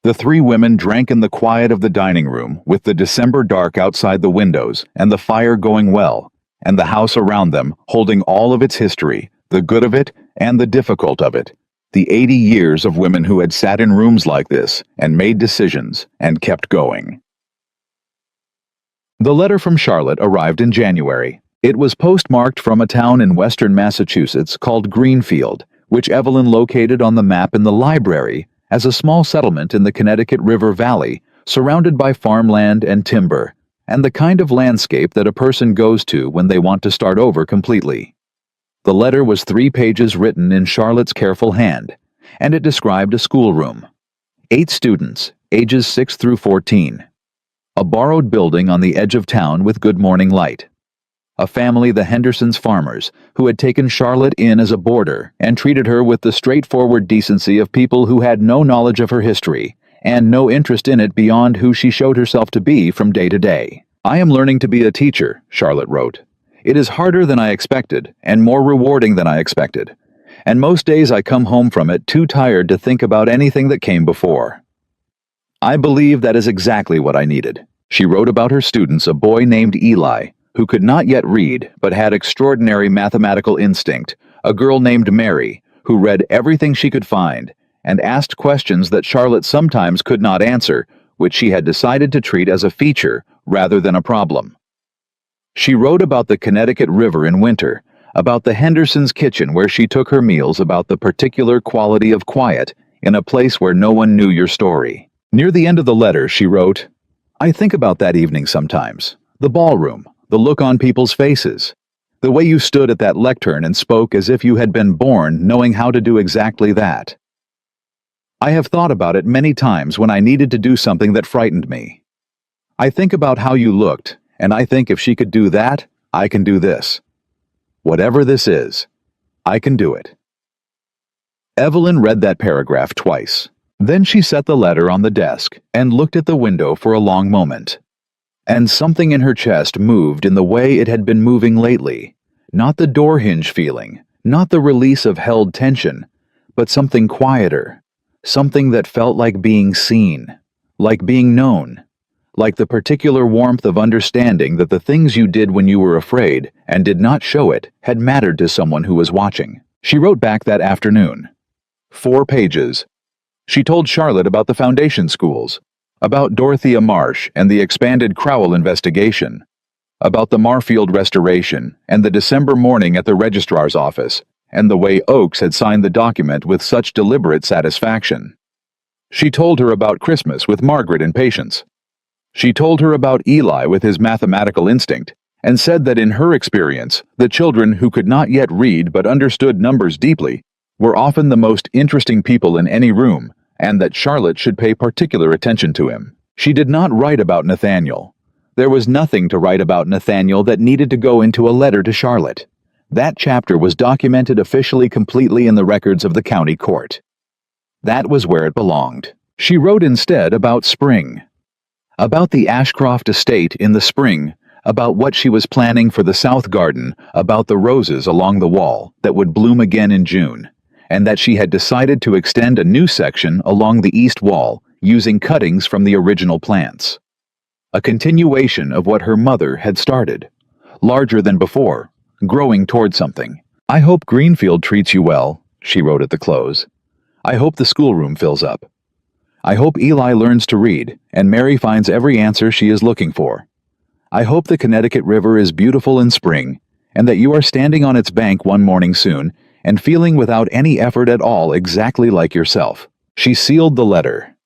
The three women drank in the quiet of the dining room, with the December dark outside the windows and the fire going well, and the house around them holding all of its history, the good of it and the difficult of it, the 80 years of women who had sat in rooms like this and made decisions and kept going. The letter from Charlotte arrived in January. It was postmarked from a town in western Massachusetts called Greenfield, which Evelyn located on the map in the library as a small settlement in the Connecticut River Valley, surrounded by farmland and timber, and the kind of landscape that a person goes to when they want to start over completely. The letter was 3 pages written in Charlotte's careful hand, and it described a schoolroom. 8 students, ages 6 through 14. A borrowed building on the edge of town with good morning light. A family, the Hendersons farmers, who had taken Charlotte in as a boarder and treated her with the straightforward decency of people who had no knowledge of her history and no interest in it beyond who she showed herself to be from day to day. I am learning to be a teacher, Charlotte wrote. It is harder than I expected and more rewarding than I expected, and most days I come home from it too tired to think about anything that came before. I believe that is exactly what I needed. She wrote about her students, a boy named Eli, who could not yet read but had extraordinary mathematical instinct, a girl named Mary, who read everything she could find and asked questions that Charlotte sometimes could not answer, which she had decided to treat as a feature rather than a problem. She wrote about the Connecticut River in winter, about the Hendersons' kitchen where she took her meals, about the particular quality of quiet in a place where no one knew your story. Near the end of the letter, she wrote, I think about that evening sometimes, the ballroom, the look on people's faces, the way you stood at that lectern and spoke as if you had been born knowing how to do exactly that. I have thought about it many times when I needed to do something that frightened me. I think about how you looked, and I think if she could do that, I can do this. Whatever this is, I can do it. Evelyn read that paragraph twice. Then she set the letter on the desk and looked at the window for a long moment. And something in her chest moved in the way it had been moving lately. Not the door hinge feeling, not the release of held tension, but something quieter, something that felt like being seen, like being known, like the particular warmth of understanding that the things you did when you were afraid and did not show it had mattered to someone who was watching. She wrote back that afternoon. 4 pages. She told Charlotte about the foundation schools, about Dorothea Marsh and the expanded Crowell investigation, about the Marfield restoration and the December morning at the registrar's office, and the way Oakes had signed the document with such deliberate satisfaction. She told her about Christmas with Margaret and Patience. She told her about Eli with his mathematical instinct, and said that in her experience, the children who could not yet read but understood numbers deeply were often the most interesting people in any room, and that Charlotte should pay particular attention to him. She did not write about Nathaniel. There was nothing to write about Nathaniel that needed to go into a letter to Charlotte. That chapter was documented officially completely in the records of the county court. That was where it belonged. She wrote instead about spring. About the Ashcroft estate in the spring, about what she was planning for the south garden, about the roses along the wall that would bloom again in June, and that she had decided to extend a new section along the east wall using cuttings from the original plants. A continuation of what her mother had started, larger than before, growing toward something. I hope Greenfield treats you well, she wrote at the close. I hope the schoolroom fills up. I hope Eli learns to read, and Mary finds every answer she is looking for. I hope the Connecticut River is beautiful in spring, and that you are standing on its bank one morning soon, and feeling without any effort at all exactly like yourself. She sealed the letter.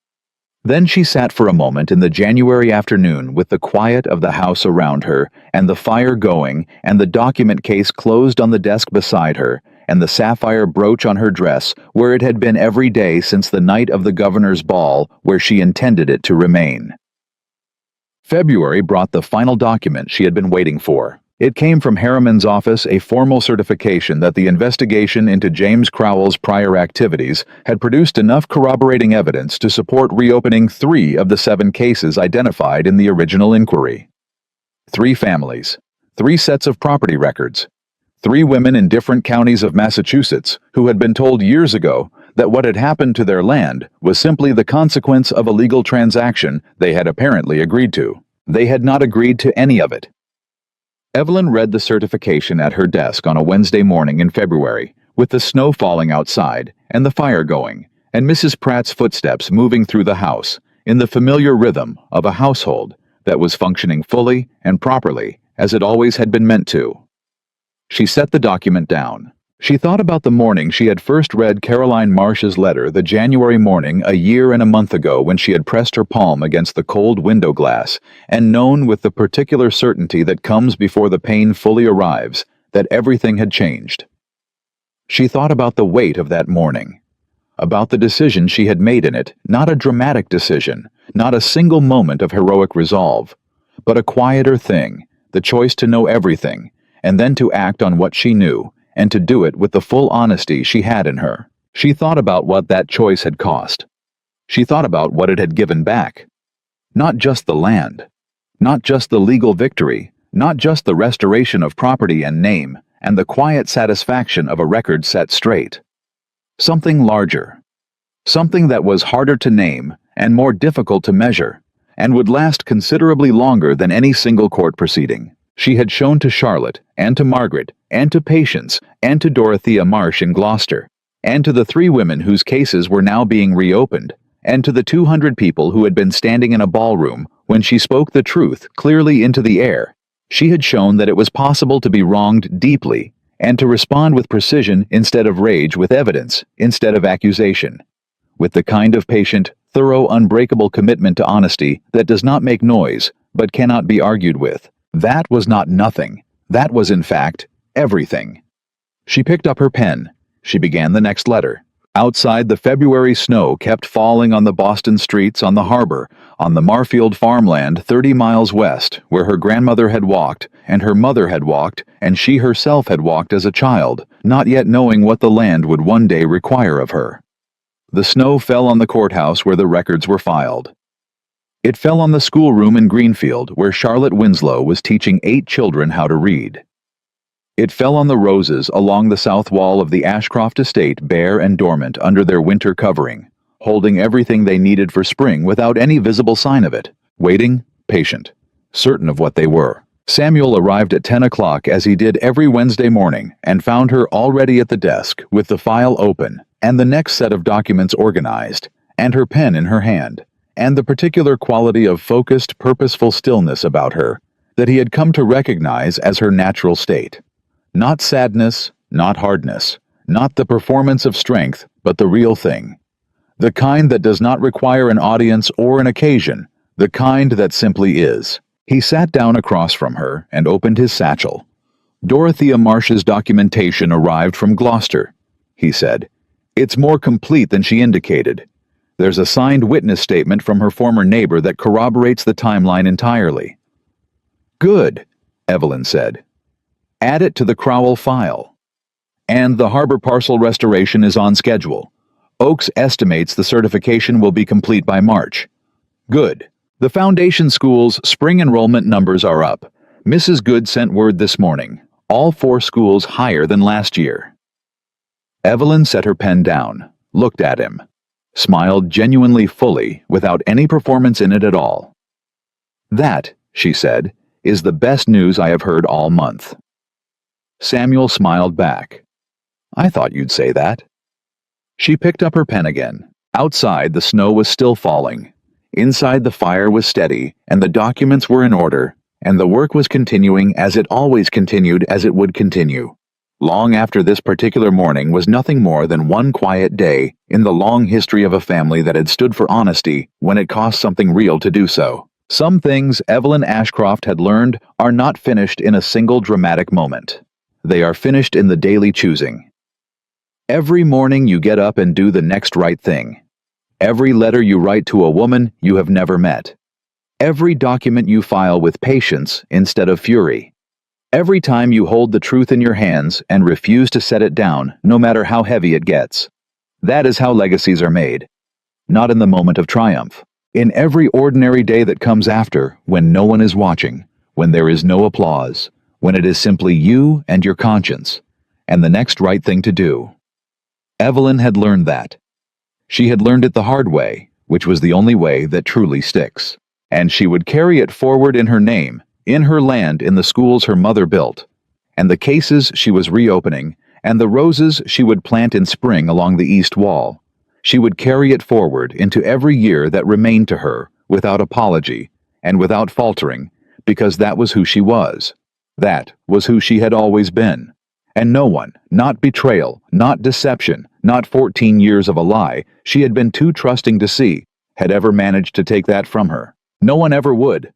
Then she sat for a moment in the January afternoon with the quiet of the house around her, and the fire going, and the document case closed on the desk beside her, and the sapphire brooch on her dress where it had been every day since the night of the governor's ball where she intended it to remain. February brought the final document she had been waiting for. It came from Harriman's office, a formal certification that the investigation into James Crowell's prior activities had produced enough corroborating evidence to support reopening 3 of the 7 cases identified in the original inquiry. 3 families, 3 sets of property records, 3 women in different counties of Massachusetts who had been told years ago that what had happened to their land was simply the consequence of a legal transaction they had apparently agreed to. They had not agreed to any of it. Evelyn read the certification at her desk on a Wednesday morning in February, with the snow falling outside and the fire going, and Mrs. Pratt's footsteps moving through the house in the familiar rhythm of a household that was functioning fully and properly as it always had been meant to. She set the document down. She thought about the morning she had first read Caroline Marsh's letter the January morning a year and a month ago when she had pressed her palm against the cold window glass and known with the particular certainty that comes before the pain fully arrives that everything had changed. She thought about the weight of that morning, about the decision she had made in it, not a dramatic decision, not a single moment of heroic resolve, but a quieter thing, the choice to know everything, and then to act on what she knew, and to do it with the full honesty she had in her. She thought about what that choice had cost. She thought about what it had given back. Not just the land, not just the legal victory, not just the restoration of property and name, and the quiet satisfaction of a record set straight. Something larger. Something that was harder to name and more difficult to measure, and would last considerably longer than any single court proceeding. She had shown to Charlotte, and to Margaret, and to Patience, and to Dorothea Marsh in Gloucester, and to the 3 women whose cases were now being reopened, and to the 200 people who had been standing in a ballroom when she spoke the truth clearly into the air. She had shown that it was possible to be wronged deeply, and to respond with precision instead of rage, with evidence instead of accusation, with the kind of patient, thorough, unbreakable commitment to honesty that does not make noise but cannot be argued with. That was not nothing. That was, in fact, everything. She picked up her pen. She began the next letter. Outside, the February snow kept falling on the Boston streets, on the harbor, on the Marfield farmland 30 miles west, where her grandmother had walked, and her mother had walked, and she herself had walked as a child, not yet knowing what the land would one day require of her. The snow fell on the courthouse where the records were filed. It fell on the schoolroom in Greenfield, where Charlotte Winslow was teaching 8 children how to read. It fell on the roses along the south wall of the Ashcroft estate, bare and dormant under their winter covering, holding everything they needed for spring without any visible sign of it, waiting, patient, certain of what they were. Samuel arrived at 10 o'clock as he did every Wednesday morning and found her already at the desk with the file open and the next set of documents organized, and her pen in her hand, and the particular quality of focused, purposeful stillness about her that he had come to recognize as her natural state. Not sadness, not hardness, not the performance of strength, but the real thing. The kind that does not require an audience or an occasion, the kind that simply is. He sat down across from her and opened his satchel. Dorothea Marsh's documentation arrived from Gloucester, he said. It's more complete than she indicated. There's a signed witness statement from her former neighbor that corroborates the timeline entirely. Good, Evelyn said. Add it to the Crowell file. And the harbor parcel restoration is on schedule. Oakes estimates the certification will be complete by March. Good. The foundation school's spring enrollment numbers are up. Mrs. Good sent word this morning. All 4 schools higher than last year. Evelyn set her pen down, looked at him, smiled genuinely fully without any performance in it at all. That, she said, is the best news I have heard all month. Samuel smiled back. I thought you'd say that. She picked up her pen again. Outside, the snow was still falling. Inside, the fire was steady, and the documents were in order, and the work was continuing as it always continued, as it would continue. Long after this particular morning was nothing more than one quiet day in the long history of a family that had stood for honesty when it cost something real to do so. Some things Evelyn Ashcroft had learned are not finished in a single dramatic moment. They are finished in the daily choosing. Every morning you get up and do the next right thing. Every letter you write to a woman you have never met. Every document you file with patience instead of fury. Every time you hold the truth in your hands and refuse to set it down, no matter how heavy it gets. That is how legacies are made. Not in the moment of triumph. In every ordinary day that comes after, when no one is watching, when there is no applause, when it is simply you and your conscience, and the next right thing to do. Evelyn had learned that. She had learned it the hard way, which was the only way that truly sticks. And she would carry it forward in her name, in her land, in the schools her mother built, and the cases she was reopening, and the roses she would plant in spring along the east wall. She would carry it forward into every year that remained to her, without apology, and without faltering, because that was who she was. That was who she had always been. And no one, not betrayal, not deception, not 14 years of a lie she had been too trusting to see, had ever managed to take that from her. No one ever would.